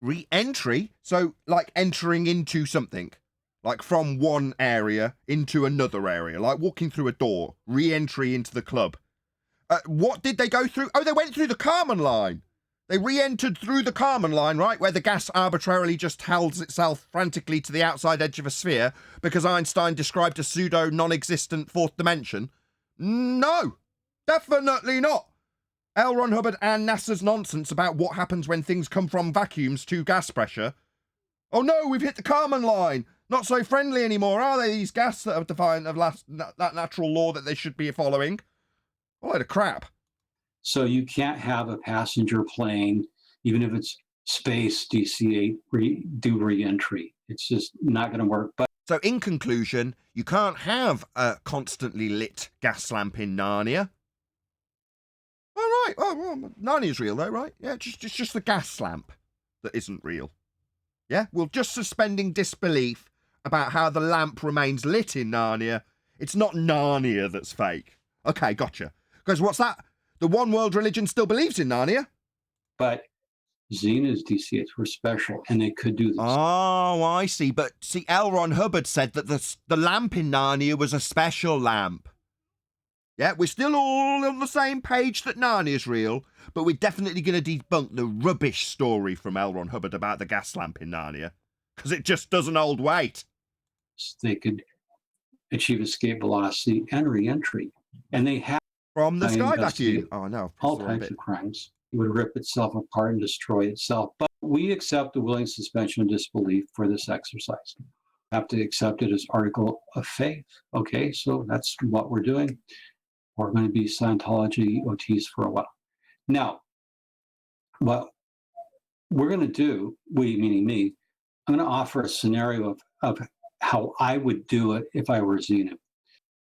Re-entry? So, like entering into something. Like from one area into another area. Like walking through a door. Re-entry into the club. What did they go through? Oh, they went through the Kármán line. They re-entered through the Kármán line, right, where the gas arbitrarily just hurls itself frantically to the outside edge of a sphere because Einstein described a pseudo non-existent fourth dimension. No, definitely not. L. Ron Hubbard and NASA's nonsense about what happens when things come from vacuums to gas pressure. Oh no, we've hit the Kármán line. Not so friendly anymore, are they, these gas that are defiant of that natural law that they should be following? A load of crap. So you can't have a passenger plane, even if it's space DC-8, do re-entry. It's just not going to work. But so in conclusion, you can't have a constantly lit gas lamp in Narnia. All right. Well, Narnia's real though, right? Yeah, it's just the gas lamp that isn't real. Yeah, well, just suspending disbelief about how the lamp remains lit in Narnia. It's not Narnia that's fake. Okay, gotcha. Because what's that? The one world religion still believes in Narnia. But Xena's DC-8s were special, and they could do this. Oh, I see. But see, L. Ron Hubbard said that the lamp in Narnia was a special lamp. Yeah, we're still all on the same page that Narnia's real, but we're definitely going to debunk the rubbish story from L. Ron Hubbard about the gas lamp in Narnia, because it just doesn't hold weight. They could achieve escape velocity and re-entry, and they have from the sky vacuum. Oh no! All types of crimes. It would rip itself apart and destroy itself. But we accept the willing suspension of disbelief for this exercise. Have to accept it as article of faith. Okay, so that's what we're doing. We're going to be Scientology OTs for a while. Now, what we're going to do, we meaning me, I'm going to offer a scenario of how I would do it if I were Xena.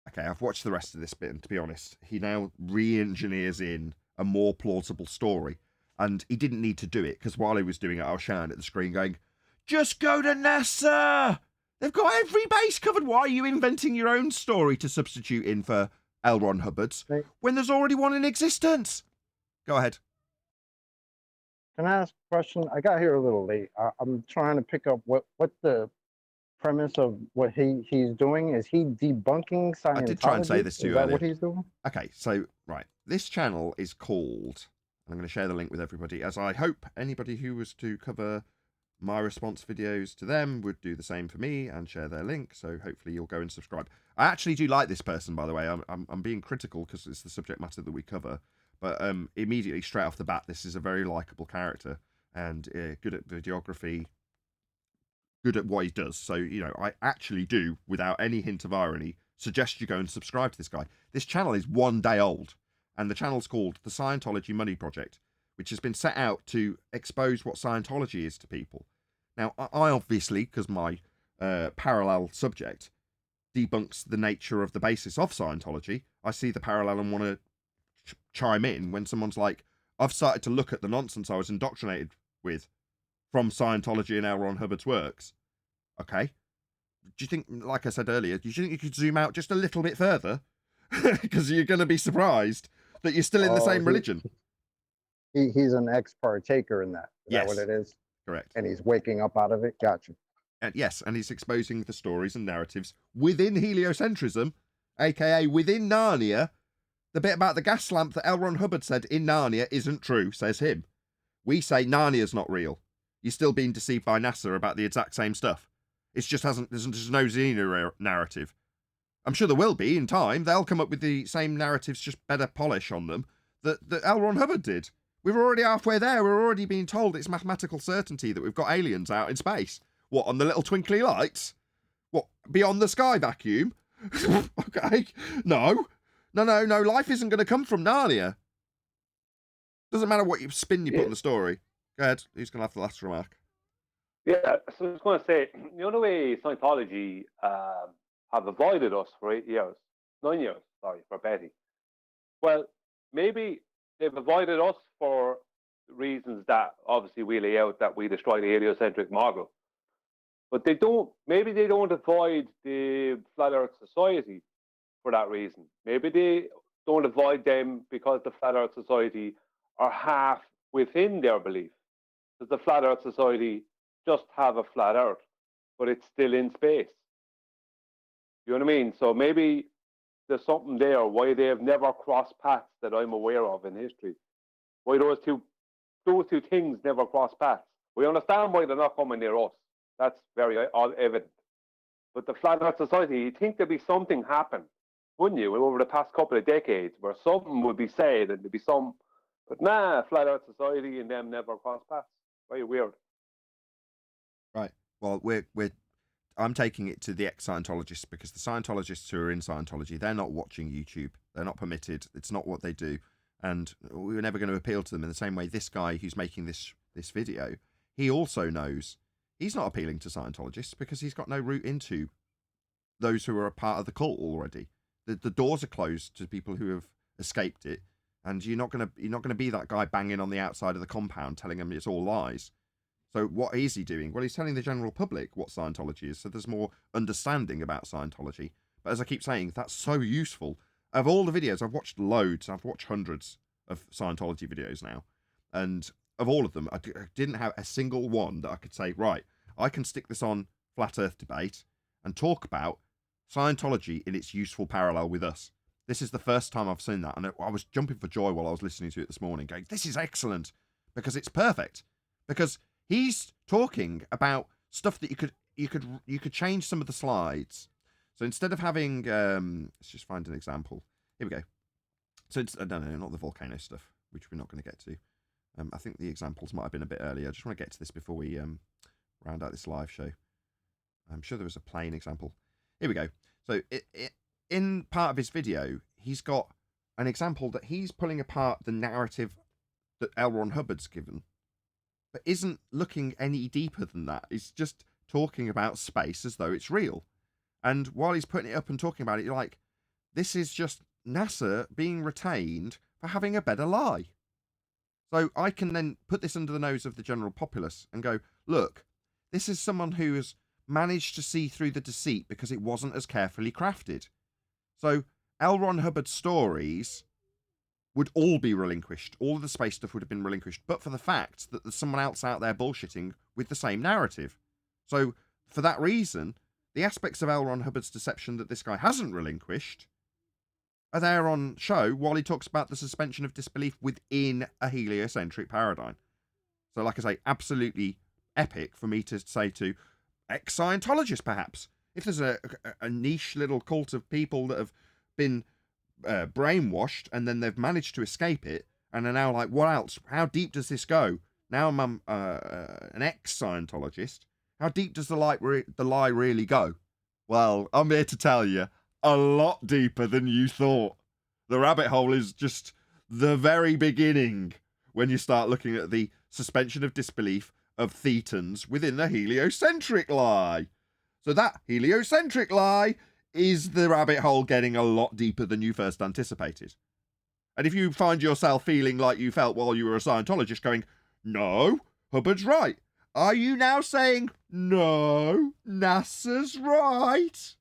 Okay, I've watched the rest of this bit, and to be honest, he now re-engineers in a more plausible story. And he didn't need to do it, because while he was doing it, I was shouting at the screen going, just go to NASA! They've got every base covered. Why are you inventing your own story to substitute in for L. Ron Hubbard's when there's already one in existence? Go ahead. Can I ask a question? I got here a little late. I'm trying to pick up what the premise of what he's doing. Is he debunking Scientology? I did try and say this to you earlier. earlier. What he's doing? Okay, so, right. This channel is called, I'm going to share the link with everybody, as I hope anybody who was to cover my response videos to them would do the same for me and share their link, so hopefully you'll go and subscribe. I actually do like this person, by the way. I'm being critical because it's the subject matter that we cover, but immediately, straight off the bat, this is a very likeable character and good at videography, good at what he does. So, I actually do, without any hint of irony, suggest you go and subscribe to this guy. This channel is 1 day old, and the channel's called the Scientology Money Project, which has been set out to expose what Scientology is to people. Now, I obviously, because my parallel subject debunks the nature of the basis of Scientology, I see the parallel and want to chime in when someone's like, I've started to look at the nonsense I was indoctrinated with from Scientology and L. Ron Hubbard's works. Okay. Do you think, like I said earlier, do you think you could zoom out just a little bit further? Because you're going to be surprised that you're still in the same religion. He's an ex-partaker in that. Is that what it is? Correct. And he's waking up out of it? Gotcha. And yes, and he's exposing the stories and narratives within heliocentrism, aka within Narnia. The bit about the gas lamp that L. Ron Hubbard said in Narnia isn't true, says him. We say Narnia's not real. You're still being deceived by NASA about the exact same stuff. It just there's no Xena narrative. I'm sure there will be in time. They'll come up with the same narratives, just better polish on them, that L. Ron Hubbard did. We're already halfway there. We're already being told it's mathematical certainty that we've got aliens out in space. What, on the little twinkly lights? What, beyond the sky vacuum? Okay. No. Life isn't going to come from Narnia. Doesn't matter what spin you put on the story. Go ahead. Who's going to have the last remark? Yeah, so I was going to say, the way Scientology have avoided us for 9 years, sorry, for Betty. Well, maybe they've avoided us for reasons that obviously we lay out, that we destroy the heliocentric model. But maybe they don't avoid the Flat Earth Society for that reason. Maybe they don't avoid them because the Flat Earth Society are half within their belief. Does the Flat Earth Society just have a flat Earth, but it's still in space? You know what I mean? So maybe there's something there why they have never crossed paths that I'm aware of in history. Why those two things never cross paths. We understand why they're not coming near us. That's very evident. But the Flat Earth Society, you'd think there'd be something happen, wouldn't you, over the past couple of decades, where something would be said and there'd be some. But nah, Flat Earth Society and them never cross paths. Very weird. Right. Well, I'm taking it to the ex-Scientologists, because the Scientologists who are in Scientology, they're not watching YouTube. They're not permitted. It's not what they do. And we were never going to appeal to them in the same way this guy who's making this video, he also knows he's not appealing to Scientologists because he's got no route into those who are a part of the cult already. The doors are closed to people who have escaped it, and you're not gonna be that guy banging on the outside of the compound telling them it's all lies. So what is he doing? Well, he's telling the general public what Scientology is, so there's more understanding about Scientology. But as I keep saying, that's so useful. Of all the videos, I've watched loads. I've watched hundreds of Scientology videos now. And of all of them, I didn't have a single one that I could say, right, I can stick this on Flat Earth Debate and talk about Scientology in its useful parallel with us. This is the first time I've seen that. And I was jumping for joy while I was listening to it this morning, going, this is excellent, because it's perfect. Because he's talking about stuff that you could change some of the slides. So instead of having, let's just find an example. Here we go. So it's, no, not the volcano stuff, which we're not going to get to. I think the examples might have been a bit earlier. I just want to get to this before we round out this live show. I'm sure there was a plain example. Here we go. So in part of his video, he's got an example that he's pulling apart the narrative that L. Ron Hubbard's given, but isn't looking any deeper than that. He's just talking about space as though it's real. And while he's putting it up and talking about it, you're like, this is just NASA being retained for having a better lie. So I can then put this under the nose of the general populace and go, look, this is someone who has managed to see through the deceit because it wasn't as carefully crafted. So L. Ron Hubbard's stories would all be relinquished. All of the space stuff would have been relinquished, but for the fact that there's someone else out there bullshitting with the same narrative. So for that reason, the aspects of L. Ron Hubbard's deception that this guy hasn't relinquished are there on show while he talks about the suspension of disbelief within a heliocentric paradigm. So like I say, absolutely epic for me to say to ex-Scientologists, perhaps. If there's a niche little cult of people that have been brainwashed and then they've managed to escape it and are now like, what else? How deep does this go? Now I'm an ex-Scientologist How deep does the lie really go? Well, I'm here to tell you, a lot deeper than you thought. The rabbit hole is just the very beginning when you start looking at the suspension of disbelief of thetans within the heliocentric lie. So that heliocentric lie is the rabbit hole getting a lot deeper than you first anticipated. And if you find yourself feeling like you felt while you were a Scientologist going, no, Hubbard's right, are you now saying, no, NASA's right?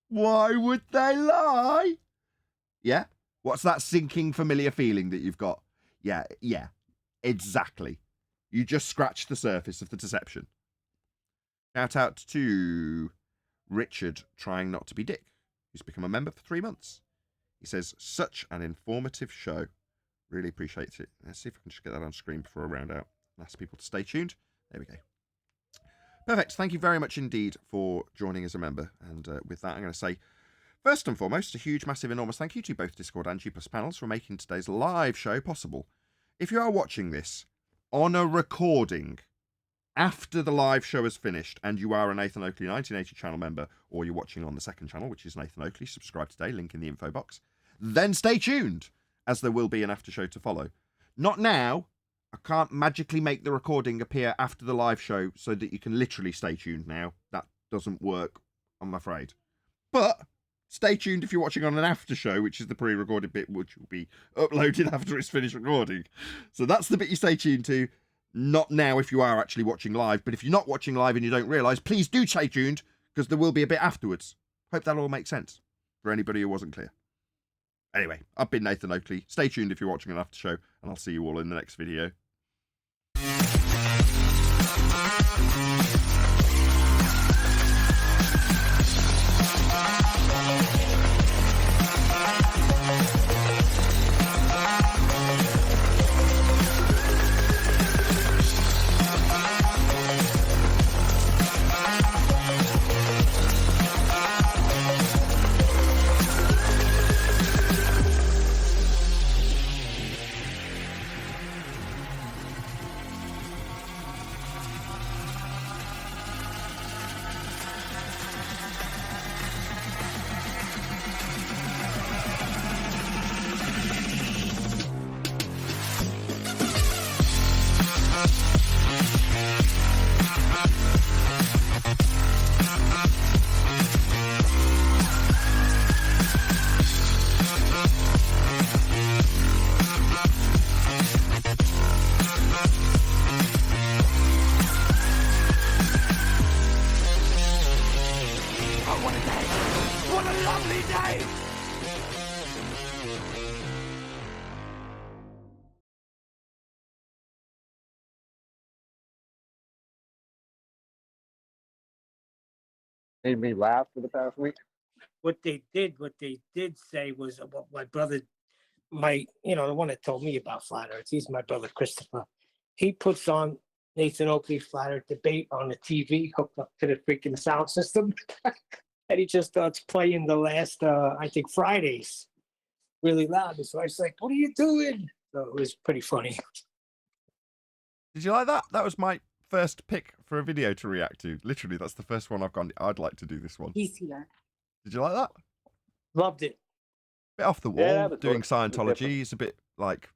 Why would they lie? Yeah? What's that sinking familiar feeling that you've got? Yeah, exactly. You just scratched the surface of the deception. Shout out to Richard, trying not to be Dick, who's become a member for 3 months. He says, such an informative show. Really appreciate it. Let's see if I can just get that on screen before I round out and ask people to stay tuned. There we go. Perfect. Thank you very much indeed for joining as a member. And with that, I'm going to say, first and foremost, a huge, massive, enormous thank you to both Discord and G+ panels for making today's live show possible. If you are watching this on a recording after the live show is finished and you are a Nathan Oakley 1980 channel member, or you're watching on the second channel, which is Nathan Oakley, subscribe today, link in the info box, then stay tuned, as there will be an after show to follow. Not now. I can't magically make the recording appear after the live show so that you can literally stay tuned now. That doesn't work, I'm afraid. But stay tuned if you're watching on an after show, which is the pre-recorded bit, which will be uploaded after it's finished recording. So that's the bit you stay tuned to. Not now if you are actually watching live, but if you're not watching live and you don't realise, please do stay tuned, because there will be a bit afterwards. Hope that all makes sense for anybody who wasn't clear. Anyway, I've been Nathan Oakley. Stay tuned if you're watching an after show, and I'll see you all in the next video. Made me laugh for the past week. What they did say was what my brother, the one that told me about flat earth, he's my brother Christopher. He puts on Nathan Oakley flat earth debate on the TV hooked up to the freaking sound system. And he just starts playing the last, I think, Fridays really loud. So I was like, what are you doing? So it was pretty funny. Did you like that? That was my first pick for a video to react to. Literally, that's the first one I've gone, I'd like to do this one. He's here. Did you like that? Loved it. Bit off the wall, Yeah, doing good. Scientology. It's a bit like,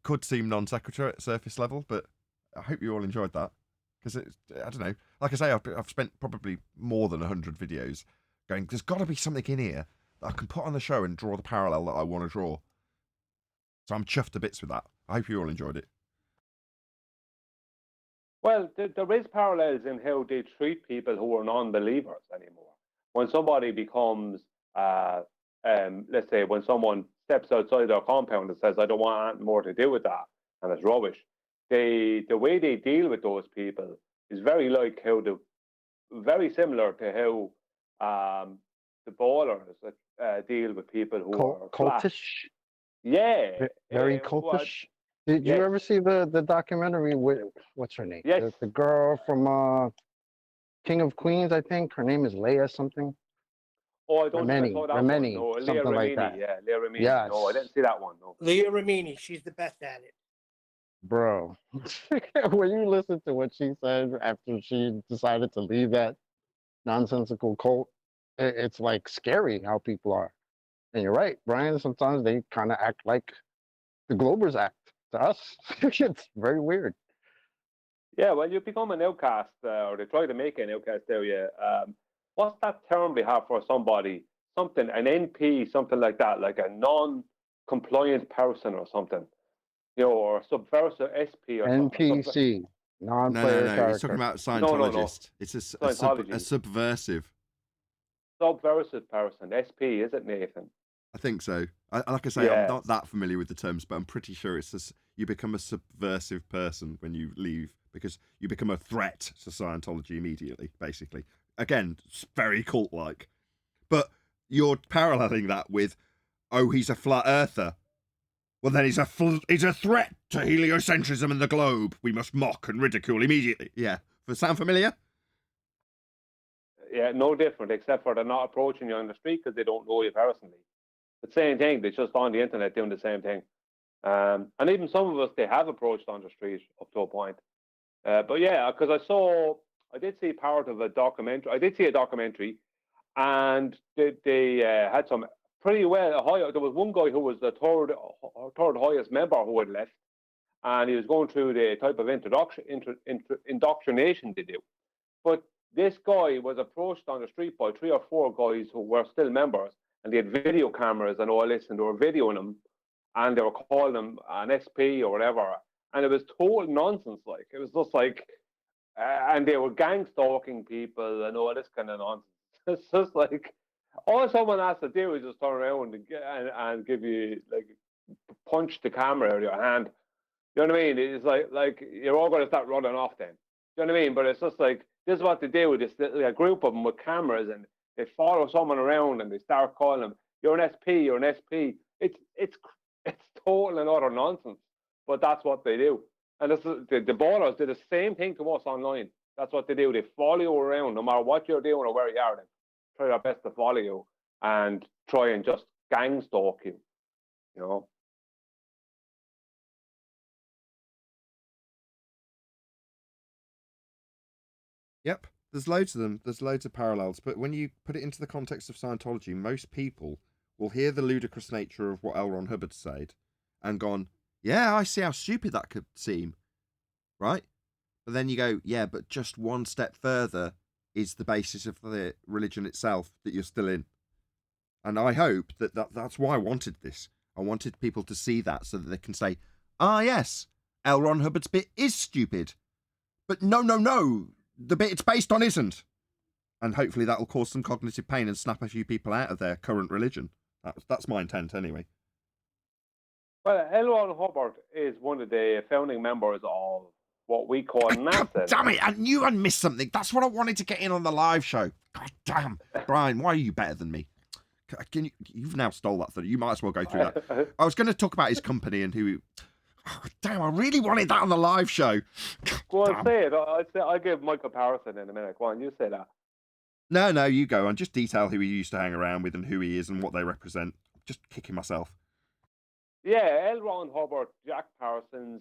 could seem non sequitur at surface level, but I hope you all enjoyed that. Because I don't know, like I say, I've spent probably more than 100 videos going, there's got to be something in here that I can put on the show and draw the parallel that I want to draw. So I'm chuffed to bits with that. I hope you all enjoyed it. Well, there is parallels in how they treat people who are non-believers anymore. When somebody becomes, let's say, when someone steps outside their compound and says, I don't want anything more to do with that, and it's rubbish, the way they deal with those people is very similar to how the ballers deal with people who are cultish. flat. Yeah, Very cultish. Did you ever see the documentary with what's her name? Yes. The girl from King of Queens, I think. Her name is Leia something. Oh, I don't think I saw that Remini, one. No, something Leah like Remini. that. Yeah, Leah Remini. Yes. No, I didn't see that one. No. Leah Remini, she's the best at it. Bro, when you listen to what she said after she decided to leave that nonsensical cult, it's like scary how people are. And you're right, Brian. Sometimes they kind of act like the Globers act to us. It's very weird. Yeah, well, you become an outcast, or they try to make an outcast out of you. What's that term they have for somebody? Something, an NP, something like that, like a non-compliant person or something, or subversive SP or something. NPC, No, non-player character. he's talking about No. Scientologist. It's a Scientology. subversive. Subversive person, SP, is it, Nathan? I think so. Like I say, Yeah. I'm not that familiar with the terms, but I'm pretty sure you become a subversive person when you leave because you become a threat to Scientology immediately, basically. Again, it's very cult-like. But you're paralleling that with, oh, he's a flat earther. Well, then he's a threat to heliocentrism and the globe. We must mock and ridicule immediately. Yeah. Does that sound familiar? Yeah, no different, except for they're not approaching you on the street because they don't know you personally. The same thing, they're just on the internet doing the same thing. And even some of us, they have approached on the street up to a point. But yeah, because I did see part of a documentary. I did see a documentary, and they had some pretty well high. There was one guy who was the third highest member who had left, and he was going through the type of indoctrination they do. But this guy was approached on the street by 3 or 4 guys who were still members, and they had video cameras and all this, and they were videoing him, and they were calling him an SP or whatever, and it was total nonsense. Like, it was just like, and they were gang stalking people and all this kind of nonsense. It's just like, all someone has to do is just turn around and give you, like, punch the camera out of your hand. You know what I mean? It's like you're all going to start running off then. You know what I mean? But it's just like, this is what they do with this, a group of them with cameras, and they follow someone around and they start calling them, you're an SP, you're an SP. It's total and utter nonsense, but that's what they do. And the ballers did the same thing to us online. That's what they do. They follow you around no matter what you're doing or where you are. They try their best to follow you and try and just gang stalk you, you know. Yep, there's loads of them. There's loads of parallels. But when you put it into the context of Scientology, most people will hear the ludicrous nature of what L. Ron Hubbard said and gone, yeah, I see how stupid that could seem, right? But then you go, yeah, but just one step further is the basis of the religion itself that you're still in. And I hope that's why I wanted this. I wanted people to see that so that they can say, yes, L. Ron Hubbard's bit is stupid. But no, the bit it's based on isn't. And hopefully that will cause some cognitive pain and snap a few people out of their current religion. That's my intent anyway. Well, L. Ron Hubbard is one of the founding members of what we call NASA. God damn it, I knew I'd missed something. That's what I wanted to get in on the live show. God damn. Brian, why are you better than me? You've now stole that. You might as well go through that. I was going to talk about his company and who... Oh, damn, I really wanted that on the live show. Go on, say it. I'll give my comparison in a minute. Go on, you say that. No, you go on. Just detail who he used to hang around with and who he is and what they represent. Just kicking myself. Yeah, L. Ron Hubbard, Jack Parsons,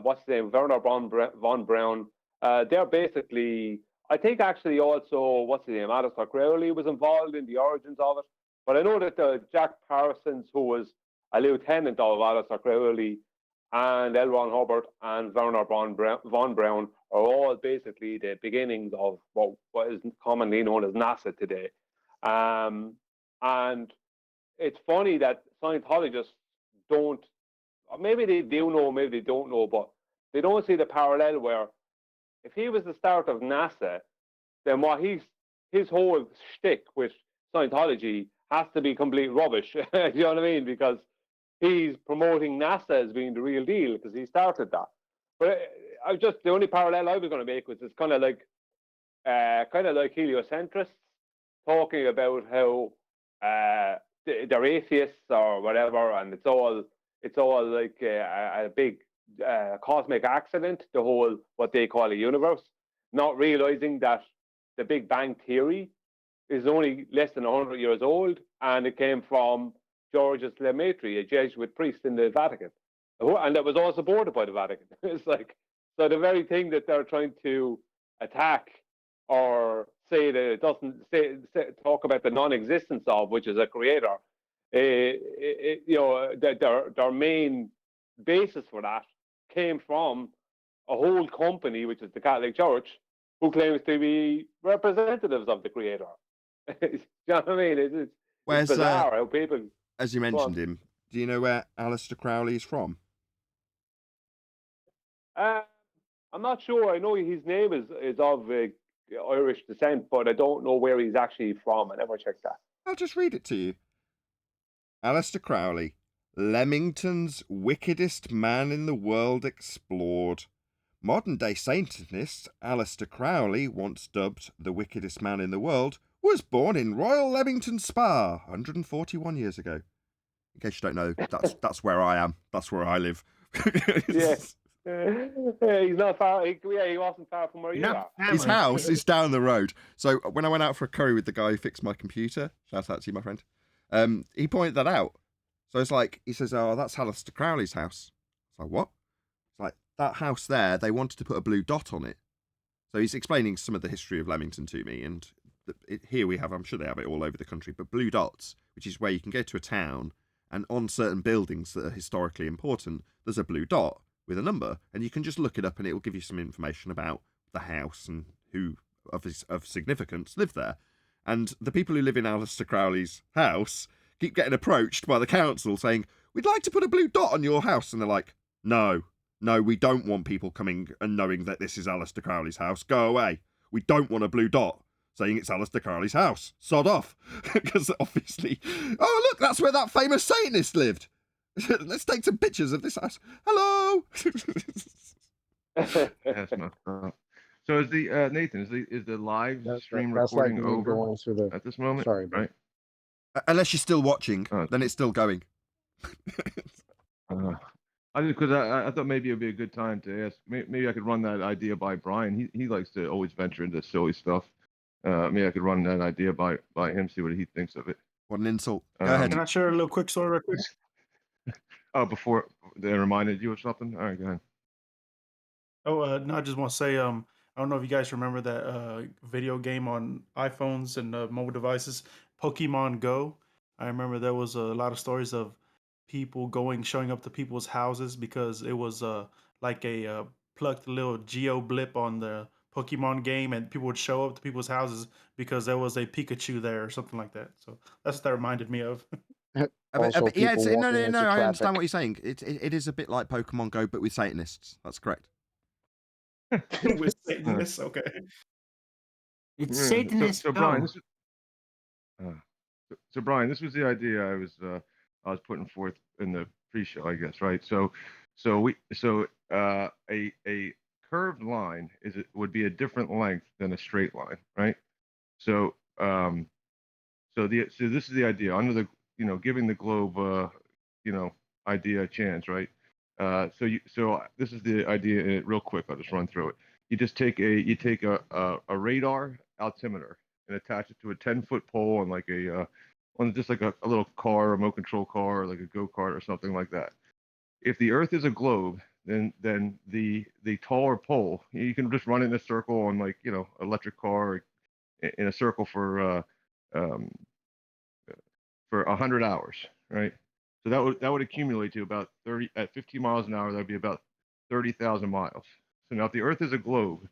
what's his name, Werner von Braun. They're basically, I think actually also, what's his name, Alistair Crowley was involved in the origins of it. But I know that Jack Parsons, who was a lieutenant of Alistair Crowley, and L. Ron Hubbard and Werner von Braun are all basically the beginnings of what is commonly known as NASA today. And it's funny that Scientologists don't, maybe they do know, maybe they don't know, but they don't see the parallel where if he was the start of NASA, then what his whole shtick with Scientology has to be complete rubbish. You know what I mean? Because he's promoting NASA as being the real deal because he started that. But the only parallel I was going to make was it's kind of like heliocentrists talking about how they're atheists or whatever, and it's all like a big cosmic accident, the whole what they call a universe, not realizing that the Big Bang Theory is only less than 100 years old, and it came from Georges Lemaitre, a Jesuit priest in the Vatican. and that was all supported by the Vatican. It's like, so the very thing that they're trying to attack or say that it doesn't talk about the non-existence of, which is a creator, their main basis for that came from a whole company, which is the Catholic Church, who claims to be representatives of the creator. You know what I mean? It's bizarre how people. As you mentioned him, do you know where Aleister Crowley is from? I'm not sure. I know his name is of Irish descent, but I don't know where he's actually from. I never checked that. I'll just read it to you. Aleister Crowley, Leamington's wickedest man in the world explored. Modern-day Satanist Aleister Crowley, once dubbed the wickedest man in the world, was born in Royal Leamington Spa 141 years ago. In case you don't know, that's where I am. That's where I live. Yes. He's not far. He wasn't far from where you are. His house is down the road. So when I went out for a curry with the guy who fixed my computer, shout out to you, my friend, he pointed that out. So it's like, he says, "Oh, that's Aleister Crowley's house." It's like, what? It's like, that house there, they wanted to put a blue dot on it. So he's explaining some of the history of Leamington to me, and here we have, I'm sure they have it all over the country, but blue dots, which is where you can go to a town, and on certain buildings that are historically important, there's a blue dot with a number, and you can just look it up and it will give you some information about the house and who of significance live there. And the people who live in Aleister Crowley's house keep getting approached by the council saying, "We'd like to put a blue dot on your house." And they're like, no, we don't want people coming and knowing that this is Aleister Crowley's house. Go away. We don't want a blue dot saying it's Aleister Crowley's house. Sod off. Because obviously, oh, look, that's where that famous Satanist lived. Let's take some pictures of this house. Hello. That's not. So is the Nathan? Is the live stream recording like over going through the, at this moment? Sorry, right? Unless you're still watching, then it's still going. Because I thought maybe it'd be a good time to ask. Maybe I could run that idea by Brian. He likes to always venture into silly stuff. Maybe I could run that idea by him, see what he thinks of it. What an insult. Go ahead. Can I share a little quick story real quick? Oh, before they reminded you of something? All right, go ahead. Oh, no, I just want to say, I don't know if you guys remember that video game on iPhones and mobile devices, Pokemon Go. I remember there was a lot of stories of people showing up to people's houses because it was like a plucked little geo blip on the Pokemon game, and people would show up to people's houses because there was a Pikachu there or something like that. So that's what that reminded me of. Yeah, no, I understand what you're saying. It is a bit like Pokemon Go, but with Satanists. That's correct. With Satanists, okay. It's Satanist. So Brian, Brian, this was the idea I was putting forth in the pre-show, I guess, right? So a curved line would be a different length than a straight line, right? So this is the idea under the giving the globe idea a chance, right? So this is the idea real quick. I'll just run through it. You just take a radar altimeter and attach it to a 10-foot pole on just like a little car, remote control car, or like a go-kart or something like that. If the Earth is a globe, then the taller pole, you can just run in a circle on electric car in a circle for 100 hours, right? So that would accumulate to about 30 at 50 miles an hour. That'd be about 30,000 miles. So now, if the Earth is a globe,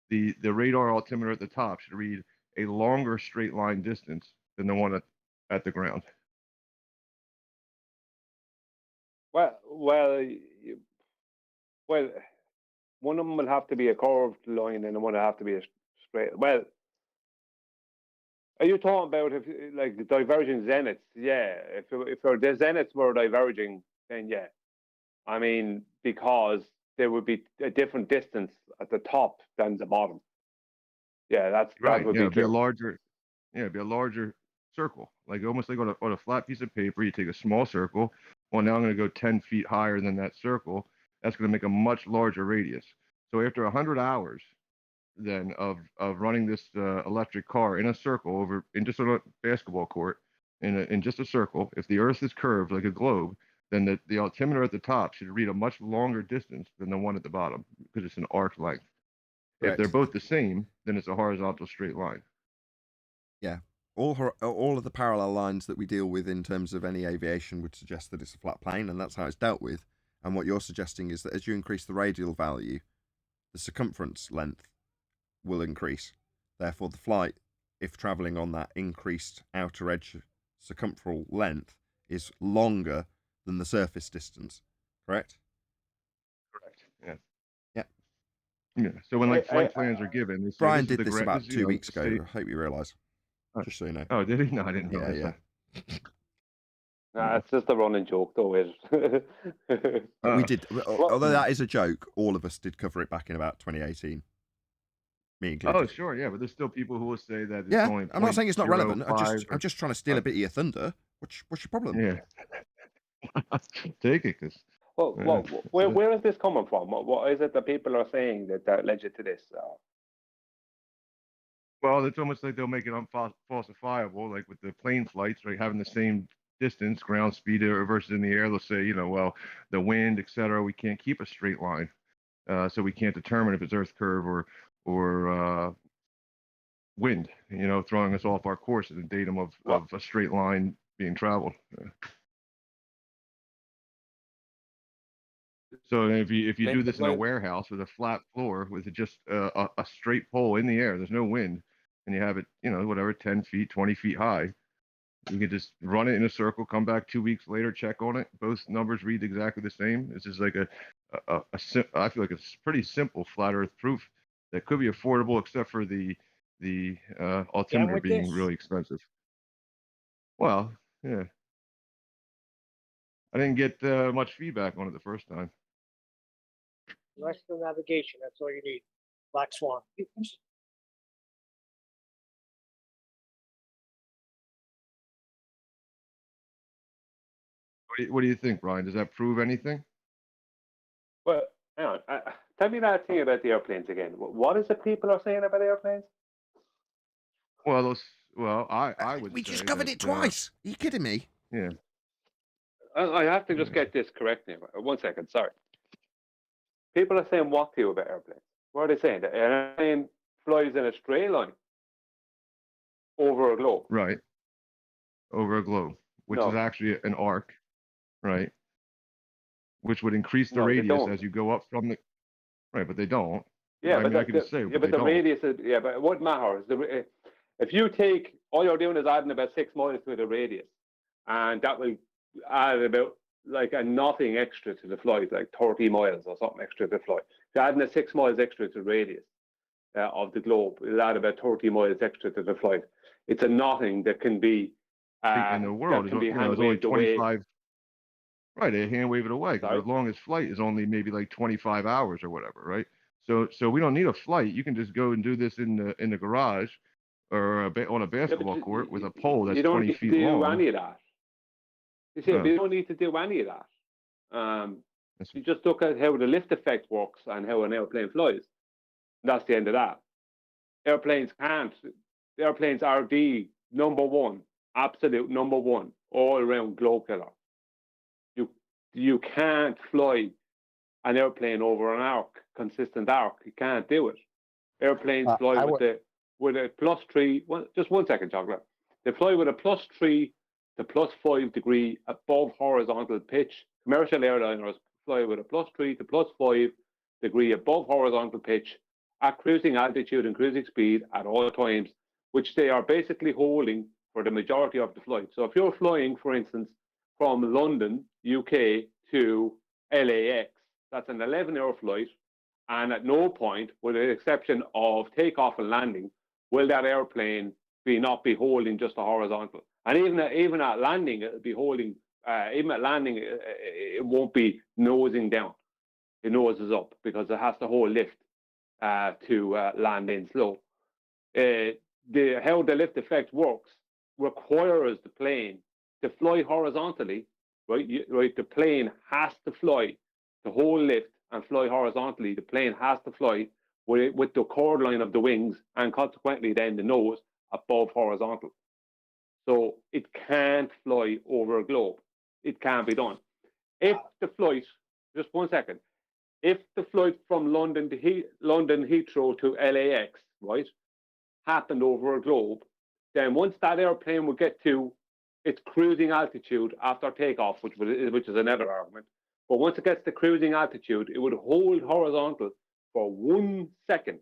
the radar altimeter at the top should read a longer straight line distance than the one at the ground. Well, one of them will have to be a curved line, and one will have to be a straight. Well, are you talking about like the diverging zeniths? Yeah, if the zeniths were diverging, then yeah. I mean, because there would be a different distance at the top than the bottom. Yeah, that would be a larger. Yeah, it'd be a larger circle, like almost like on a flat piece of paper. You take a small circle. Well, now I'm going to go 10 feet higher than that circle. That's going to make a much larger radius. So after 100 hours, then of running this electric car in a circle over in just a basketball court in just a circle, if the Earth is curved like a globe, then the altimeter at the top should read a much longer distance than the one at the bottom because it's an arc length. If they're both the same, then it's a horizontal straight line. Yeah. All of the parallel lines that we deal with in terms of any aviation would suggest that it's a flat plane, and that's how it's dealt with. And what you're suggesting is that as you increase the radial value, the circumference length will increase. Therefore, the flight, if travelling on that increased outer edge circumferential length, is longer than the surface distance. Correct? Correct. Yeah. Yeah. Yeah. So when like flight plans are given, they say Brian this is did the this about 2 weeks ago. state. I hope you realise. Just so you know. Oh, did he? No, I didn't know. Yeah. Nah, it's just a running joke, though. We did, although that is a joke. All of us did cover it back in about 2018. Me included. Oh, sure, yeah, but there's still people who will say that. It's Yeah, only I'm not saying it's not relevant. I'm just trying to steal a or- bit of your thunder. What's your problem? Yeah. Take it, because Well, where is this coming from? What is it that people are saying that led you to this? well, it's almost like they'll make it falsifiable, like with the plane flights, right? Having the same distance, ground speed versus in the air. They'll say, well, the wind, etc. We can't keep a straight line, so we can't determine if it's Earth curve or wind. Throwing us off our course and the datum of a straight line being traveled. So if you do this in a warehouse with a flat floor with just a straight pole in the air, there's no wind, and you have it, whatever, 10 feet, 20 feet high, you can just run it in a circle, come back 2 weeks later, check on it. Both numbers read exactly the same. It's just like I feel like it's pretty simple flat Earth proof that could be affordable, except for the altimeter being really expensive. Well, yeah. I didn't get much feedback on it the first time. Western navigation, that's all you need. Black Swan. What do you think, Brian? Does that prove anything? Well, hang on. Tell me that thing about the airplanes again. What is it people are saying about airplanes? Well, I would. We just covered it twice. Are you kidding me? Yeah. I have to just get this correct now. 1 second, sorry. People are saying what to you about airplanes? What are they saying? That an airplane flies in a straight line over a globe. Right. Over a globe, which is actually an arc, right? Which would increase the radius as you go up from the. Right, but they don't. Yeah, I could say, but the radius is, but what matters? If you take, all you're doing is adding about 6 miles to the radius, and that will add about like a nothing extra to the flight, like 30 miles or something extra to the flight. If you're adding a 6 miles extra to the radius of the globe, it'll add about 30 miles extra to the flight. It's a nothing that can be in the world is only 25. Right, they hand wave it away because the longest flight is only maybe like 25 hours or whatever, right? So we don't need a flight. You can just go and do this in the garage or on a basketball court with a pole that's 20 feet long. You don't need to do any of that. You see, you don't need to do any of that. You just look at how the lift effect works and how an airplane flies. That's the end of that. Airplanes are the number one, absolute number one, all around globe killer. You can't fly an airplane over an arc, consistent arc. You can't do it. Airplanes fly with a +3. Just 1 second, Chocolate. They fly with a +3 to +5 degree above horizontal pitch. Commercial airliners fly with a +3 to +5 degree above horizontal pitch at cruising altitude and cruising speed at all times, which they are basically holding for the majority of the flight. So if you're flying, for instance, from London, UK to LAX, that's an 11-hour flight, and at no point, with the exception of takeoff and landing, will that airplane not be holding just a horizontal. And even at landing, it'll be holding. Even at landing, it won't be nosing down. It noses up because it has to hold lift to land in slow. How the lift effect works requires the plane to fly horizontally, right? The plane has to fly to hold lift and fly horizontally. The plane has to fly with the chord line of the wings and consequently then the nose above horizontal. So it can't fly over a globe. It can't be done. if the flight, just 1 second, if the flight from London Heathrow to LAX, right, happened over a globe, then once that airplane would get to its cruising altitude after takeoff, which is another argument, but once it gets to cruising altitude, it would hold horizontal for 1 second.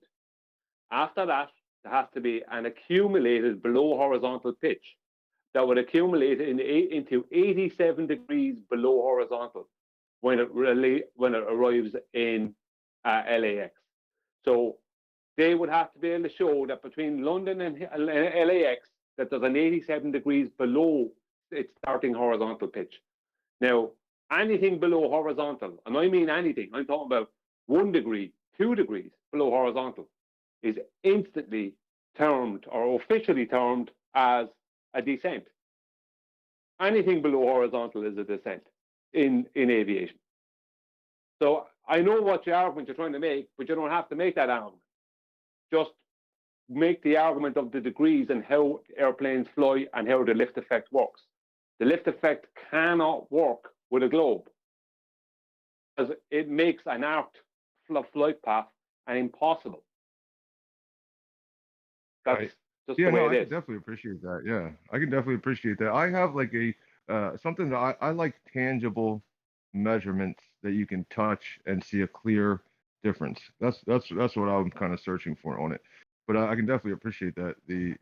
After that, there has to be an accumulated below horizontal pitch that would accumulate into 87 degrees below horizontal when it arrives in LAX. So they would have to be able to show that between London and LAX that there's an 87 degrees below its starting horizontal pitch. Now, anything below horizontal, and I mean anything, I'm talking about 1 degree, 2 degrees below horizontal, is instantly termed or officially termed as a descent. Anything below horizontal is a descent in aviation. So I know what the argument you're trying to make, but you don't have to make that argument. Just make the argument of the degrees and how airplanes fly and how the lift effect works. The lift effect cannot work with a globe, because it makes an arced flight path impossible. That's just the way it is. I can definitely appreciate that. Yeah, I can definitely appreciate that. I have like a something that I like tangible measurements that you can touch and see a clear difference. That's what I'm kind of searching for on it. But I can definitely appreciate that the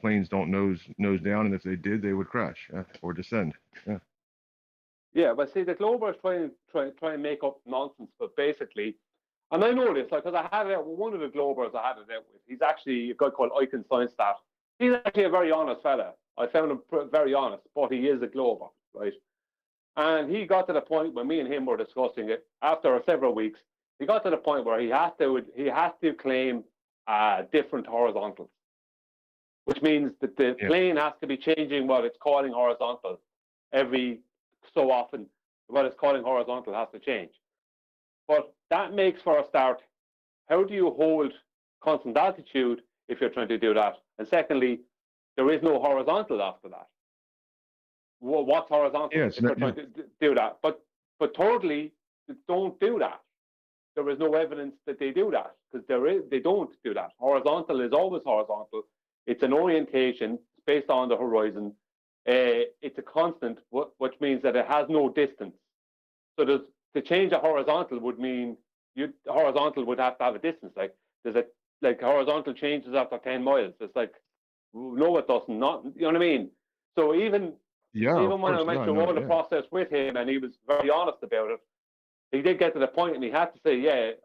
planes don't nose down, and if they did, they would crash or descend. Yeah. Yeah, but see, the Globers try and make up nonsense, but basically, and I know this, like, because I had it out with one of the Globers I had it out with. He's actually a guy called Icon Scientism. He's actually a very honest fella. I found him very honest, but he is a Glober, right? And he got to the point when me and him were discussing it after several weeks. He got to the point where he has to claim different horizontals, which means that the plane has to be changing what it's calling horizontal every so often. What it's calling horizontal has to change. But that makes, for a start, how do you hold constant altitude if you're trying to do that? And secondly, there is no horizontal after that. Well, what's horizontal if you're trying to do that? But thirdly, don't do that. There is no evidence that they do that, because they don't do that. Horizontal is always horizontal. It's an orientation based on the horizon. It's a constant, which means that it has no distance. So to change a horizontal would mean horizontal would have to have a distance. Like horizontal changes after 10 miles. It's like, no, it doesn't. Not, you know what I mean? So even when I went through all the process with him, and he was very honest about it, he did get to the point, and he had to say, it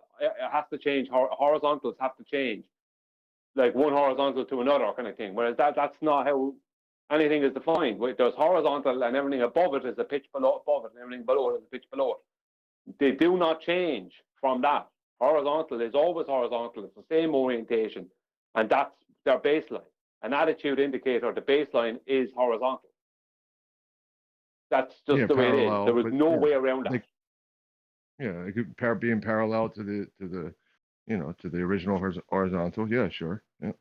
has to change. Horizontals have to change, like one horizontal to another kind of thing. Whereas that's not how anything is defined. There's horizontal, and everything above it is a pitch above it, and everything below it is a pitch below it. They do not change from that. Horizontal is always horizontal. It's the same orientation, and that's their baseline. An attitude indicator, the baseline is horizontal. That's just the way it is. There is no way around that. It could be in parallel to the original horizontal. Yeah, sure. Yeah.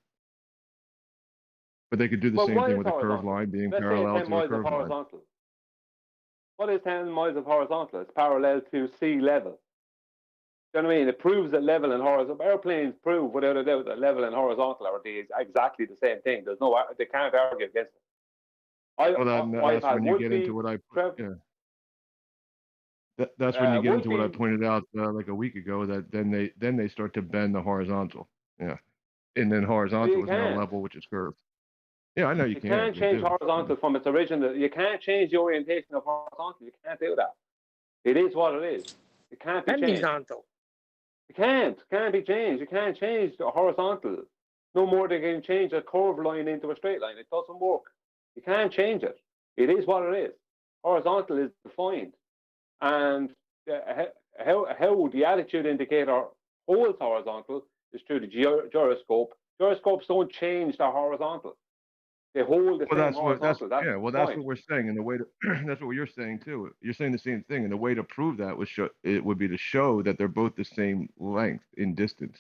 But they could do the same thing with a curved line being parallel to a curved line. What is 10 miles of horizontal? It's parallel to sea level. You know what I mean? It proves that level and horizontal. Airplanes prove without a doubt that level and horizontal are exactly the same thing. They can't argue against it. That's when you get into what I That's when you get into what I pointed out like a week ago, that then they start to bend the horizontal. Yeah. And then horizontal is now level, which is curved. Yeah, I know you can't. You can't change horizontal from its original. You can't change the orientation of horizontal. You can't do that. It is what it is. It can't be changed. Horizontal. It can't be changed. You can't change the horizontal. No more than you can change a curved line into a straight line. It doesn't work. You can't change it. It is what it is. Horizontal is defined. And how the attitude indicator holds horizontal is through the gyroscope. Gyroscopes don't change their horizontal. They hold the same horizontal. That's what we're saying. And the way to that's what you're saying too. You're saying the same thing. And the way to prove that would be to show that they're both the same length in distance,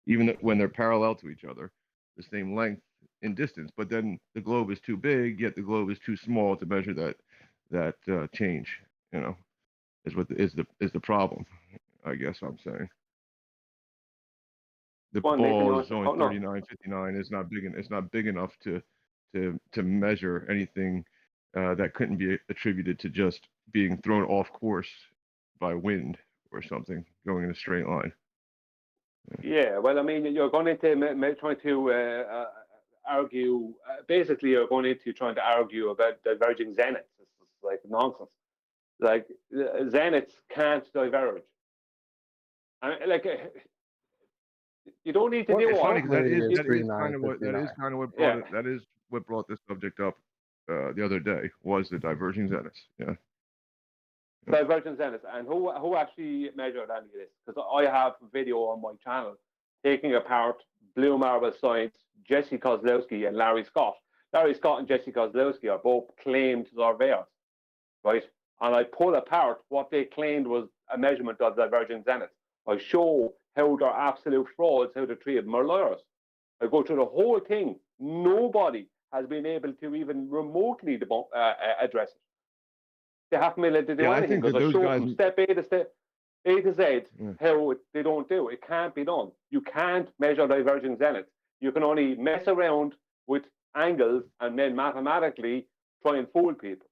even when they're parallel to each other, the same length in distance. But then the globe is too big, yet the globe is too small to measure that change is the problem. I guess I'm saying the Well, Nathan, ball is oh, only no. 39.59. It's not big enough to measure anything that couldn't be attributed to just being thrown off course by wind or something going in a straight line. Yeah, well, I mean, you're going into trying to argue. Basically, you're going into trying to argue about diverging zeniths. It's like nonsense. Like zeniths can't diverge. I mean, like you don't need to do It's all funny that. because that is kind of what brought Yeah. it. That is what brought this subject up the other day, was the diverging zeniths. Yeah. Divergent zeniths, and who actually measured any of this? Because I have a video on my channel taking apart Blue Marble Science, Jesse Kozlowski, and Larry Scott. Larry Scott and Jesse Kozlowski are both claimed surveyors, right? And I pull apart what they claimed was a measurement of divergent zeniths. I show how they're absolute frauds, how the three of them are liars. I go through the whole thing. Nobody has been able to even remotely address it. They haven't been able to do Yeah, I anything think that because I those show guys. from step A to Z how they don't do it. It can't be done. You can't measure diverging zeniths. You can only mess around with angles and then mathematically try and fool people.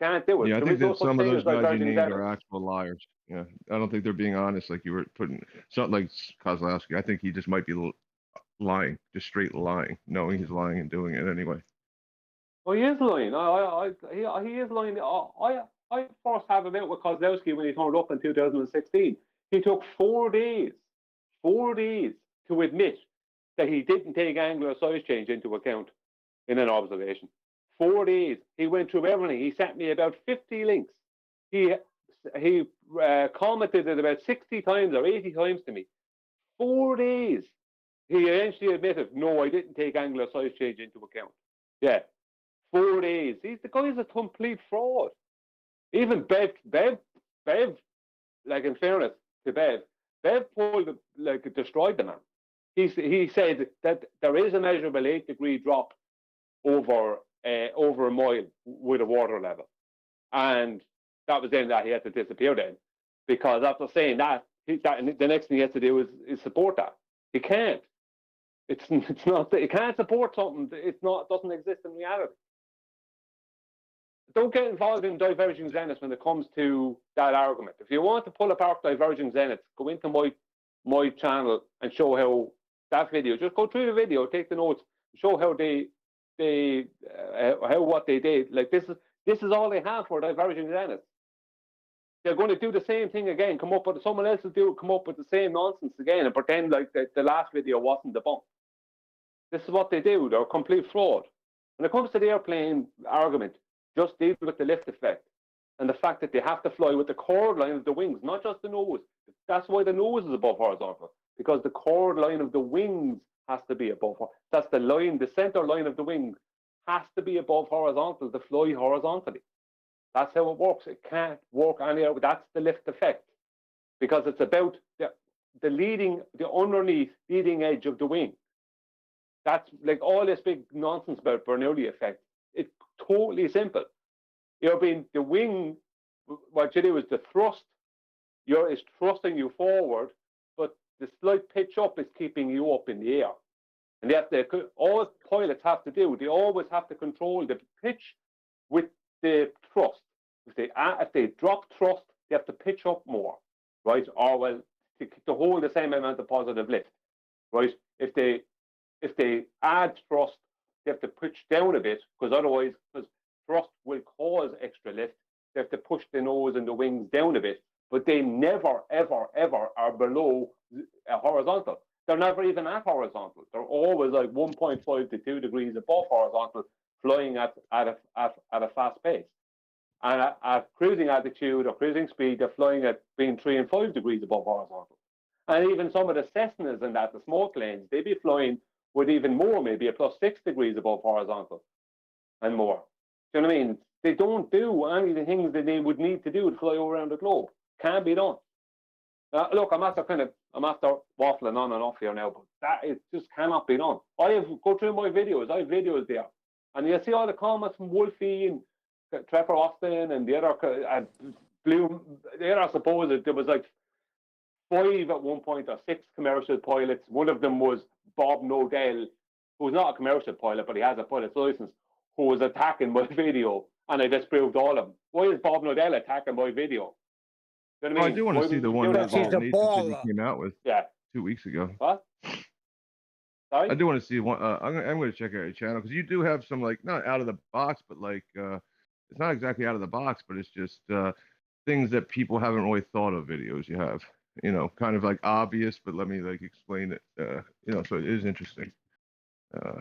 Can't do it. Yeah, I There think is no that such some of thing those as guys you diverging named zeniths. are actual liars. Yeah, I don't think they're being honest like you were putting. Something like Kozlowski. I think he just might be lying, just straight lying, knowing he's lying and doing it anyway. Well, he is lying. He is lying. I first have him out with Kozlowski when he turned up in 2016. He took 4 days to admit that he didn't take angular size change into account in an observation. 4 days. He went through everything. He sent me about 50 links. He commented it about 60 times or 80 times to me. 4 days. He eventually admitted, no, I didn't take angular size change into account. Yeah. 4 days. The guy's a complete fraud. Even Bev, like in fairness to Bev pulled, like, destroyed the man. He said that there is a measurable 8-degree drop over a mile with a water level, and that was then that he had to disappear then, because after saying that, the next thing he has to do is support that. He can't. It's not. He can't support something. It doesn't exist in reality. Don't get involved in diverging zeniths when it comes to that argument. If you want to pull apart diverging zeniths, go into my channel and show how that video. Just go through the video, take the notes, show how what they did. Like this is all they have for diverging zeniths. They're going to do the same thing again. Someone else will come up with the same nonsense again and pretend like the last video wasn't the bump. This is what they do. They're a complete fraud. When it comes to the airplane argument, just deal with the lift effect and the fact that they have to fly with the chord line of the wings, not just the nose. That's why the nose is above horizontal, because the chord line of the wings has to be above. That's the line, the center line of the wing has to be above horizontal to fly horizontally. That's how it works. It can't work any other. That's the lift effect, because it's about the underneath leading edge of the wing. That's like all this big nonsense about Bernoulli effect. It's totally simple. The wing, what you do is the thrust, is thrusting you forward, but the slight pitch up is keeping you up in the air. And all pilots have to do, they always have to control the pitch with the thrust. If they drop thrust, they have to pitch up more, right? Or well, to hold the same amount of positive lift, right? If they add thrust, they have to pitch down a bit, because thrust will cause extra lift. They have to push the nose and the wings down a bit, but they never, ever, ever are below horizontal. They're never even at horizontal. They're always like 1.5 to 2 degrees above horizontal, flying at a fast pace. And at cruising altitude or cruising speed, they're flying at between 3 and 5 degrees above horizontal. And even some of the Cessnas and the small planes, they'd be flying with even more, maybe a +6 degrees above horizontal and more. Do you know what I mean? They don't do any of the things that they would need to do to fly around the globe. Can't be done. Look, I'm after waffling on and off here now, but it just cannot be done. Go through my videos. I have videos there, and you see all the comments from Wolfie and Trevor Austin and the other suppose that there was like 5 at one point or 6 commercial pilots. One of them was Bob Nodell, who's not a commercial pilot, but he has a pilot's license, who was attacking my video, and I disproved all of them. Why is Bob Nodell attacking my video? You know what I mean? I do want to see the one that Nathan City came out with 2 weeks ago. What? Sorry? I do want to see one. I'm going to check out your channel because you do have some like not out of the box, but like it's not exactly out of the box, but it's just things that people haven't really thought of. Videos you have, kind of like obvious, but let me like explain it. So it is interesting.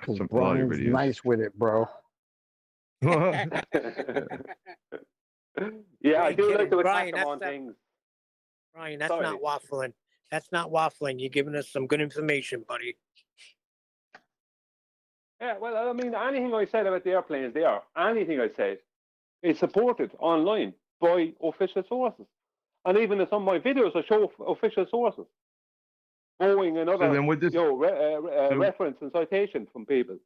Some Brian's nice with it, bro. Yeah, I do like to attack Brian, them on things. Brian, that's not waffling. That's not waffling. You're giving us some good information, buddy. Yeah, well, I mean, anything I said about the airplanes there, anything I said is supported online by official sources. And even in some of my videos, I show official sources. Boeing and other reference and citation from people.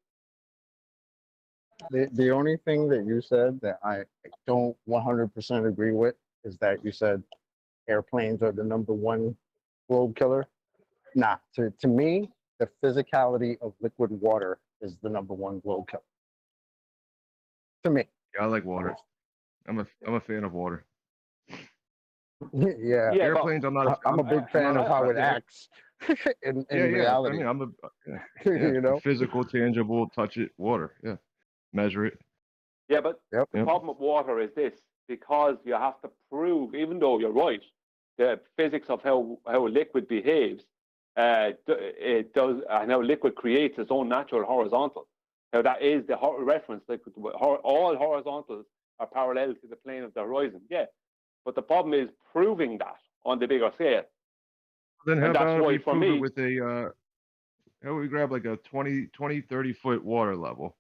The only thing that you said that I don't 100% agree with is that you said airplanes are the #1 globe killer. Nah, to me, the physicality of liquid water is the #1 globe killer. To me. Yeah, I like water. I'm a fan of water. Yeah. Airplanes. I'm a big fan of how it acts in reality. I mean, I'm physical, tangible, touch it, water. Yeah, measure it. Yeah, but the problem with water is this: because you have to prove, even though you're right, the physics of how liquid behaves, it does, and how liquid creates its own natural horizontal. Now that is the reference. All horizontals are parallel to the plane of the horizon. Yeah, but the problem is proving that on the bigger scale. Then how about we prove it with how about we grab like a 20, 30 foot water level,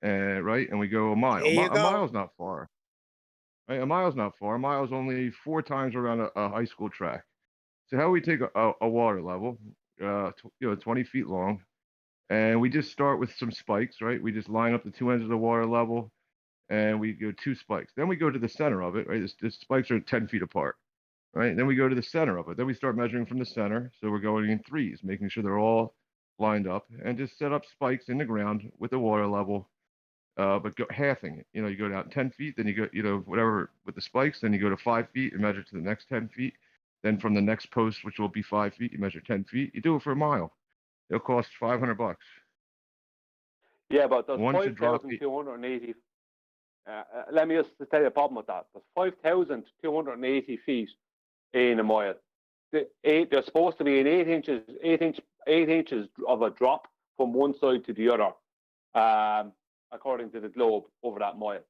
right? And we go a mile. A mile's not far. Right? A mile's not far. A mile's only 4 times around a high school track. So how we take a water level, 20 feet long, and we just start with some spikes, right? We just line up the 2 ends of the water level, and we go 2 spikes. Then we go to the center of it, right? The spikes are 10 feet apart, right? Then we go to the center of it. Then we start measuring from the center. So we're going in 3s, making sure they're all lined up, and just set up spikes in the ground with the water level, but halving it. You go down 10 feet, then you go, whatever with the spikes, then you go to 5 feet and measure to the next 10 feet. Then from the next post, which will be 5 feet, you measure 10 feet. You do it for a mile. It'll cost $500. Yeah, but there's 5,280. Let me just tell you the problem with that. There's 5,280 feet in a mile. There's supposed to be an 8 inches of a drop from one side to the other, according to the globe, over that mile.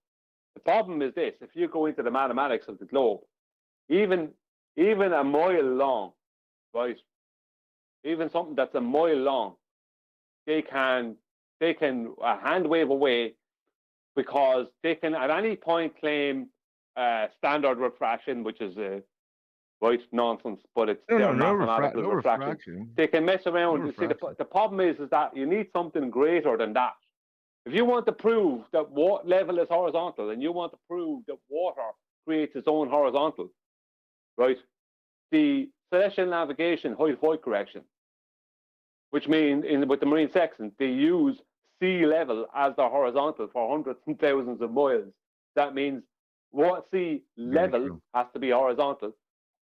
The problem is this: if you go into the mathematics of the globe, even a mile long, right? Even something that's a mile long, they can hand wave away, because they can at any point claim standard refraction, which is nonsense, but it's their mathematical refraction. They can mess around. See, the problem is that you need something greater than that. If you want to prove that what level is horizontal, and you want to prove that water creates its own horizontal, right? The celestial navigation height correction, which means with the marine section, they use sea level as their horizontal for hundreds and thousands of miles. That means what sea level has to be horizontal,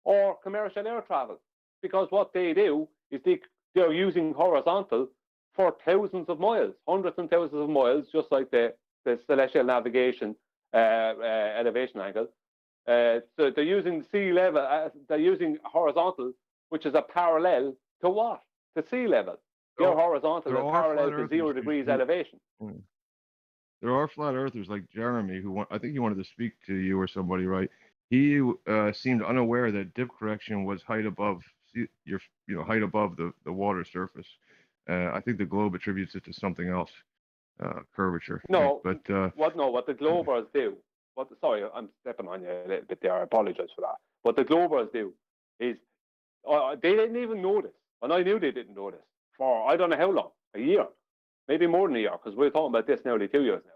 or commercial air travel, because what they do is they're using horizontal for thousands of miles, hundreds and thousands of miles, just like the celestial navigation elevation angle. So they're using sea level, they're using horizontal, which is a parallel to what? To sea level. Your horizontal is parallel to 0 degrees elevation. There are flat earthers like Jeremy, I think he wanted to speak to you or somebody, right? He seemed unaware that dip correction was height above height above the water surface. I think the globe attributes it to something else, curvature. No, but what the globers do. Sorry, I'm stepping on you a little bit there. I apologize for that. What the globers do is they didn't even notice, and I knew they didn't notice for I don't know how long, a year, maybe more than a year, because we're talking about this nearly 2 years now.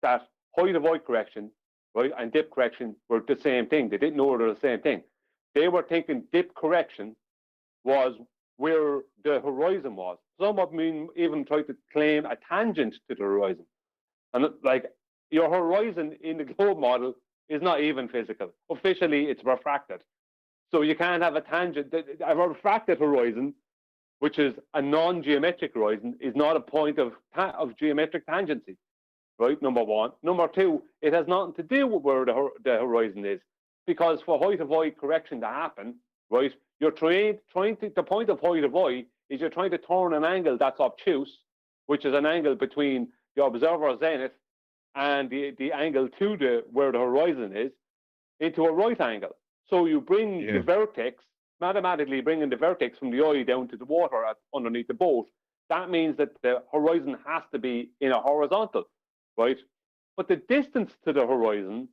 That height of void correction right, and dip correction were the same thing. They didn't know they were the same thing. They were thinking dip correction was where the horizon was. Some of them even tried to claim a tangent to the horizon. And like your horizon in the globe model is not even physical. Officially, it's refracted. So you can't have a tangent. A refracted horizon, which is a non-geometric horizon, is not a point of geometric tangency, right? Number one. Number two, it has nothing to do with where the horizon is, because for height of eye correction to happen, right, you're trying to, the point of height of eye is you're trying to turn an angle that's obtuse, which is an angle between the observer's zenith and the angle to where the horizon is, into a right angle. So you bring the vertex, mathematically bringing the vertex from the eye down to the water underneath the boat. That means that the horizon has to be in a horizontal, right? But the distance to the horizon,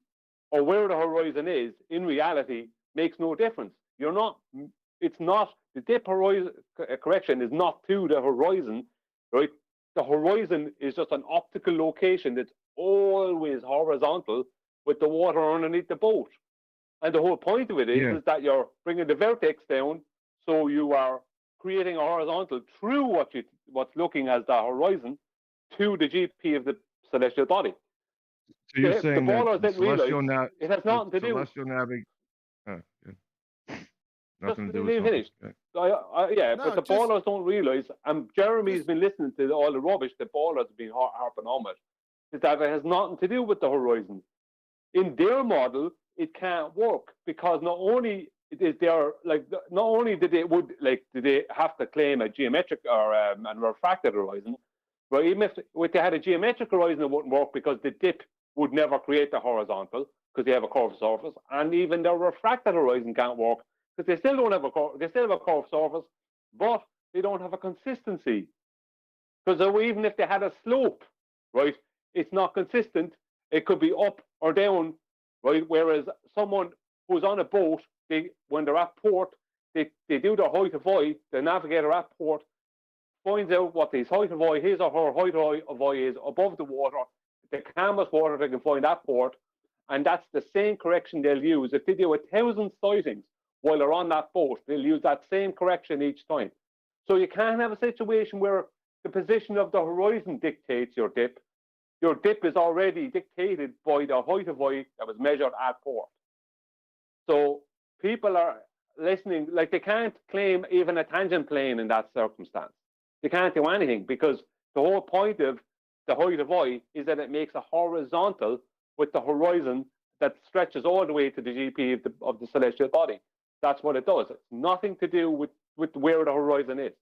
or where the horizon is, in reality, makes no difference. It's not, the dip horizon correction is not to the horizon, right? The horizon is just an optical location that's always horizontal with the water underneath the boat. And the whole point of it is that you're bringing the vertex down, so you are creating a horizontal through what's looking as the horizon to the GP of the celestial body. So you're saying the that ballers didn't realize it has nothing to do. Celestial navigation. Nothing to do with with but the ballers don't realize, and Jeremy's been listening to all the rubbish the ballers have been harping on with, is that it has nothing to do with the horizon. In their model, it can't work because not only did they have to claim a geometric or a refracted horizon, but even if they had a geometric horizon, it wouldn't work because the dip would never create the horizontal because they have a curved surface, and even their refracted horizon can't work because they still don't have they still have a curved surface, but they don't have a consistency. Because even if they had a slope, right, it's not consistent. It could be up or down, right? Whereas someone who's on a boat, when they're at port, they do their height of eye. The navigator at port finds out what his height of eye, his or her height of eye is above the water, the calmest water they can find at port, and that's the same correction they'll use. If they do 1,000 sightings while they're on that boat, they'll use that same correction each time. So you can't have a situation where the position of the horizon dictates your dip. Your dip is already dictated by the height of eye that was measured at port. So people are listening, like they can't claim even a tangent plane in that circumstance. They can't do anything because the whole point of the height of eye is that it makes a horizontal with the horizon that stretches all the way to the GP of the celestial body. That's what it does. It's nothing to do with where the horizon is.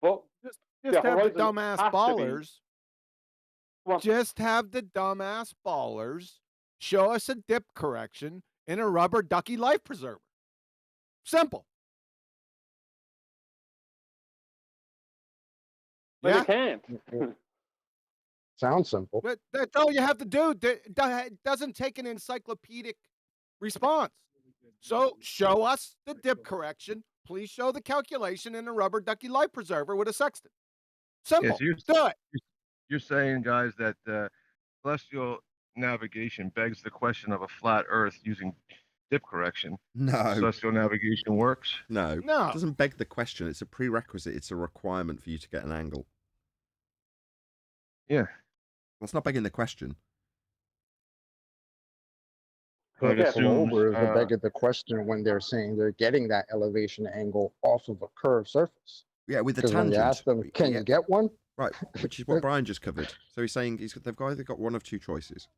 But just have the dumbass ballers. Just have the dumbass ballers show us a dip correction in a rubber ducky life preserver. Simple. But they can't. Sounds simple. But that's all you have to do. It doesn't take an encyclopedic response. So show us the dip correction. Please show the calculation in a rubber ducky life preserver with a sextant. Simple. Do it. You're saying, guys, that celestial navigation begs the question of a flat Earth using dip correction. No. Celestial navigation works? No. It doesn't beg the question. It's a prerequisite. It's a requirement for you to get an angle. Yeah. That's not begging the question. But over is begging the question when they're saying they're getting that elevation angle off of a curved surface. Yeah, with the tangent. When you ask them, can you get one? Right, which is what Brian just covered. So he's saying they've either got one of two choices,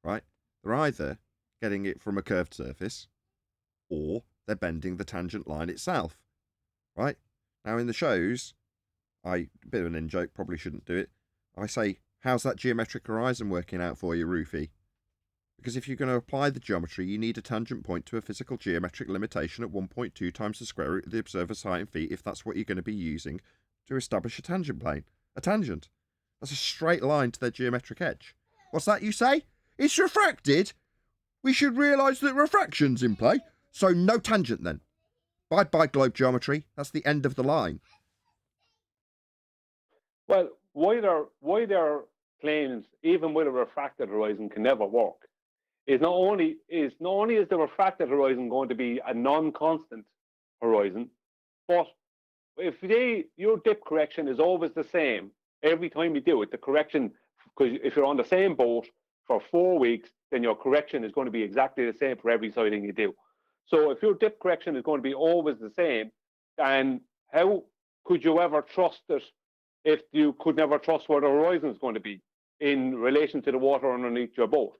right? They're either getting it from a curved surface, or they're bending the tangent line itself, right? Now in the shows, a bit of an in-joke, probably shouldn't do it. I say, how's that geometric horizon working out for you, Roofy? Because if you're going to apply the geometry, you need a tangent point to a physical geometric limitation at 1.2 times the square root of the observer's height in feet, if that's what you're going to be using to establish a tangent plane. A tangent. That's a straight line to their geometric edge. What's that you say? It's refracted? We should realise that refraction's in play. So no tangent then. Bye-bye globe geometry. That's the end of the line. Well, why their claims, even with a refracted horizon, can never work, is not only is the refracted horizon going to be a non-constant horizon, but if your dip correction is always the same every time you do it, the correction, because if you're on the same boat for 4 weeks, then your correction is going to be exactly the same for every sighting you do. So if your dip correction is going to be always the same, then how could you ever trust it if you could never trust where the horizon is going to be in relation to the water underneath your boat?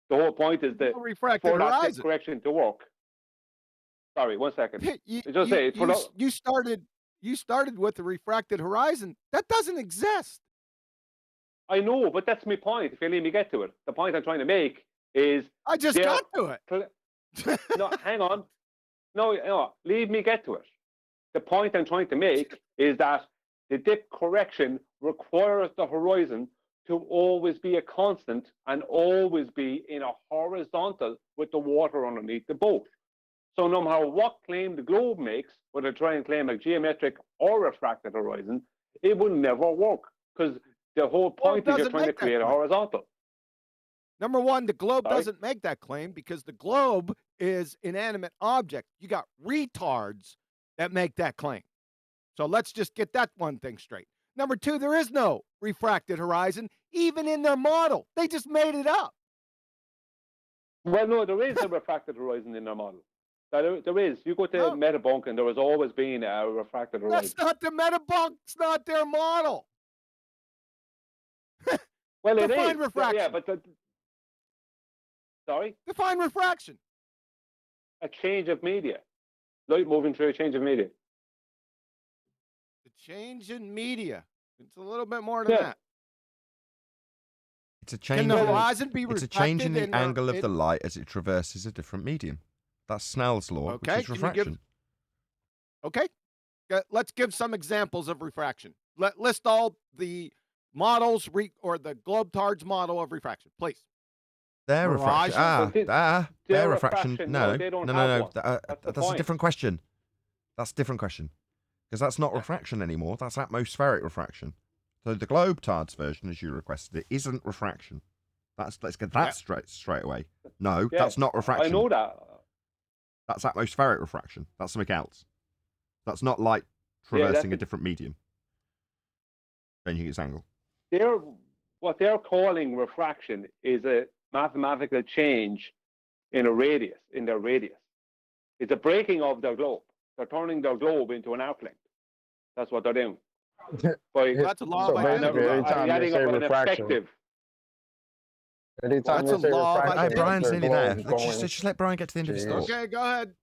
The whole point is that refracted for that horizon. dip correction to work. Sorry, 1 second. You started with the refracted horizon. That doesn't exist. I know, but that's my point. If you let me get to it, the point I'm trying to make is I just got to it. No, hang on. No, leave me get to it. The point I'm trying to make is that the dip correction requires the horizon to always be a constant and always be in a horizontal with the water underneath the boat. So no matter what claim the globe makes, whether try and claim a geometric or refracted horizon, it will never work because the whole point is you're trying to create a horizontal. Number one, the globe doesn't make that claim because the globe is inanimate object. You got retards that make that claim. So let's just get that one thing straight. Number two, there is no refracted horizon, even in their model. They just made it up. Well, no, there is a refracted horizon in their model. There is. You go to Metabunk and there has always been a refracted horizon. That's not the Metabunk. It's not their model. Well, it Define is. refraction. Yeah, but sorry? Define refraction. A change of media. Light moving through a change of media. The change in media. It's a little bit more than that. It's a change. Can the horizon be it's a change in the refracted angle of the light as it traverses a different medium. That's Snell's law, which is refraction. Okay. Let's give some examples of refraction. List all the models or the globetards model of refraction, please. Their refraction. Their refraction. No. That's a different question. That's a different question. Because that's not refraction anymore. That's atmospheric refraction. So the globetards version, as you requested it, isn't refraction. Let's get that straight away. No, that's not refraction. I know that. That's atmospheric refraction. That's something else. That's not light traversing a different medium. Changing its angle. What they're calling refraction is a mathematical change in their radius. It's a breaking of their globe. They're turning their globe into an arc length. That's what they're doing. That's a law. So basically, anytime they say refraction, anytime they say refraction, Brian's nearly there. Just let Brian get to the end of his thought. Okay, go ahead.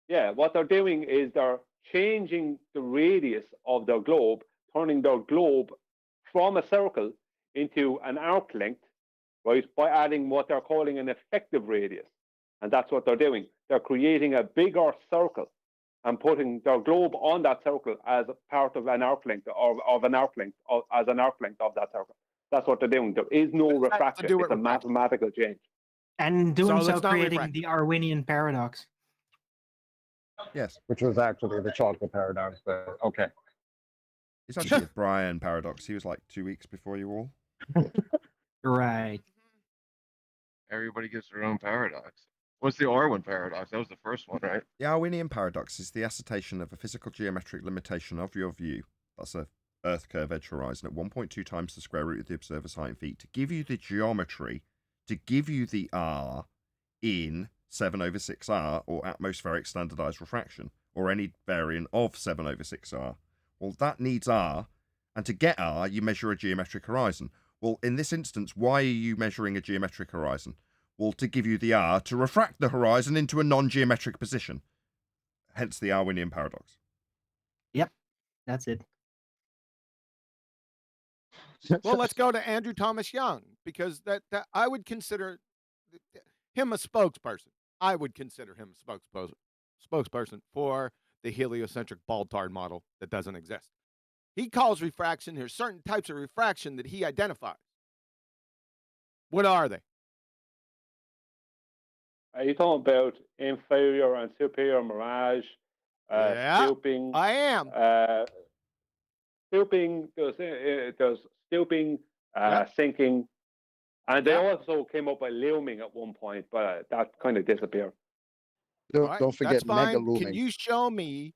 Yeah, what they're doing is they're changing the radius of their globe, turning their globe from a circle into an arc length, right, by adding what they're calling an effective radius. And that's what they're doing. They're creating a bigger circle and putting their globe on that circle as part of an arc length of an arc length as an arc length of that circle. That's what they're doing. There is no refraction. It's a mathematical change. And doing so creating the Arwinian paradox. Yes. Which was actually the chocolate paradox, but okay. It's actually a Brian paradox. He was like 2 weeks before you all. Right. Everybody gets their own paradox. What's the Arwin paradox? That was the first one, right? The Arwinian paradox is the assertion of a physical geometric limitation of your view. That's a Earth curve edge horizon at 1.2 times the square root of the observer's height in feet to give you the geometry, to give you the R in 7/6R or atmospheric standardized refraction, or any variant of 7/6R. Well, that needs R, and to get R, you measure a geometric horizon. Well, in this instance, why are you measuring a geometric horizon? Well, to give you the R to refract the horizon into a non-geometric position. Hence the Arwinian paradox. Yep, that's it. Well, let's go to Andrew Thomas Young, because that I would consider him a spokesperson. I would consider him a spokesperson for the heliocentric ball-tard model that doesn't exist. He calls refraction, there's certain types of refraction that he identifies. What are they? Are you talking about inferior and superior mirage? Stooping. I am. Stooping. There's stooping, sinking, And they also came up with looming at one point, but that kind of disappeared. Don't forget that's fine. mega looming. Can you show me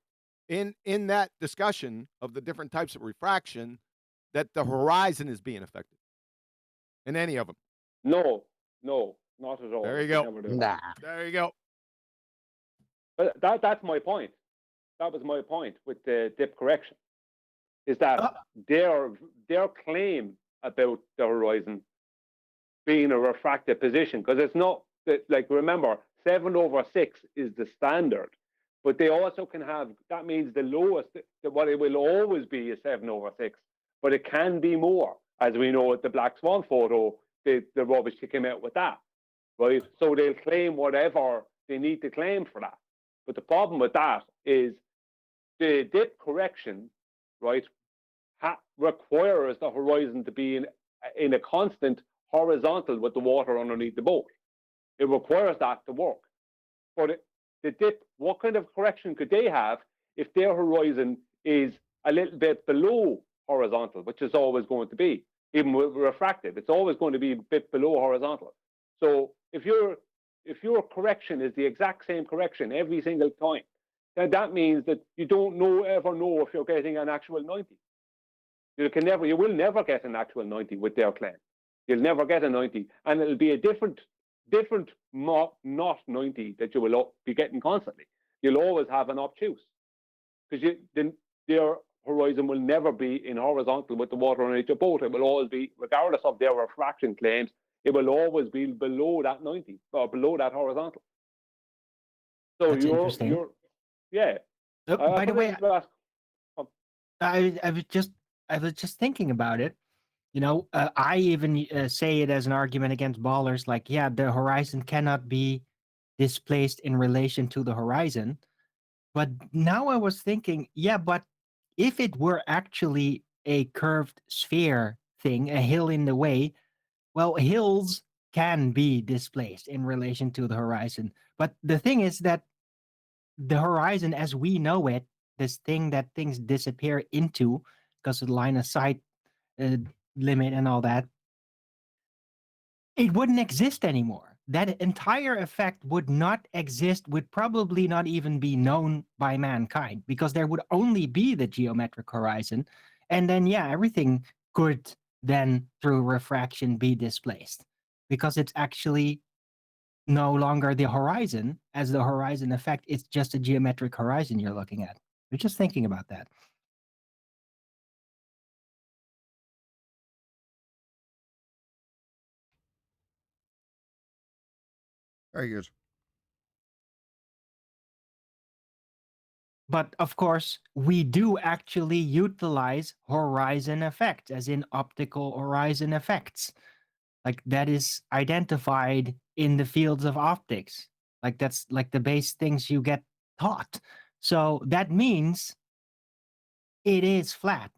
in that discussion of the different types of refraction that the horizon is being affected in any of them? No, not at all. There you go. Nah. There you go. But that's my point. That was my point with the dip correction, is that their claim about the horizon being a refracted position, because it's not like, remember, 7/6 is the standard, but they also can have, that means the lowest, what it will always be is 7/6, but it can be more, as we know at the Black Swan photo, the rubbish that came out with that, right? So they'll claim whatever they need to claim for that. But the problem with that is the dip correction, right, requires the horizon to be in a constant horizontal with the water underneath the boat. It requires that to work. But the dip, what kind of correction could they have if their horizon is a little bit below horizontal, which is always going to be, even with refractive, it's always going to be a bit below horizontal. So if your correction is the exact same correction every single time, then that means that you don't ever know if you're getting an actual 90. You will never get an actual 90 with their claim. You'll never get a 90, and it'll be a different not 90 that you will be getting constantly. You'll always have an obtuse, because their horizon will never be in horizontal with the water underneath your boat. It will always be, regardless of their refraction claims, it will always be below that 90 or below that horizontal. So That's interesting. Yeah. By the way, I was just thinking about it. I even say it as an argument against ballers. Like, yeah, the horizon cannot be displaced in relation to the horizon. But now I was thinking, yeah, but if it were actually a curved sphere thing, a hill in the way, well, hills can be displaced in relation to the horizon. But the thing is that the horizon as we know it, this thing that things disappear into because of the line of sight limit and all that, it wouldn't exist anymore. That entire effect would not exist, would probably not even be known by mankind, because there would only be the geometric horizon. And then, yeah, everything could then, through refraction, be displaced, because it's actually no longer the horizon as the horizon effect. It's just a geometric horizon you're looking at. We're just thinking about that. Very good. But of course, we do actually utilize horizon effects, as in optical horizon effects. Like, that is identified in the fields of optics. Like, that's like the base things you get taught. So that means it is flat,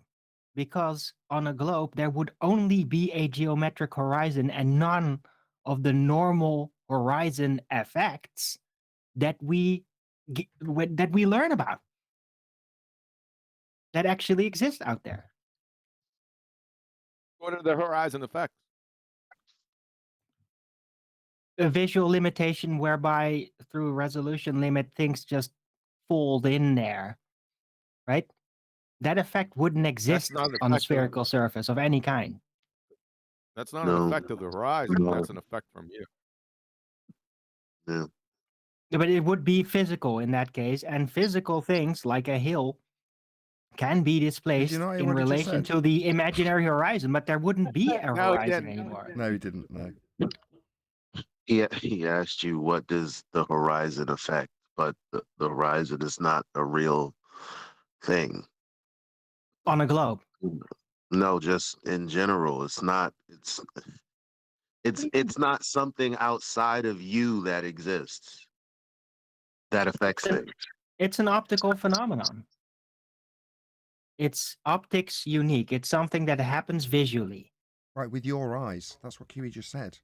because on a globe, there would only be a geometric horizon and none of the normal horizon effects that we learn about, that actually exist out there. What are the horizon effects? A visual limitation whereby through resolution limit things just fold in there, right? That effect wouldn't exist on the spherical surface of any kind. That's not an effect of the horizon. That's an effect from you. Yeah. But it would be physical in that case, and physical things like a hill can be displaced in relation to the imaginary horizon, but there wouldn't be a horizon anymore. No, he didn't. No. He asked you, what does the horizon affect? But the horizon is not a real thing. On a globe? No, just in general. It's not not something outside of you that exists that affects things. It's an optical phenomenon. It's optics unique. It's something that happens visually. Right, with your eyes. That's what Kiwi just said.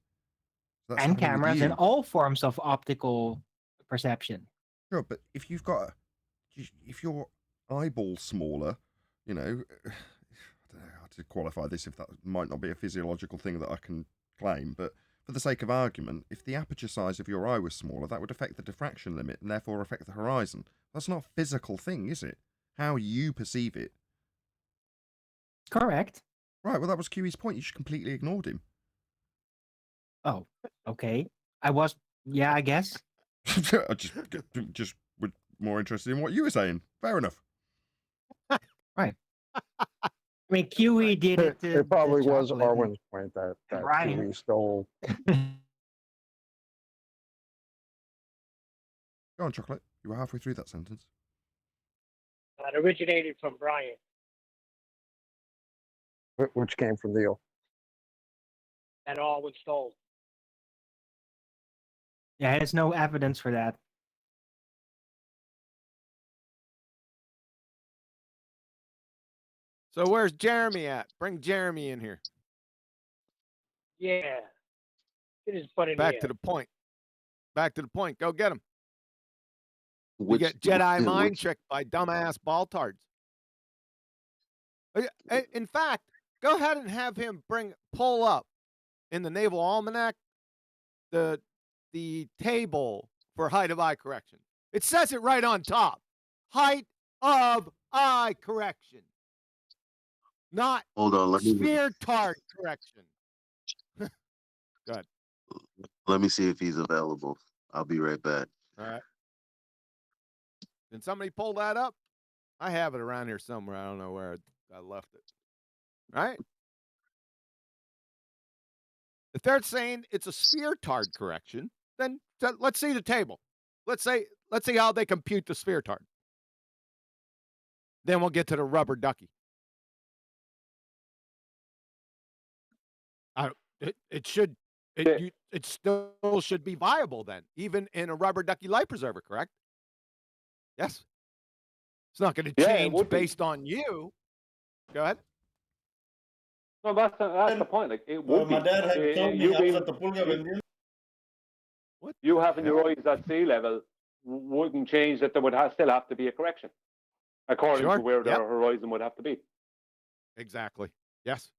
That's and happening with cameras you. and all forms of optical perception. Sure, but if your eyeball's smaller, I don't know how to qualify this, if that might not be a physiological thing that I can claim, but for the sake of argument, if the aperture size of your eye was smaller, that would affect the diffraction limit and therefore affect the horizon. That's not a physical thing, is it? How you perceive it. Correct. Right, well, that was QE's point. You just completely ignored him. Oh, okay. Yeah, I guess. I just was more interested in what you were saying. Fair enough. Right. I mean, QE did it. It probably was chocolate and- Arwen's point that Brian. Kiwi stole. Go on, Chocolate. You were halfway through that sentence. It originated from Brian. Which came from Neil. That all was stole. Yeah, there's no evidence for that. So where's Jeremy at? Bring Jeremy in here. Yeah. Get his butt in Back here. to the point. Back to the point. Go get him. You Which, get Jedi mind which, tricked by dumbass baltards. In fact, go ahead and have him pull up in the Naval Almanac the table for height of eye correction. It says it right on top. Height of eye correction. Not hold on, sphere tart correction. Go ahead. let me see if he's available. I'll be right back. All right. Can somebody pull that up? I have it around here somewhere. I don't know where I left it. Right? If they're saying it's a sphere tard correction, then let's see the table. Let's see how they compute the sphere tard. Then we'll get to the rubber ducky. It still should be viable then, even in a rubber ducky light preserver, correct? Yes. It's not going to change based on you. Go ahead. No, that's the point. Like it would be. My dad had told me hasta te pulga vendiendo. What? You having your eyes at sea level wouldn't change that there would still have to be a correction according to where their horizon would have to be. Exactly. Yes.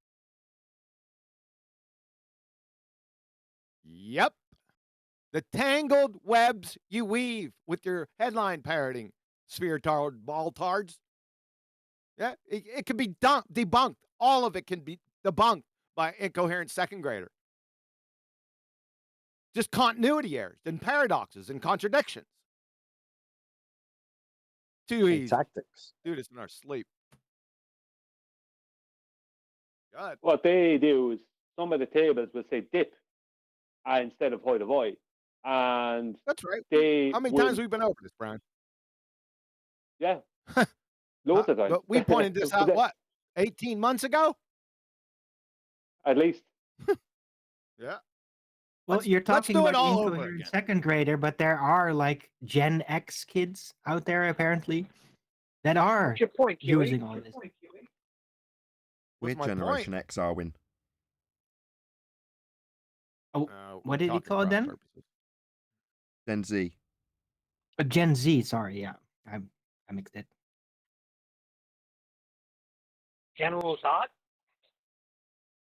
Yep. The tangled webs you weave with your headline parroting sphere tard ball tards. Yeah, it can be debunked. All of it can be debunked by incoherent second grader. Just continuity errors and paradoxes and contradictions. Too easy. Tactics. Do this in our sleep. God. What they do is some of the tables will say dip instead of height of eye. And that's right. How many times have we been over this, Brian? Yeah. Loads of times. But we pointed this out, what, 18 months ago? At least. Yeah. Well, you're talking do it about all over incoherent again. second grader, but there are like Gen X kids out there apparently that are What's your point, Huey? using all this. We're Generation X, Arwin. Oh, what did he call them? Purposes. Gen Z. Gen Z, sorry, yeah. I mixed it. General Zod?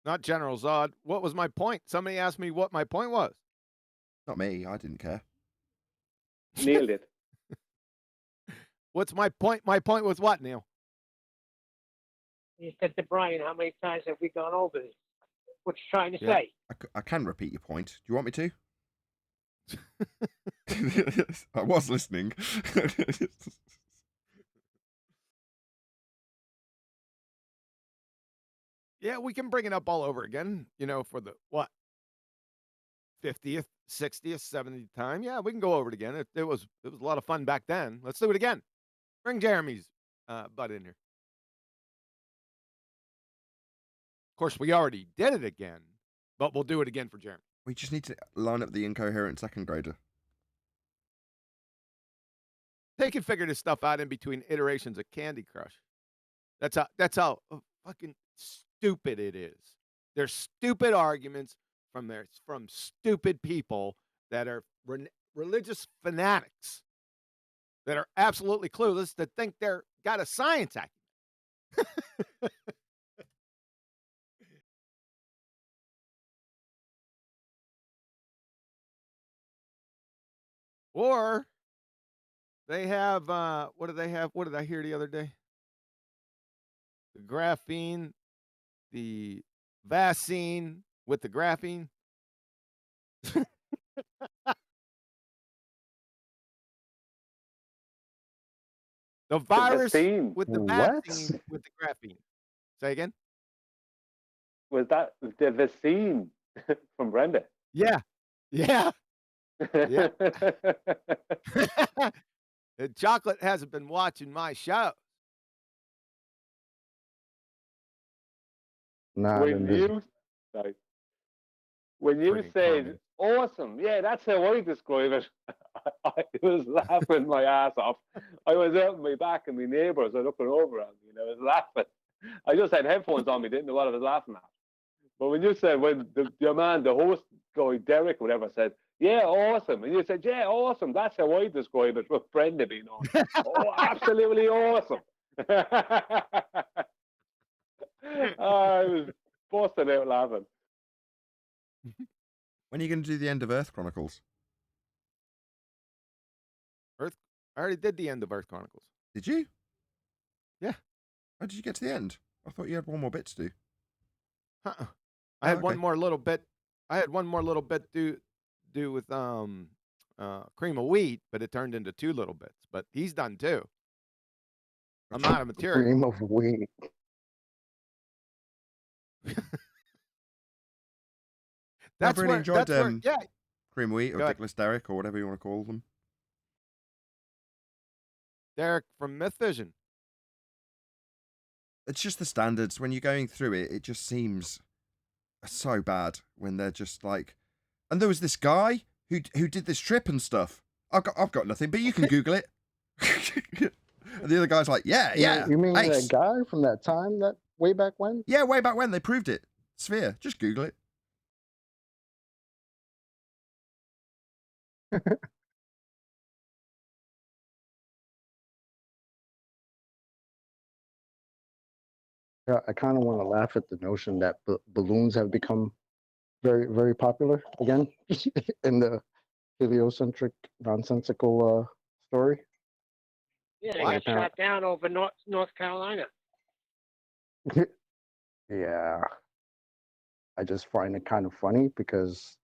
Not General Zod. What was my point? Somebody asked me what my point was. Not me. I didn't care. Nailed it. What's my point? My point was what, Neil? You said to Brian, how many times have we gone over this? What you trying to say? I can repeat your point. Do you want me to? I was listening. Yeah, we can bring it up all over again, for the, 50th, 60th, 70th time. Yeah, we can go over it again. It was a lot of fun back then. Let's do it again. Bring Jeremy's butt in here. Of course, we already did it again, but we'll do it again for Jeremy. We just need to line up the incoherent second grader. They can figure this stuff out in between iterations of Candy Crush. That's how fucking stupid it is. They're stupid arguments from stupid people that are religious fanatics that are absolutely clueless that think they're got a science acumen. Or they have what do they have? What did I hear the other day? The graphene, the vaccine with the graphene. The virus vaccine. with the What? vaccine with the graphene. Say again? Was that the vaccine from Brenda? Yeah. Yeah. Yeah. Chocolate hasn't been watching my show. Nah, when then you sorry, when you Friggin' said commie. awesome, yeah, that's how I describe it. I was laughing my ass off. I was out in my back and my neighbours are looking over at me and I was laughing. I just had headphones on me, didn't know what I was laughing at. But when you said, when the man, the host guy, Derek, whatever, said, yeah, awesome. And you said, yeah, awesome. That's how I describe it with Brenda being on. Oh, absolutely awesome. I was busting out laughing. When are you going to do the end of Earth Chronicles? I already did the end of Earth Chronicles. Did you? Yeah. How did you get to the end? I thought you had one more bit to do. Uh-uh. I had one okay. more little bit. I had one more little bit do with cream of wheat, but it turned into 2 little bits. But he's done too. I'm out of material. cream of wheat. I've really enjoyed yeah. cream of wheat or Go ahead. Dickless Derek or whatever you want to call them. Derek from Myth Vision. It's just the standards. When you're going through it, it just seems so bad when they're just like, and there was this guy who did this trip and stuff. I've got nothing, but you can Google it. And the other guy's like, yeah. You mean ace. that guy from that time, that way back when? Yeah, way back when they proved it. Sphere. Just Google it. Yeah, I kind of want to laugh at the notion that balloons have become very, very popular again in the heliocentric, nonsensical story. Yeah, they got shot down over North Carolina. Yeah, I just find it kind of funny because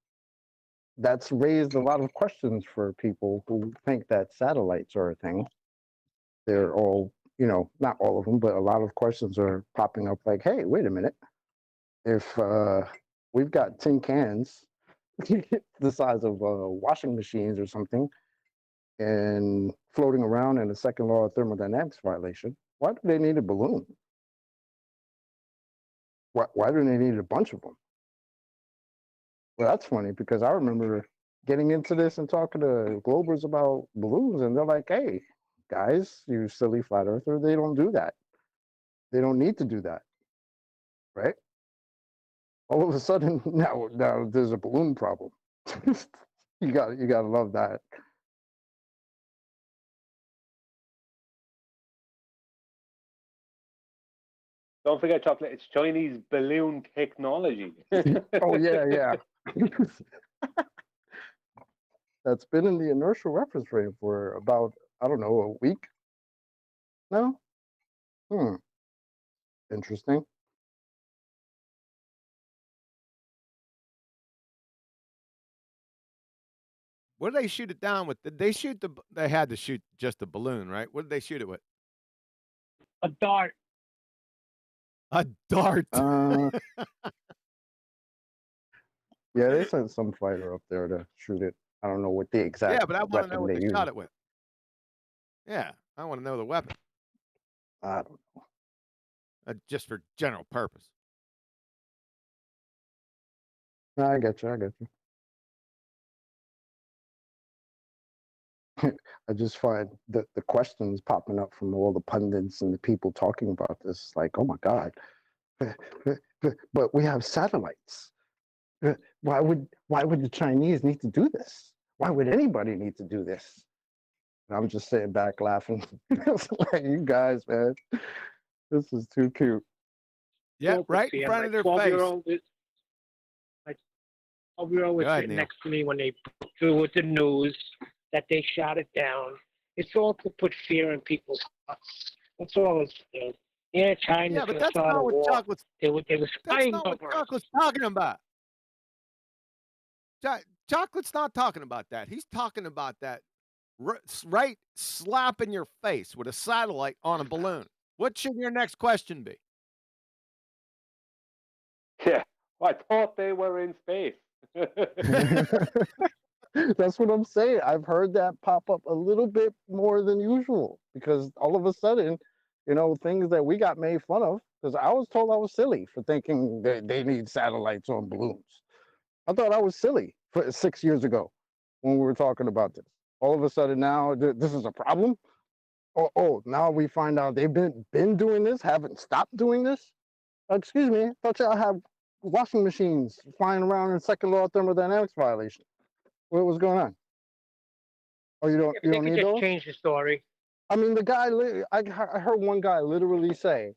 that's raised a lot of questions for people who think that satellites are a thing. They're all, not all of them, but a lot of questions are popping up like, hey, wait a minute. If we've got tin cans the size of washing machines or something and floating around in a second law of thermodynamics violation, why do they need a balloon? Why do they need a bunch of them? Well, that's funny because I remember getting into this and talking to Globers about balloons, and they're like, hey, guys, you silly flat earther, they don't do that. They don't need to do that, right? All of a sudden, now there's a balloon problem. you gotta love that. Don't forget, chocolate. It's Chinese balloon technology. Oh yeah. That's been in the inertial reference frame for about, I don't know, a week. No? Interesting. What did they shoot it down with? Did they shoot they had to shoot just the balloon, right? What did they shoot it with? A dart. A dart. Yeah, they sent some fighter up there to shoot it. I don't know what the exact Yeah, but I want to know what they used. shot it with. Yeah, I want to know the weapon. I don't know. Just for general purpose. No, I get you. I just find the questions popping up from all the pundits and the people talking about this, like, oh my God. But we have satellites. Why would the Chinese need to do this? Why would anybody need to do this? And I'm just sitting back laughing. Like, you guys, man, this is too cute. Yeah, right in front of their face. 12-year-old was sitting next to me when they put through with the news that they shot it down. It's all to put fear in people's hearts. That's all it's doing. Yeah, China's Yeah, but going to that's start a not what war. Chocolate's. They were That's spying not what over us. Chocolate's talking about. Chocolate's not talking about that. He's talking about that right slap in your face with a satellite on a balloon. What should your next question be? Yeah, I thought they were in space. That's what I'm saying. I've heard that pop up a little bit more than usual because all of a sudden, things that we got made fun of, because I was told I was silly for thinking that they need satellites on balloons. I thought I was silly 6 years ago when we were talking about this. All of a sudden now, this is a problem? Oh, now we find out they've been doing this, haven't stopped doing this? Excuse me, I thought y'all have washing machines flying around in second law thermodynamics violation. What was going on? Oh, you don't need just those? change the story. I mean, the guy, I heard one guy literally say,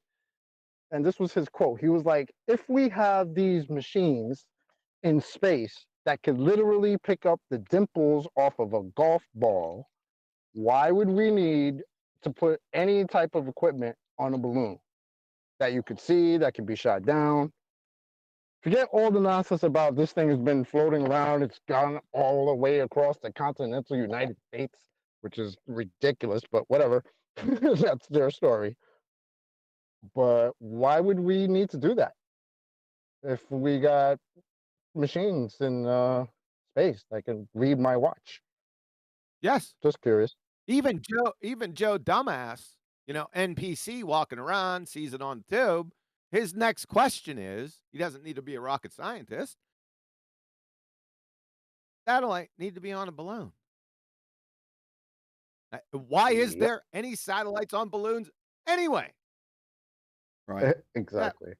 and this was his quote. He was like, if we have these machines in space that could literally pick up the dimples off of a golf ball, why would we need to put any type of equipment on a balloon that you could see, that could be shot down? Forget all the nonsense about this thing has been floating around. It's gone all the way across the continental United States, which is ridiculous, but whatever. That's their story. But why would we need to do that if we got machines in space that can read my watch? Yes. Just curious. Even Joe Dumbass, NPC walking around, sees it on the tube. His next question is, he doesn't need to be a rocket scientist. Satellite need to be on a balloon. Why is there any satellites on balloons anyway? Right. Exactly.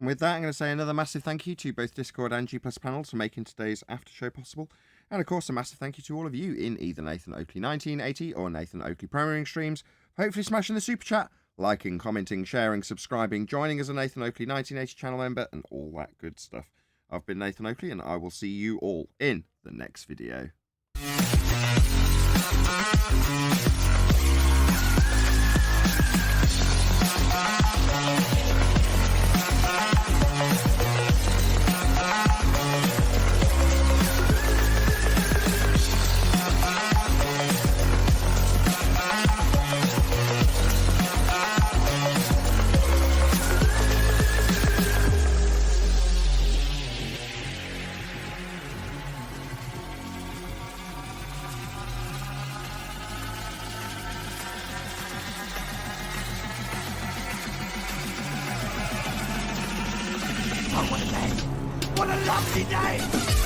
And with that, I'm going to say another massive thank you to both Discord and G+ panels for making today's after show possible. And of course, a massive thank you to all of you in either Nathan Oakley 1980 or Nathan Oakley premiering streams, for hopefully smashing the super chat, liking, commenting, sharing, subscribing, joining as a Nathan Oakley 1980 channel member, and all that good stuff. I've been Nathan Oakley, and I will see you all in the next video. What a lovely day!